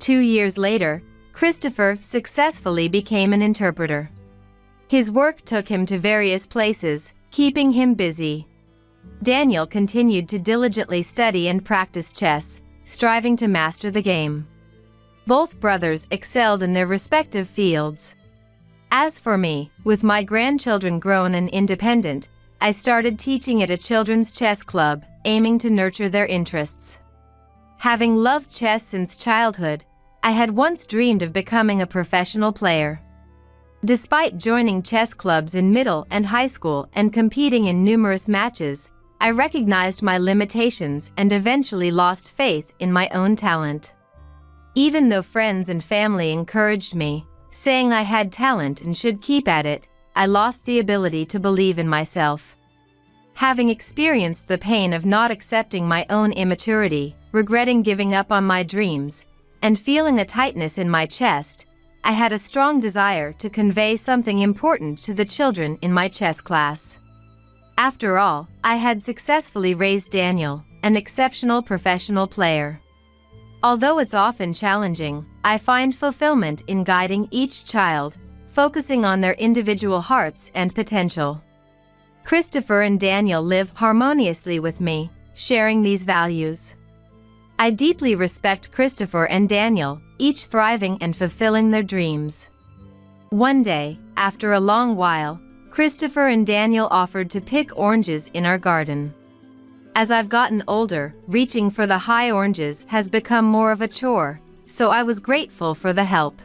2 years later, Christopher successfully became an interpreter. His work took him to various places, keeping him busy. Daniel continued to diligently study and practice chess, striving to master the game. Both brothers excelled in their respective fields. As for me, with my grandchildren grown and independent, I started teaching at a children's chess club, aiming to nurture their interests. Having loved chess since childhood, I had once dreamed of becoming a professional player. Despite joining chess clubs in middle and high school and competing in numerous matches, I recognized my limitations and eventually lost faith in my own talent. Even though friends and family encouraged me, saying I had talent and should keep at it, I lost the ability to believe in myself. Having experienced the pain of not accepting my own immaturity, regretting giving up on my dreams, and feeling a tightness in my chest, I had a strong desire to convey something important to the children in my chess class. After all, I had successfully raised Daniel, an exceptional professional player. Although it's often challenging, I find fulfillment in guiding each child, focusing on their individual hearts and potential. Christopher and Daniel live harmoniously with me, sharing these values. I deeply respect Christopher and Daniel, each thriving and fulfilling their dreams. One day, after a long while, Christopher and Daniel offered to pick oranges in our garden. As I've gotten older, reaching for the high oranges has become more of a chore, so I was grateful for the help.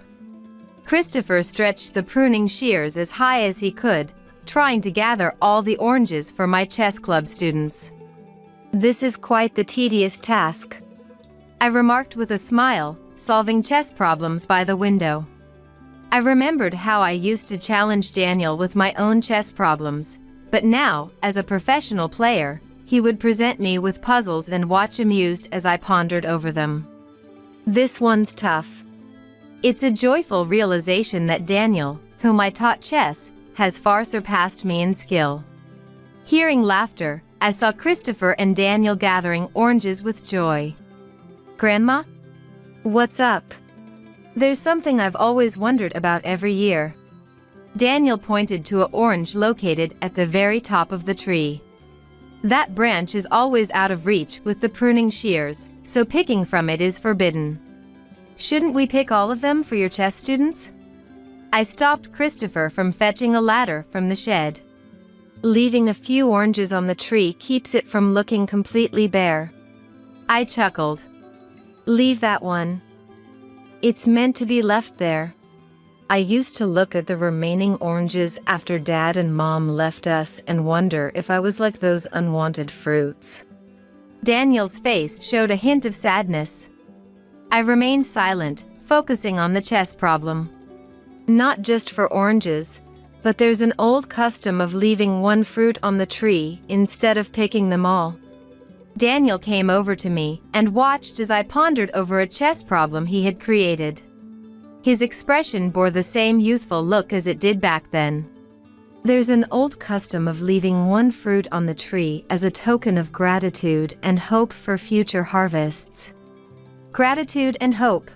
Christopher stretched the pruning shears as high as he could, trying to gather all the oranges for my chess club students. "This is quite the tedious task," I remarked with a smile, solving chess problems by the window. I remembered how I used to challenge Daniel with my own chess problems, but now, as a professional player, he would present me with puzzles and watch amused as I pondered over them. "This one's tough." It's a joyful realization that Daniel, whom I taught chess, has far surpassed me in skill. Hearing laughter, I saw Christopher and Daniel gathering oranges with joy. "Grandma? What's up?" "There's something I've always wondered about every year." Daniel pointed to an orange located at the very top of the tree. "That branch is always out of reach with the pruning shears, so picking from it is forbidden. Shouldn't we pick all of them for your chess students?" I stopped Christopher from fetching a ladder from the shed. "Leaving a few oranges on the tree keeps it from looking completely bare." I chuckled. "Leave that one. It's meant to be left there." I used to look at the remaining oranges after Dad and Mom left us and wonder if I was like those unwanted fruits. Daniel's face showed a hint of sadness. I remained silent, focusing on the chess problem. Not just for oranges, but there's an old custom of leaving one fruit on the tree instead of picking them all. Daniel came over to me and watched as I pondered over a chess problem he had created. His expression bore the same youthful look as it did back then. There's an old custom of leaving one fruit on the tree as a token of gratitude and hope for future harvests. Gratitude and hope.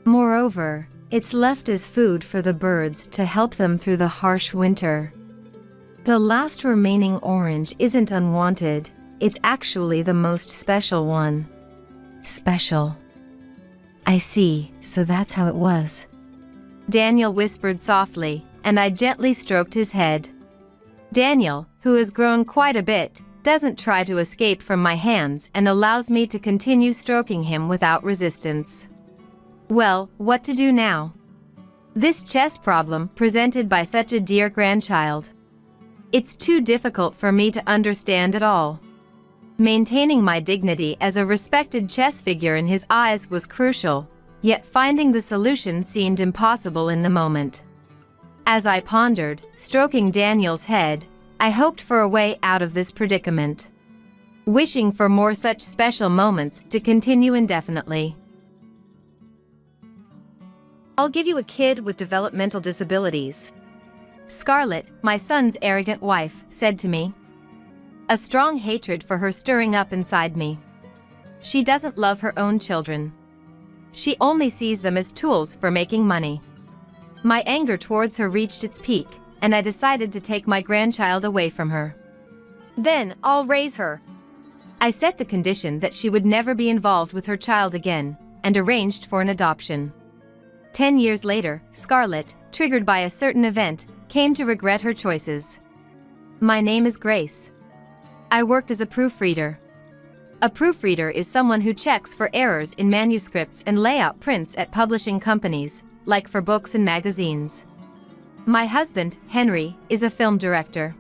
Moreover, it's left as food for the birds to help them through the harsh winter. The last remaining orange isn't unwanted, it's actually the most special one. Special. I see, so that's how it was. Daniel whispered softly, and I gently stroked his head. Daniel, who has grown quite a bit, doesn't try to escape from my hands and allows me to continue stroking him without resistance. Well, what to do now? This chess problem presented by such a dear grandchild. It's too difficult for me to understand at all. Maintaining my dignity as a respected chess figure in his eyes was crucial, yet finding the solution seemed impossible in the moment. As I pondered, stroking Daniel's head, I hoped for a way out of this predicament, wishing for more such special moments to continue indefinitely. I'll give you a kid with developmental disabilities. Scarlett, my son's arrogant wife, said to me. A strong hatred for her stirring up inside me. She doesn't love her own children. She only sees them as tools for making money. My anger towards her reached its peak, and I decided to take my grandchild away from her. Then I'll raise her. I set the condition that she would never be involved with her child again, and arranged for an adoption. 10 years later, Scarlett, triggered by a certain event, came to regret her choices. My name is Grace. I work as a proofreader. A proofreader is someone who checks for errors in manuscripts and layout prints at publishing companies, like for books and magazines. My husband, Henry, is a film director.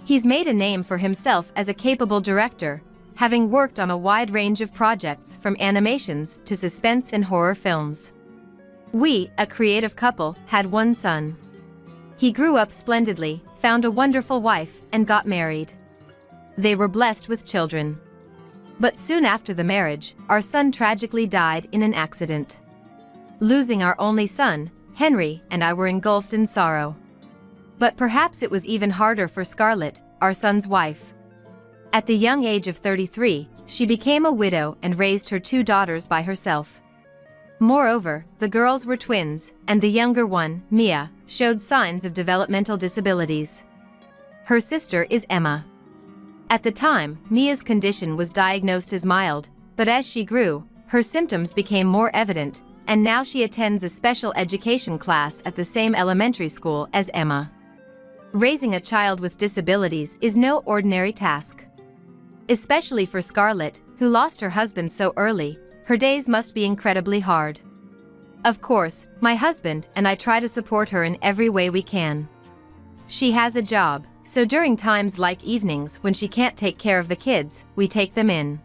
He's made a name for himself as a capable director, having worked on a wide range of projects from animations to suspense and horror films. We, a creative couple, had one son. He grew up splendidly, found a wonderful wife, and got married. They were blessed with children. But soon after the marriage, our son tragically died in an accident. Losing our only son, Henry and I were engulfed in sorrow. But perhaps it was even harder for Scarlett, our son's wife. At the young age of 33, she became a widow and raised her 2 daughters by herself. Moreover, the girls were twins, and the younger one, Mia, showed signs of developmental disabilities. Her sister is Emma. At the time, Mia's condition was diagnosed as mild, but as she grew, her symptoms became more evident, and now she attends a special education class at the same elementary school as Emma. Raising a child with disabilities is no ordinary task. Especially for Scarlett, who lost her husband so early, her days must be incredibly hard. Of course, my husband and I try to support her in every way we can. She has a job, so during times like evenings when she can't take care of the kids, we take them in.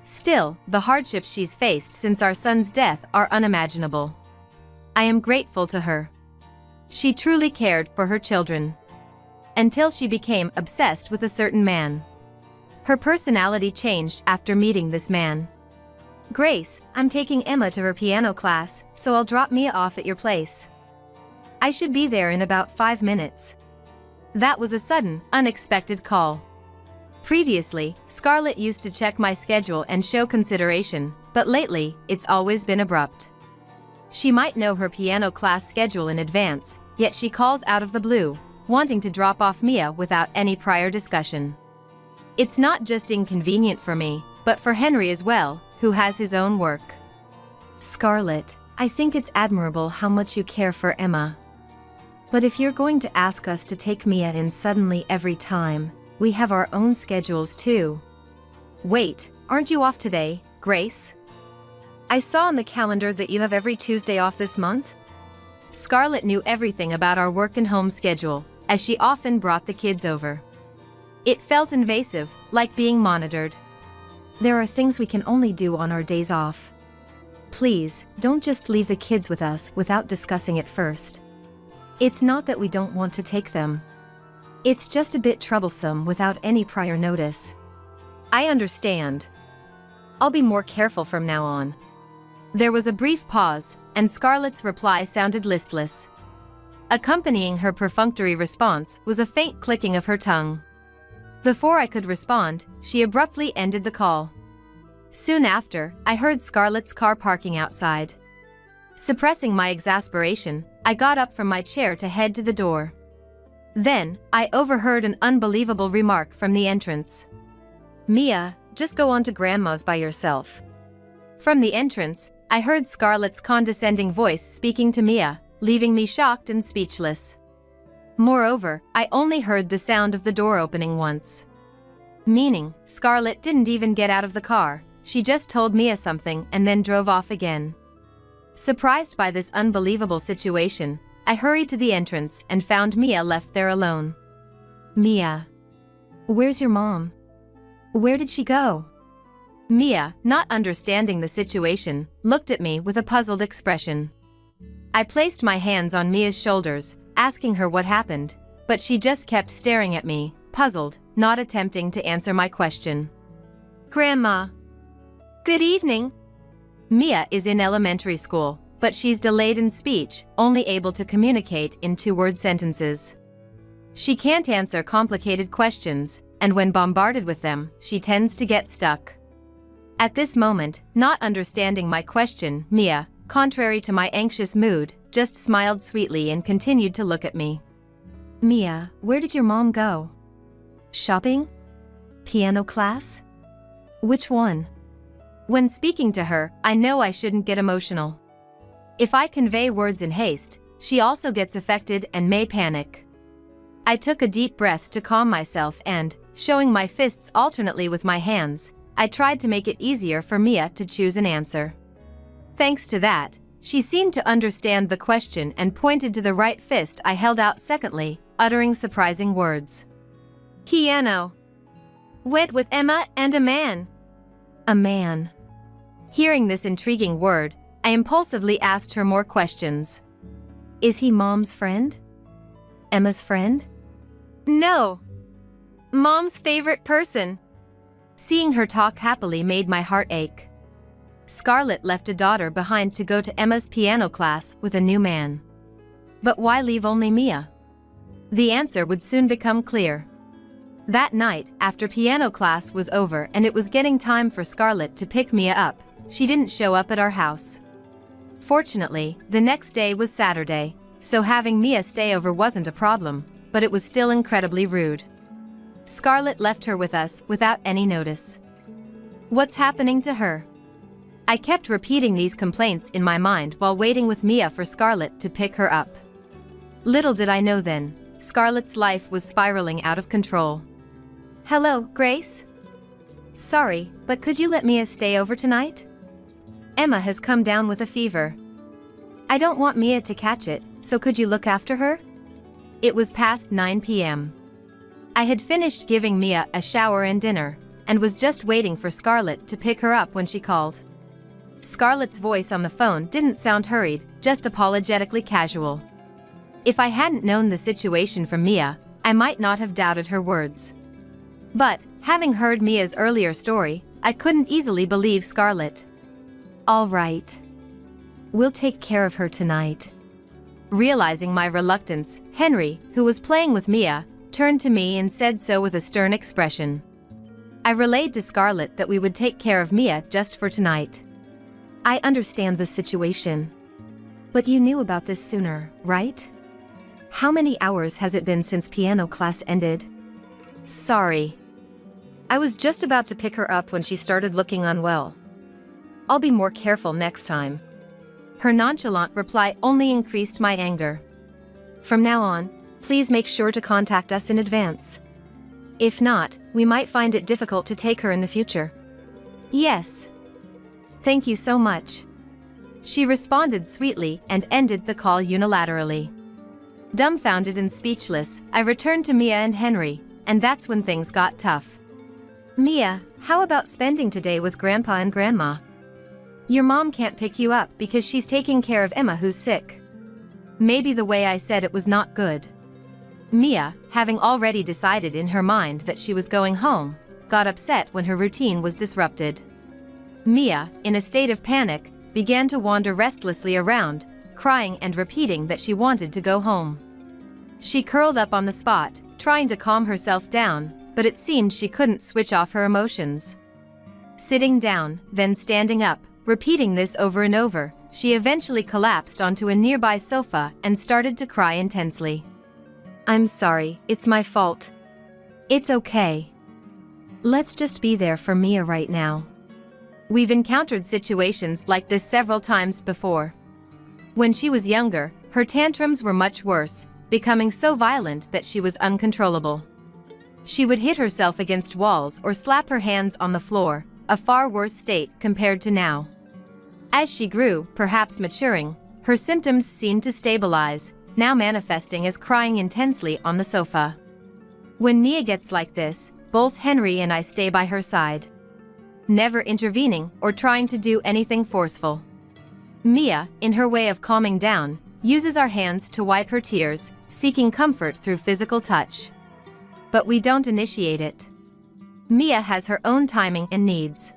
Still, the hardships she's faced since our son's death are unimaginable. I am grateful to her. She truly cared for her children. Until she became obsessed with a certain man. Her personality changed after meeting this man. Grace, I'm taking Emma to her piano class, so I'll drop Mia off at your place. I should be there in about 5 minutes. That was a sudden, unexpected call. Previously, Scarlett used to check my schedule and show consideration, but lately, it's always been abrupt. She might know her piano class schedule in advance, yet she calls out of the blue, wanting to drop off Mia without any prior discussion. It's not just inconvenient for me, but for Henry as well, who has his own work. Scarlett, I think it's admirable how much you care for Emma. But if you're going to ask us to take Mia in suddenly every time, we have our own schedules too. Wait, aren't you off today, Grace? I saw on the calendar that you have every Tuesday off this month. Scarlett knew everything about our work and home schedule, as she often brought the kids over. It felt invasive, like being monitored. There are things we can only do on our days off. Please, don't just leave the kids with us without discussing it first. It's not that we don't want to take them. It's just a bit troublesome without any prior notice. I understand. I'll be more careful from now on. There was a brief pause, and Scarlett's reply sounded listless. Accompanying her perfunctory response was a faint clicking of her tongue. Before I could respond, she abruptly ended the call. Soon after, I heard Scarlett's car parking outside. Suppressing my exasperation, I got up from my chair to head to the door. Then, I overheard an unbelievable remark from the entrance. "Mia, just go on to Grandma's by yourself." From the entrance, I heard Scarlett's condescending voice speaking to Mia, leaving me shocked and speechless. Moreover, I only heard the sound of the door opening once. Meaning, Scarlett didn't even get out of the car, she just told Mia something and then drove off again. Surprised by this unbelievable situation, I hurried to the entrance and found Mia left there alone. "Mia, where's your mom? Where did she go?" Mia, not understanding the situation, looked at me with a puzzled expression. I placed my hands on Mia's shoulders, asking her what happened, but she just kept staring at me, puzzled, not attempting to answer my question. "Grandma. Good evening." Mia is in elementary school, but she's delayed in speech, only able to communicate in two-word sentences. She can't answer complicated questions, and when bombarded with them, she tends to get stuck. At this moment, not understanding my question, Mia, contrary to my anxious mood, just smiled sweetly and continued to look at me. "Mia, where did your mom go? Shopping? Piano class? Which one?" When speaking to her, I know I shouldn't get emotional. If I convey words in haste, she also gets affected and may panic. I took a deep breath to calm myself and, showing my fists alternately with my hands, I tried to make it easier for Mia to choose an answer. Thanks to that, she seemed to understand the question and pointed to the right fist I held out secondly, uttering surprising words. "Piano. Went with Emma and a man." "A man." Hearing this intriguing word, I impulsively asked her more questions. "Is he Mom's friend? Emma's friend?" "No. Mom's favorite person." Seeing her talk happily made my heart ache. Scarlett left a daughter behind to go to Emma's piano class with a new man. But why leave only Mia? The answer would soon become clear. That night, after piano class was over and it was getting time for Scarlett to pick Mia up, she didn't show up at our house. Fortunately, the next day was Saturday, so having Mia stay over wasn't a problem, but it was still incredibly rude. Scarlett left her with us without any notice. What's happening to her? I kept repeating these complaints in my mind while waiting with Mia for Scarlett to pick her up. Little did I know then, Scarlett's life was spiraling out of control. "Hello, Grace? Sorry, but could you let Mia stay over tonight? Emma has come down with a fever. I don't want Mia to catch it, so could you look after her?" It was past 9 p.m. I had finished giving Mia a shower and dinner, and was just waiting for Scarlett to pick her up when she called. Scarlett's voice on the phone didn't sound hurried, just apologetically casual. If I hadn't known the situation from Mia, I might not have doubted her words. But, having heard Mia's earlier story, I couldn't easily believe Scarlett. "All right. We'll take care of her tonight." Realizing my reluctance, Henry, who was playing with Mia, turned to me and said so with a stern expression. I relayed to Scarlett that we would take care of Mia just for tonight. "I understand the situation. But you knew about this sooner, right? How many hours has it been since piano class ended?" "Sorry. I was just about to pick her up when she started looking unwell. I'll be more careful next time." Her nonchalant reply only increased my anger. "From now on, please make sure to contact us in advance. If not, we might find it difficult to take her in the future." "Yes. Thank you so much." She responded sweetly and ended the call unilaterally. Dumbfounded and speechless, I returned to Mia and Henry, and that's when things got tough. Mia, how about spending today with Grandpa and Grandma? Your mom can't pick you up because she's taking care of Emma who's sick. Maybe the way I said it was not good. Mia, having already decided in her mind that she was going home, got upset when her routine was disrupted. Mia, in a state of panic, began to wander restlessly around, crying and repeating that she wanted to go home. She curled up on the spot, trying to calm herself down, but it seemed she couldn't switch off her emotions. Sitting down, then standing up, repeating this over and over, she eventually collapsed onto a nearby sofa and started to cry intensely. I'm sorry, it's my fault. It's okay. Let's just be there for Mia right now. We've encountered situations like this several times before. When she was younger, her tantrums were much worse, becoming so violent that she was uncontrollable. She would hit herself against walls or slap her hands on the floor, a far worse state compared to now. As she grew, perhaps maturing, her symptoms seemed to stabilize, now manifesting as crying intensely on the sofa. When Mia gets like this, both Henry and I stay by her side, never intervening or trying to do anything forceful. Mia, in her way of calming down, uses our hands to wipe her tears, seeking comfort through physical touch. But we don't initiate it. Mia has her own timing and needs.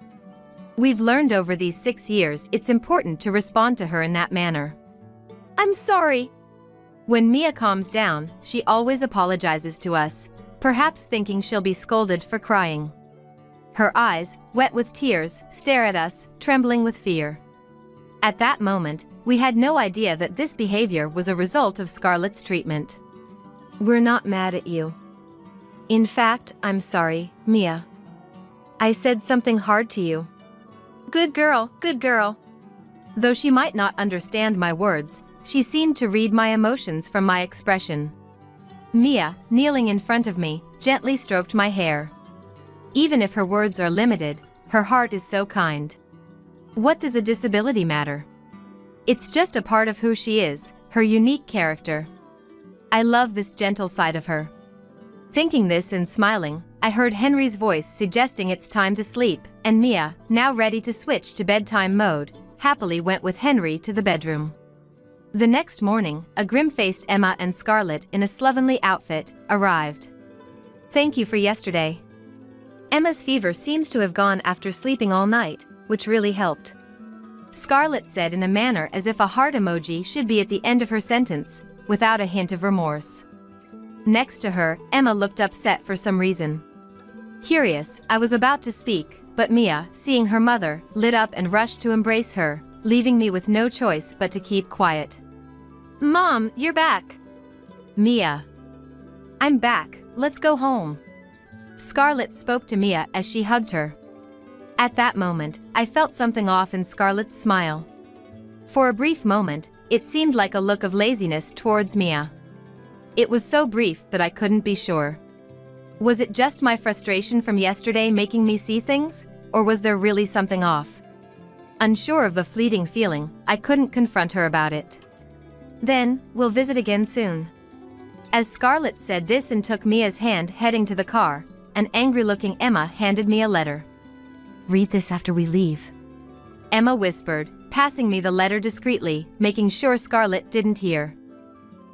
We've learned over these 6 years it's important to respond to her in that manner. I'm sorry. When Mia calms down, she always apologizes to us, perhaps thinking she'll be scolded for crying. Her eyes, wet with tears, stare at us, trembling with fear. At that moment, we had no idea that this behavior was a result of Scarlett's treatment. We're not mad at you. In fact, I'm sorry, Mia. I said something hard to you. Good girl, good girl. Though she might not understand my words, she seemed to read my emotions from my expression. Mia, kneeling in front of me, gently stroked my hair. Even if her words are limited, her heart is so kind. What does a disability matter? It's just a part of who she is, her unique character. I love this gentle side of her. Thinking this and smiling, I heard Henry's voice suggesting it's time to sleep, and Mia, now ready to switch to bedtime mode, happily went with Henry to the bedroom. The next morning, a grim-faced Emma and Scarlett in a slovenly outfit arrived. Thank you for yesterday. Emma's fever seems to have gone after sleeping all night, which really helped. Scarlett said in a manner as if a heart emoji should be at the end of her sentence, without a hint of remorse. Next to her, Emma looked upset for some reason. Curious, I was about to speak, but Mia, seeing her mother, lit up and rushed to embrace her, leaving me with no choice but to keep quiet. Mom, you're back. Mia. I'm back, let's go home. Scarlett spoke to Mia as she hugged her. At that moment, I felt something off in Scarlett's smile. For a brief moment, it seemed like a look of laziness towards Mia. It was so brief that I couldn't be sure. Was it just my frustration from yesterday making me see things, or was there really something off? Unsure of the fleeting feeling, I couldn't confront her about it. Then, we'll visit again soon. As Scarlett said this and took Mia's hand heading to the car, an angry-looking Emma handed me a letter. Read this after we leave. Emma whispered, passing me the letter discreetly, making sure Scarlett didn't hear.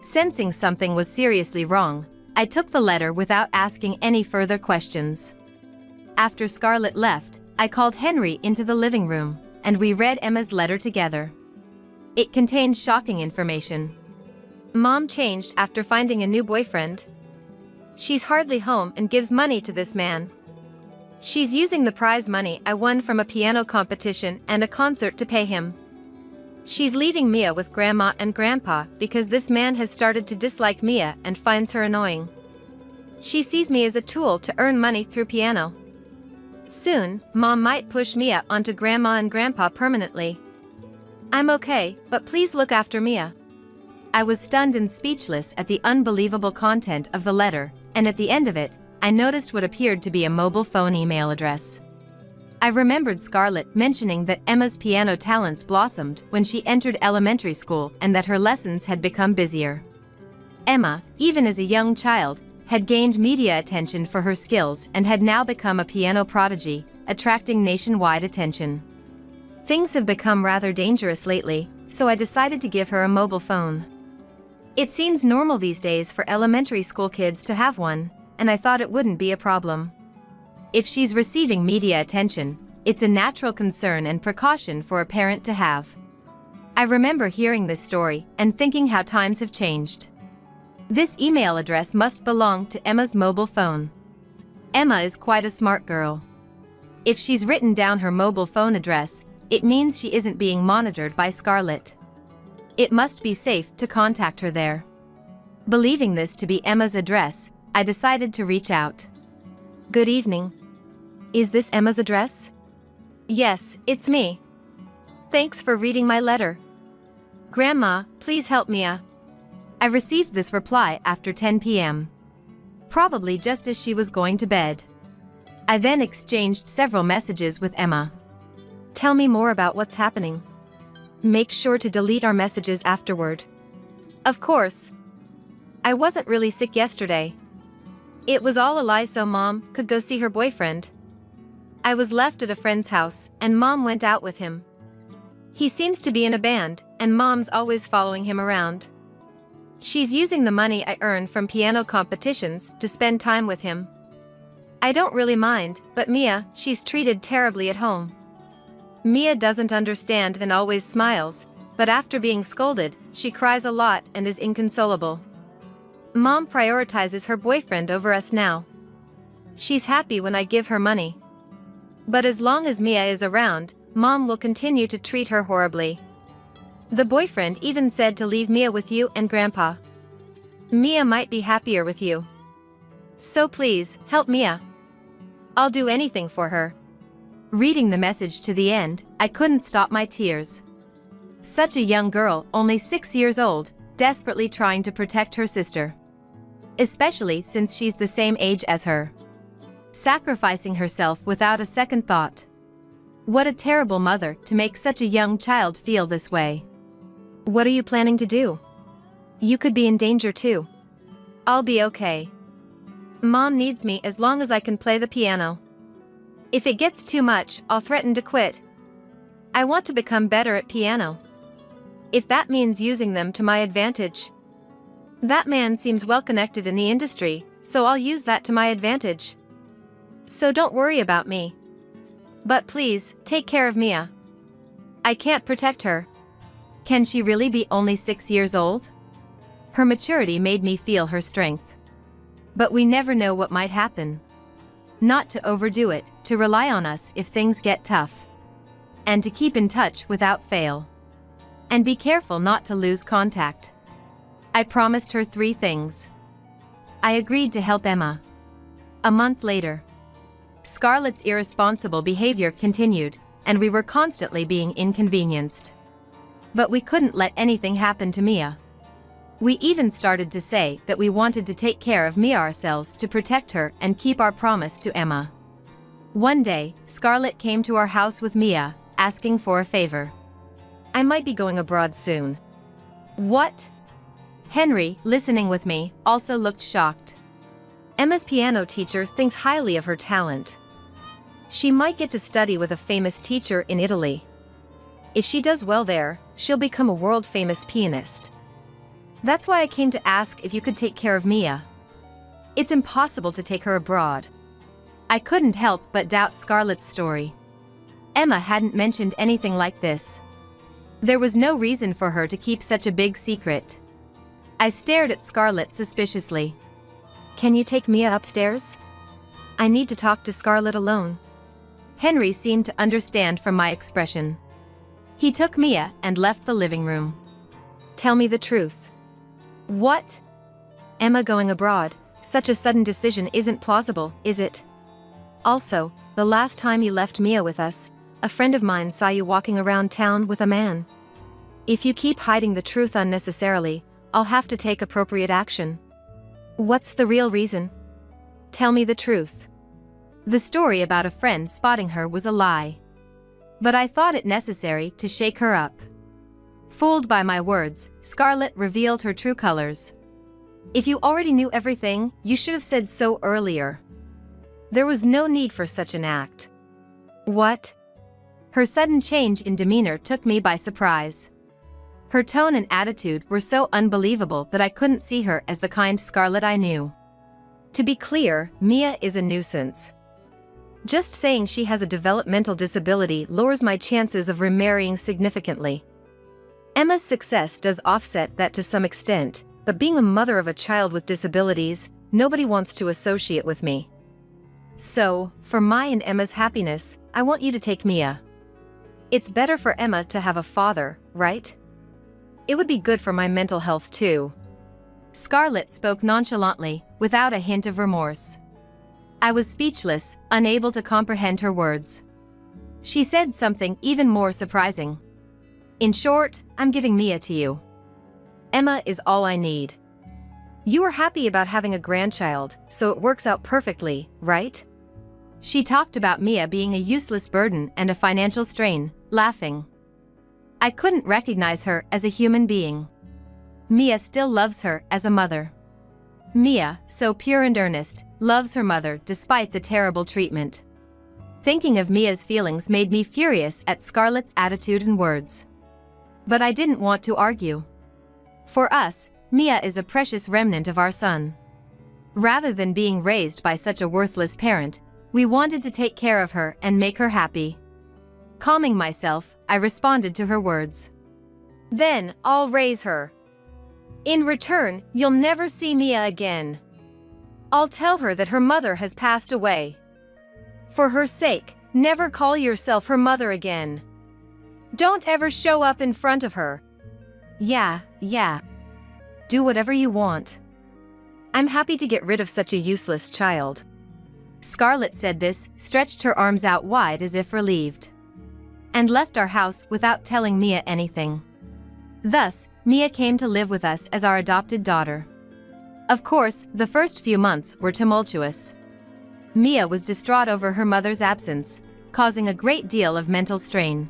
Sensing something was seriously wrong, I took the letter without asking any further questions. After Scarlett left, I called Henry into the living room, and we read Emma's letter together. It contained shocking information. Mom changed after finding a new boyfriend. She's hardly home and gives money to this man. She's using the prize money I won from a piano competition and a concert to pay him. She's leaving Mia with Grandma and Grandpa because this man has started to dislike Mia and finds her annoying. She sees me as a tool to earn money through piano. Soon, Mom might push Mia onto Grandma and Grandpa permanently. I'm okay, but please look after Mia. I was stunned and speechless at the unbelievable content of the letter, and at the end of it, I noticed what appeared to be a mobile phone email address. I remembered Scarlett mentioning that Emma's piano talents blossomed when she entered elementary school and that her lessons had become busier. Emma, even as a young child, had gained media attention for her skills and had now become a piano prodigy, attracting nationwide attention. Things have become rather dangerous lately, so I decided to give her a mobile phone. It seems normal these days for elementary school kids to have one, and I thought it wouldn't be a problem. If she's receiving media attention, it's a natural concern and precaution for a parent to have. I remember hearing this story and thinking how times have changed. This email address must belong to Emma's mobile phone. Emma is quite a smart girl. If she's written down her mobile phone address, it means she isn't being monitored by Scarlett. It must be safe to contact her there. Believing this to be Emma's address, I decided to reach out. Good evening. Is this Emma's address? Yes, it's me. Thanks for reading my letter. Grandma, please help Mia. I received this reply after 10 p.m. Probably just as she was going to bed. I then exchanged several messages with Emma. Tell me more about what's happening. Make sure to delete our messages afterward. Of course. I wasn't really sick yesterday. It was all a lie so Mom could go see her boyfriend. I was left at a friend's house, and Mom went out with him. He seems to be in a band, and Mom's always following him around. She's using the money I earn from piano competitions to spend time with him. I don't really mind, but Mia, she's treated terribly at home. Mia doesn't understand and always smiles, but after being scolded, she cries a lot and is inconsolable. Mom prioritizes her boyfriend over us now. She's happy when I give her money. But as long as Mia is around, Mom will continue to treat her horribly. The boyfriend even said to leave Mia with you and Grandpa. Mia might be happier with you. So please, help Mia. I'll do anything for her. Reading the message to the end, I couldn't stop my tears. Such a young girl, only 6 years old, desperately trying to protect her sister. Especially since she's the same age as her. Sacrificing herself without a second thought. What a terrible mother to make such a young child feel this way. What are you planning to do? You could be in danger too. I'll be okay. Mom needs me as long as I can play the piano. If it gets too much, I'll threaten to quit. I want to become better at piano. If that means using them to my advantage. That man seems well connected in the industry, so I'll use that to my advantage. So don't worry about me. But please, take care of Mia. I can't protect her. Can she really be only 6 years old? Her maturity made me feel her strength. But we never know what might happen. Not to overdo it, to rely on us if things get tough. And to keep in touch without fail. And be careful not to lose contact. I promised her 3 things. I agreed to help Emma. A month later, Scarlett's irresponsible behavior continued, and we were constantly being inconvenienced. But we couldn't let anything happen to Mia. We even started to say that we wanted to take care of Mia ourselves to protect her and keep our promise to Emma. One day, Scarlett came to our house with Mia, asking for a favor. I might be going abroad soon. What? Henry, listening with me, also looked shocked. Emma's piano teacher thinks highly of her talent. She might get to study with a famous teacher in Italy. If she does well there, she'll become a world-famous pianist. That's why I came to ask if you could take care of Mia. It's impossible to take her abroad. I couldn't help but doubt Scarlett's story. Emma hadn't mentioned anything like this. There was no reason for her to keep such a big secret. I stared at Scarlett suspiciously. Can you take Mia upstairs? I need to talk to Scarlett alone. Henry seemed to understand from my expression. He took Mia and left the living room. Tell me the truth. What? Emma going abroad, such a sudden decision isn't plausible, is it? Also, the last time you left Mia with us, a friend of mine saw you walking around town with a man. If you keep hiding the truth unnecessarily, I'll have to take appropriate action. What's the real reason? Tell me the truth. The story about a friend spotting her was a lie. But I thought it necessary to shake her up. Fooled by my words, Scarlett revealed her true colors. "If you already knew everything, you should have said so earlier. There was no need for such an act." "What?" Her sudden change in demeanor took me by surprise. Her tone and attitude were so unbelievable that I couldn't see her as the kind Scarlett I knew. To be clear, Mia is a nuisance. Just saying she has a developmental disability lowers my chances of remarrying significantly. Emma's success does offset that to some extent, but being a mother of a child with disabilities, nobody wants to associate with me. So, for my and Emma's happiness, I want you to take Mia. It's better for Emma to have a father, right? It would be good for my mental health too. Scarlett spoke nonchalantly, without a hint of remorse. I was speechless, unable to comprehend her words. She said something even more surprising. "In short, I'm giving Mia to you. Emma is all I need. You are happy about having a grandchild, so it works out perfectly, right?" She talked about Mia being a useless burden and a financial strain, laughing. I couldn't recognize her as a human being. Mia still loves her as a mother. Mia, so pure and earnest, loves her mother despite the terrible treatment. Thinking of Mia's feelings made me furious at Scarlett's attitude and words. But I didn't want to argue. For us, Mia is a precious remnant of our son. Rather than being raised by such a worthless parent, we wanted to take care of her and make her happy. Calming myself, I responded to her words. "Then, I'll raise her. In return, you'll never see Mia again. I'll tell her that her mother has passed away. For her sake, never call yourself her mother again. Don't ever show up in front of her." Yeah. Do whatever you want. I'm happy to get rid of such a useless child." Scarlett said this, stretched her arms out wide as if relieved, and left our house without telling Mia anything. Thus, Mia came to live with us as our adopted daughter. Of course, the first few months were tumultuous. Mia was distraught over her mother's absence, causing a great deal of mental strain.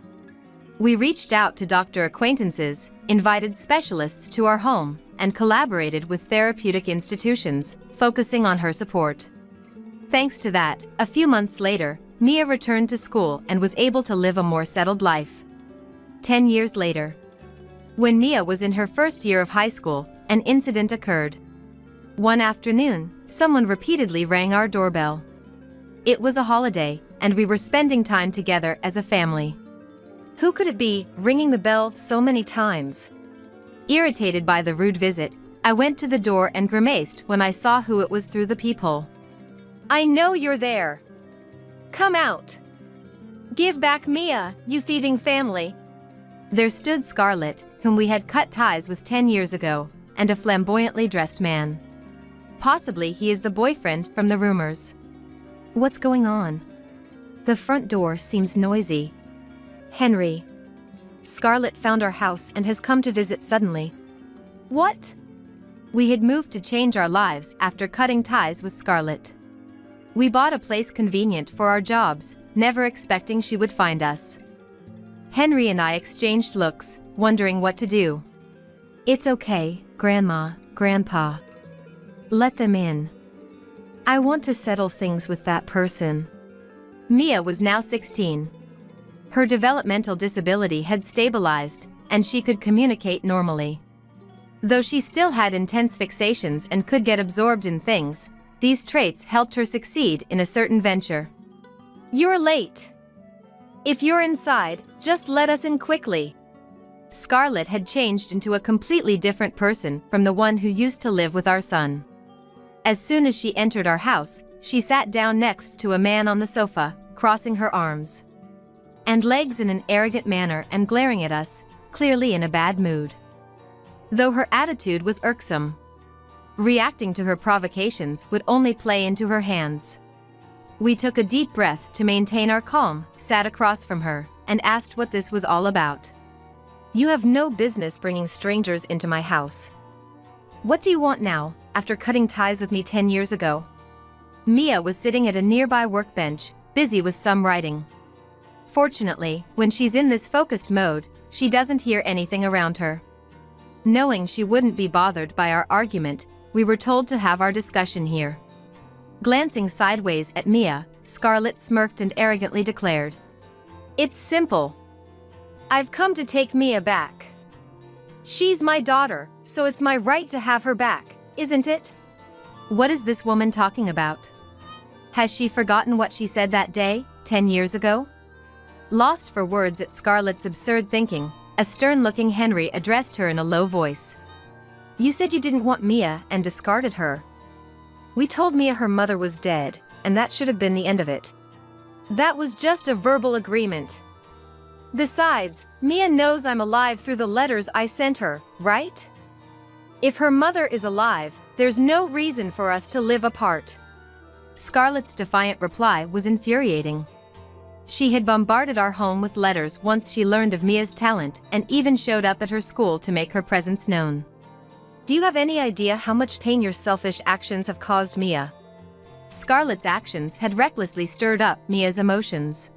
We reached out to doctor acquaintances, invited specialists to our home, and collaborated with therapeutic institutions, focusing on her support. Thanks to that, a few months later, Mia returned to school and was able to live a more settled life. 10 years later, when Mia was in her first year of high school, an incident occurred. One afternoon, someone repeatedly rang our doorbell. It was a holiday, and we were spending time together as a family. Who could it be, ringing the bell so many times? Irritated by the rude visit, I went to the door and grimaced when I saw who it was through the peephole. "I know you're there. Come out. Give back Mia, you thieving family." There stood Scarlett, whom we had cut ties with 10 years ago, and a flamboyantly dressed man. Possibly he is the boyfriend from the rumors. What's going on? The front door seems noisy. Henry. Scarlett found our house and has come to visit suddenly. What? We had moved to change our lives after cutting ties with Scarlett. We bought a place convenient for our jobs, never expecting she would find us. Henry and I exchanged looks, wondering what to do. "It's okay, Grandma, Grandpa. Let them in. I want to settle things with that person." Mia was now 16. Her developmental disability had stabilized, and she could communicate normally. Though she still had intense fixations and could get absorbed in things, these traits helped her succeed in a certain venture. "You're late. If you're inside, just let us in quickly." Scarlett had changed into a completely different person from the one who used to live with our son. As soon as she entered our house, she sat down next to a man on the sofa, crossing her arms and legs in an arrogant manner and glaring at us, clearly in a bad mood. Though her attitude was irksome, reacting to her provocations would only play into her hands. We took a deep breath to maintain our calm, sat across from her, and asked what this was all about. "You have no business bringing strangers into my house. What do you want now, after cutting ties with me 10 years ago?" Mia was sitting at a nearby workbench, busy with some writing. Fortunately, when she's in this focused mode, she doesn't hear anything around her. Knowing she wouldn't be bothered by our argument, we were told to have our discussion here. Glancing sideways at Mia, Scarlett smirked and arrogantly declared, "It's simple. I've come to take Mia back. She's my daughter, so it's my right to have her back, isn't it?" What is this woman talking about? Has she forgotten what she said that day, 10 years ago? Lost for words at Scarlett's absurd thinking, a stern-looking Henry addressed her in a low voice. "You said you didn't want Mia and discarded her. We told Mia her mother was dead, and that should have been the end of it. That was just a verbal agreement. Besides, Mia knows I'm alive through the letters I sent her, right? If her mother is alive, there's no reason for us to live apart." Scarlett's defiant reply was infuriating. She had bombarded our home with letters once she learned of Mia's talent and even showed up at her school to make her presence known. "Do you have any idea how much pain your selfish actions have caused Mia?" Scarlett's actions had recklessly stirred up Mia's emotions.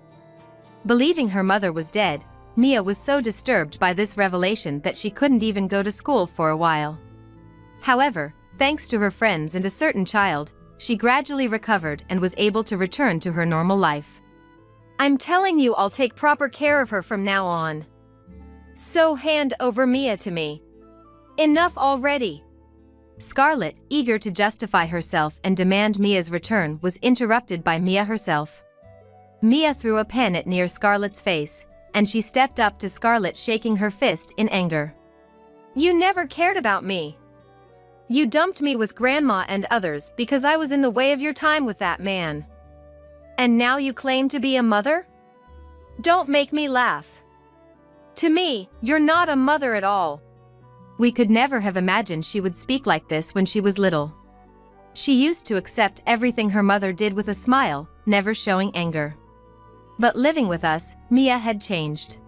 Believing her mother was dead, Mia was so disturbed by this revelation that she couldn't even go to school for a while. However, thanks to her friends and a certain child, she gradually recovered and was able to return to her normal life. "I'm telling you, I'll take proper care of her from now on. So hand over Mia to me. Enough already." Scarlett, eager to justify herself and demand Mia's return, was interrupted by Mia herself. Mia threw a pen at near Scarlett's face, and she stepped up to Scarlett, shaking her fist in anger. "You never cared about me. You dumped me with Grandma and others because I was in the way of your time with that man. And now you claim to be a mother? Don't make me laugh. To me, you're not a mother at all." We could never have imagined she would speak like this when she was little. She used to accept everything her mother did with a smile, never showing anger. But living with us, Mia had changed.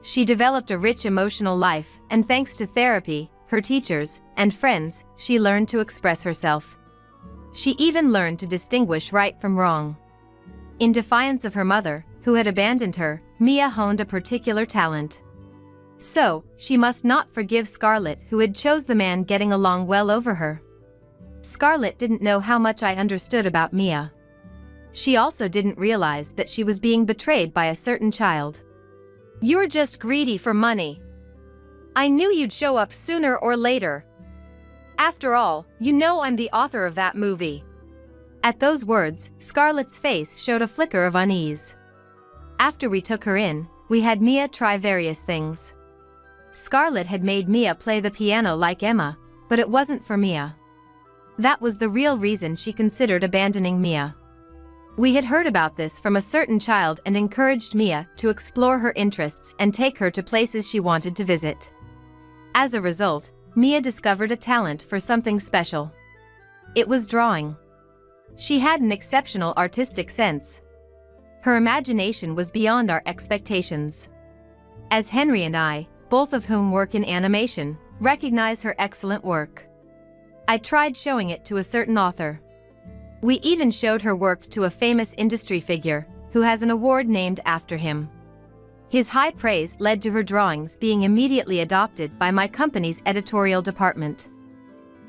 She developed a rich emotional life, and thanks to therapy, her teachers, and friends, she learned to express herself. She even learned to distinguish right from wrong. In defiance of her mother, who had abandoned her, Mia honed a particular talent. So, she must not forgive Scarlett, who had chose the man getting along well over her. Scarlett didn't know how much I understood about Mia. She also didn't realize that she was being betrayed by a certain child. "You're just greedy for money. I knew you'd show up sooner or later. After all, you know I'm the author of that movie." At those words, Scarlett's face showed a flicker of unease. After we took her in, we had Mia try various things. Scarlett had made Mia play the piano like Emma, but it wasn't for Mia. That was the real reason she considered abandoning Mia. We had heard about this from a certain child and encouraged Mia to explore her interests and take her to places she wanted to visit. As a result, Mia discovered a talent for something special. It was drawing. She had an exceptional artistic sense. Her imagination was beyond our expectations. As Henry and I, both of whom work in animation, recognize her excellent work. I tried showing it to a certain author. We even showed her work to a famous industry figure, who has an award named after him. His high praise led to her drawings being immediately adopted by my company's editorial department.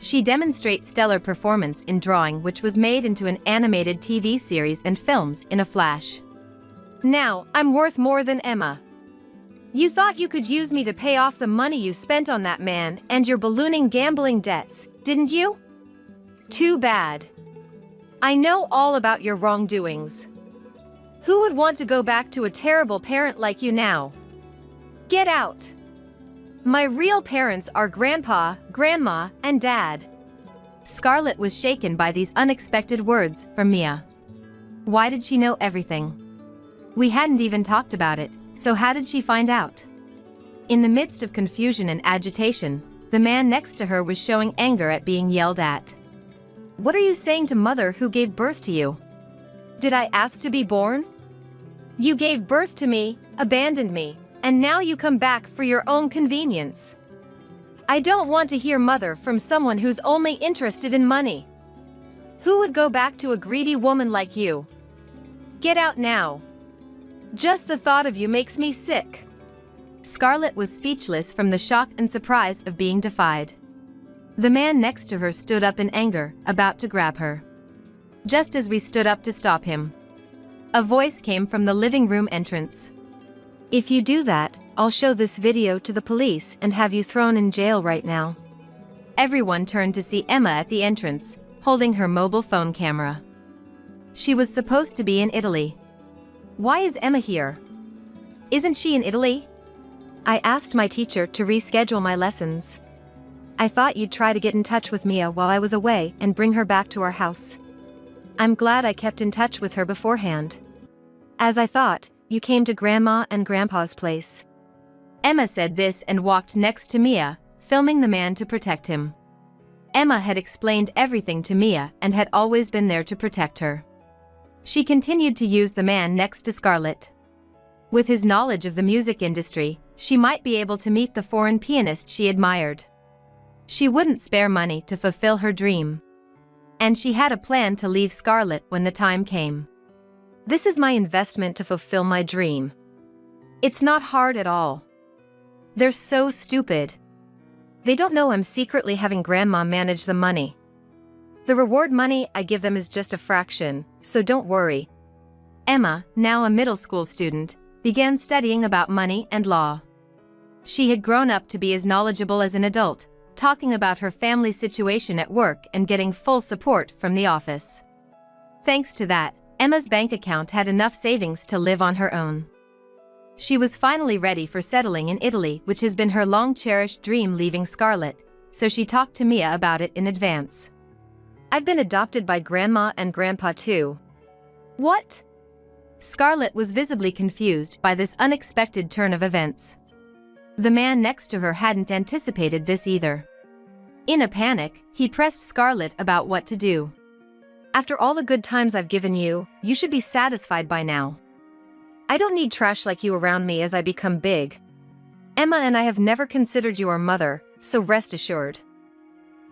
She demonstrates stellar performance in drawing, which was made into an animated TV series and films in a flash. Now, I'm worth more than Emma. You thought you could use me to pay off the money you spent on that man and your ballooning gambling debts, didn't you? Too bad. I know all about your wrongdoings. Who would want to go back to a terrible parent like you now? Get out. My real parents are Grandpa, Grandma, and Dad. Scarlett was shaken by these unexpected words from Mia. Why did she know everything? We hadn't even talked about it, so how did she find out? In the midst of confusion and agitation, the man next to her was showing anger at being yelled at. What are you saying to Mother who gave birth to you? Did I ask to be born? You gave birth to me, abandoned me, and now you come back for your own convenience. I don't want to hear Mother from someone who's only interested in money. Who would go back to a greedy woman like you? Get out now. Just the thought of you makes me sick. Scarlett was speechless from the shock and surprise of being defied. The man next to her stood up in anger, about to grab her. Just as we stood up to stop him, a voice came from the living room entrance. If you do that, I'll show this video to the police and have you thrown in jail right now. Everyone turned to see Emma at the entrance, holding her mobile phone camera. She was supposed to be in Italy. Why is Emma here? Isn't she in Italy? I asked my teacher to reschedule my lessons. I thought you'd try to get in touch with Mia while I was away and bring her back to our house. I'm glad I kept in touch with her beforehand. As I thought, you came to Grandma and Grandpa's place. Emma said this and walked next to Mia, filming the man to protect him. Emma had explained everything to Mia and had always been there to protect her. She continued to use the man next to Scarlett. With his knowledge of the music industry, she might be able to meet the foreign pianist she admired. She wouldn't spare money to fulfill her dream. And she had a plan to leave Scarlett when the time came. This is my investment to fulfill my dream. It's not hard at all. They're so stupid. They don't know I'm secretly having Grandma manage the money. The reward money I give them is just a fraction, so don't worry. Emma, now a middle school student, began studying about money and law. She had grown up to be as knowledgeable as an adult, talking about her family situation at work and getting full support from the office. Thanks to that, Emma's bank account had enough savings to live on her own. She was finally ready for settling in Italy, which has been her long-cherished dream leaving Scarlett, so she talked to Mia about it in advance. I've been adopted by Grandma and Grandpa too. What? Scarlett was visibly confused by this unexpected turn of events. The man next to her hadn't anticipated this either. In a panic, he pressed Scarlett about what to do. After all the good times I've given you, you should be satisfied by now. I don't need trash like you around me as I become big. Emma and I have never considered you our mother, so rest assured.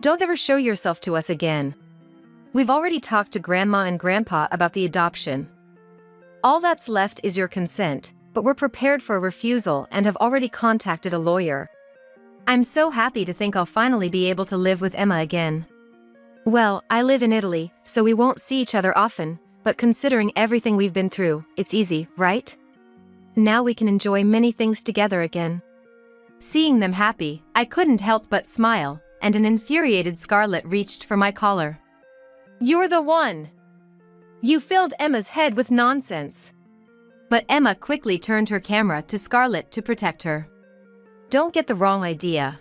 Don't ever show yourself to us again. We've already talked to Grandma and Grandpa about the adoption. All that's left is your consent, but we're prepared for a refusal and have already contacted a lawyer. I'm so happy to think I'll finally be able to live with Emma again. Well, I live in Italy, so we won't see each other often, but considering everything we've been through, it's easy, right? Now we can enjoy many things together again. Seeing them happy, I couldn't help but smile, and an infuriated Scarlett reached for my collar. You're the one! You filled Emma's head with nonsense. But Emma quickly turned her camera to Scarlett to protect her. Don't get the wrong idea.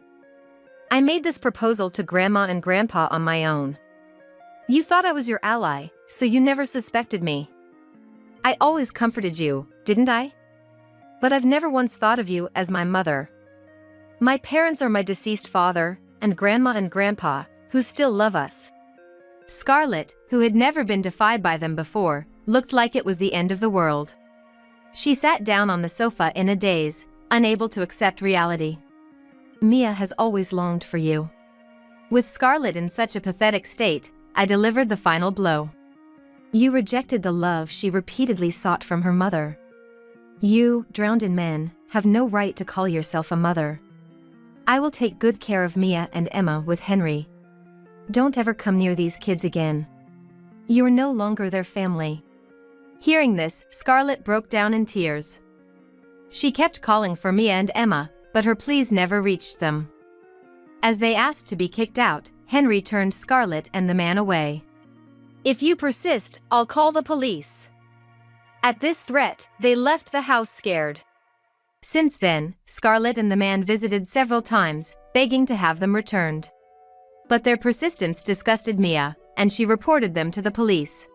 I made this proposal to Grandma and Grandpa on my own. You thought I was your ally, so you never suspected me. I always comforted you, didn't I? But I've never once thought of you as my mother. My parents are my deceased father, and Grandma and Grandpa, who still love us. Scarlett, who had never been defied by them before, looked like it was the end of the world. She sat down on the sofa in a daze, unable to accept reality. Mia has always longed for you. With Scarlett in such a pathetic state, I delivered the final blow. You rejected the love she repeatedly sought from her mother. You, drowned in men, have no right to call yourself a mother. I will take good care of Mia and Emma with Henry. Don't ever come near these kids again. You're no longer their family. Hearing this, Scarlett broke down in tears. She kept calling for Mia and Emma, but her pleas never reached them. As they asked to be kicked out, Henry turned Scarlett and the man away. If you persist, I'll call the police. At this threat, they left the house scared. Since then, Scarlett and the man visited several times, begging to have them returned. But their persistence disgusted Mia, and she reported them to the police.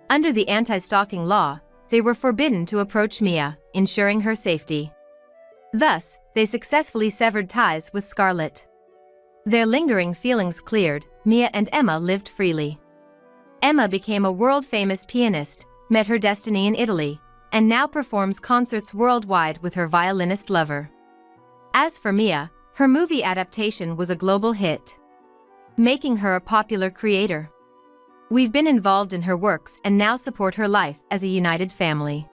Under the anti-stalking law, they were forbidden to approach Mia, ensuring her safety. Thus, they successfully severed ties with Scarlett. Their lingering feelings cleared, Mia and Emma lived freely. Emma became a world-famous pianist, met her destiny in Italy, and now performs concerts worldwide with her violinist lover. As for Mia, her movie adaptation was a global hit, making her a popular creator. We've been involved in her works and now support her life as a united family.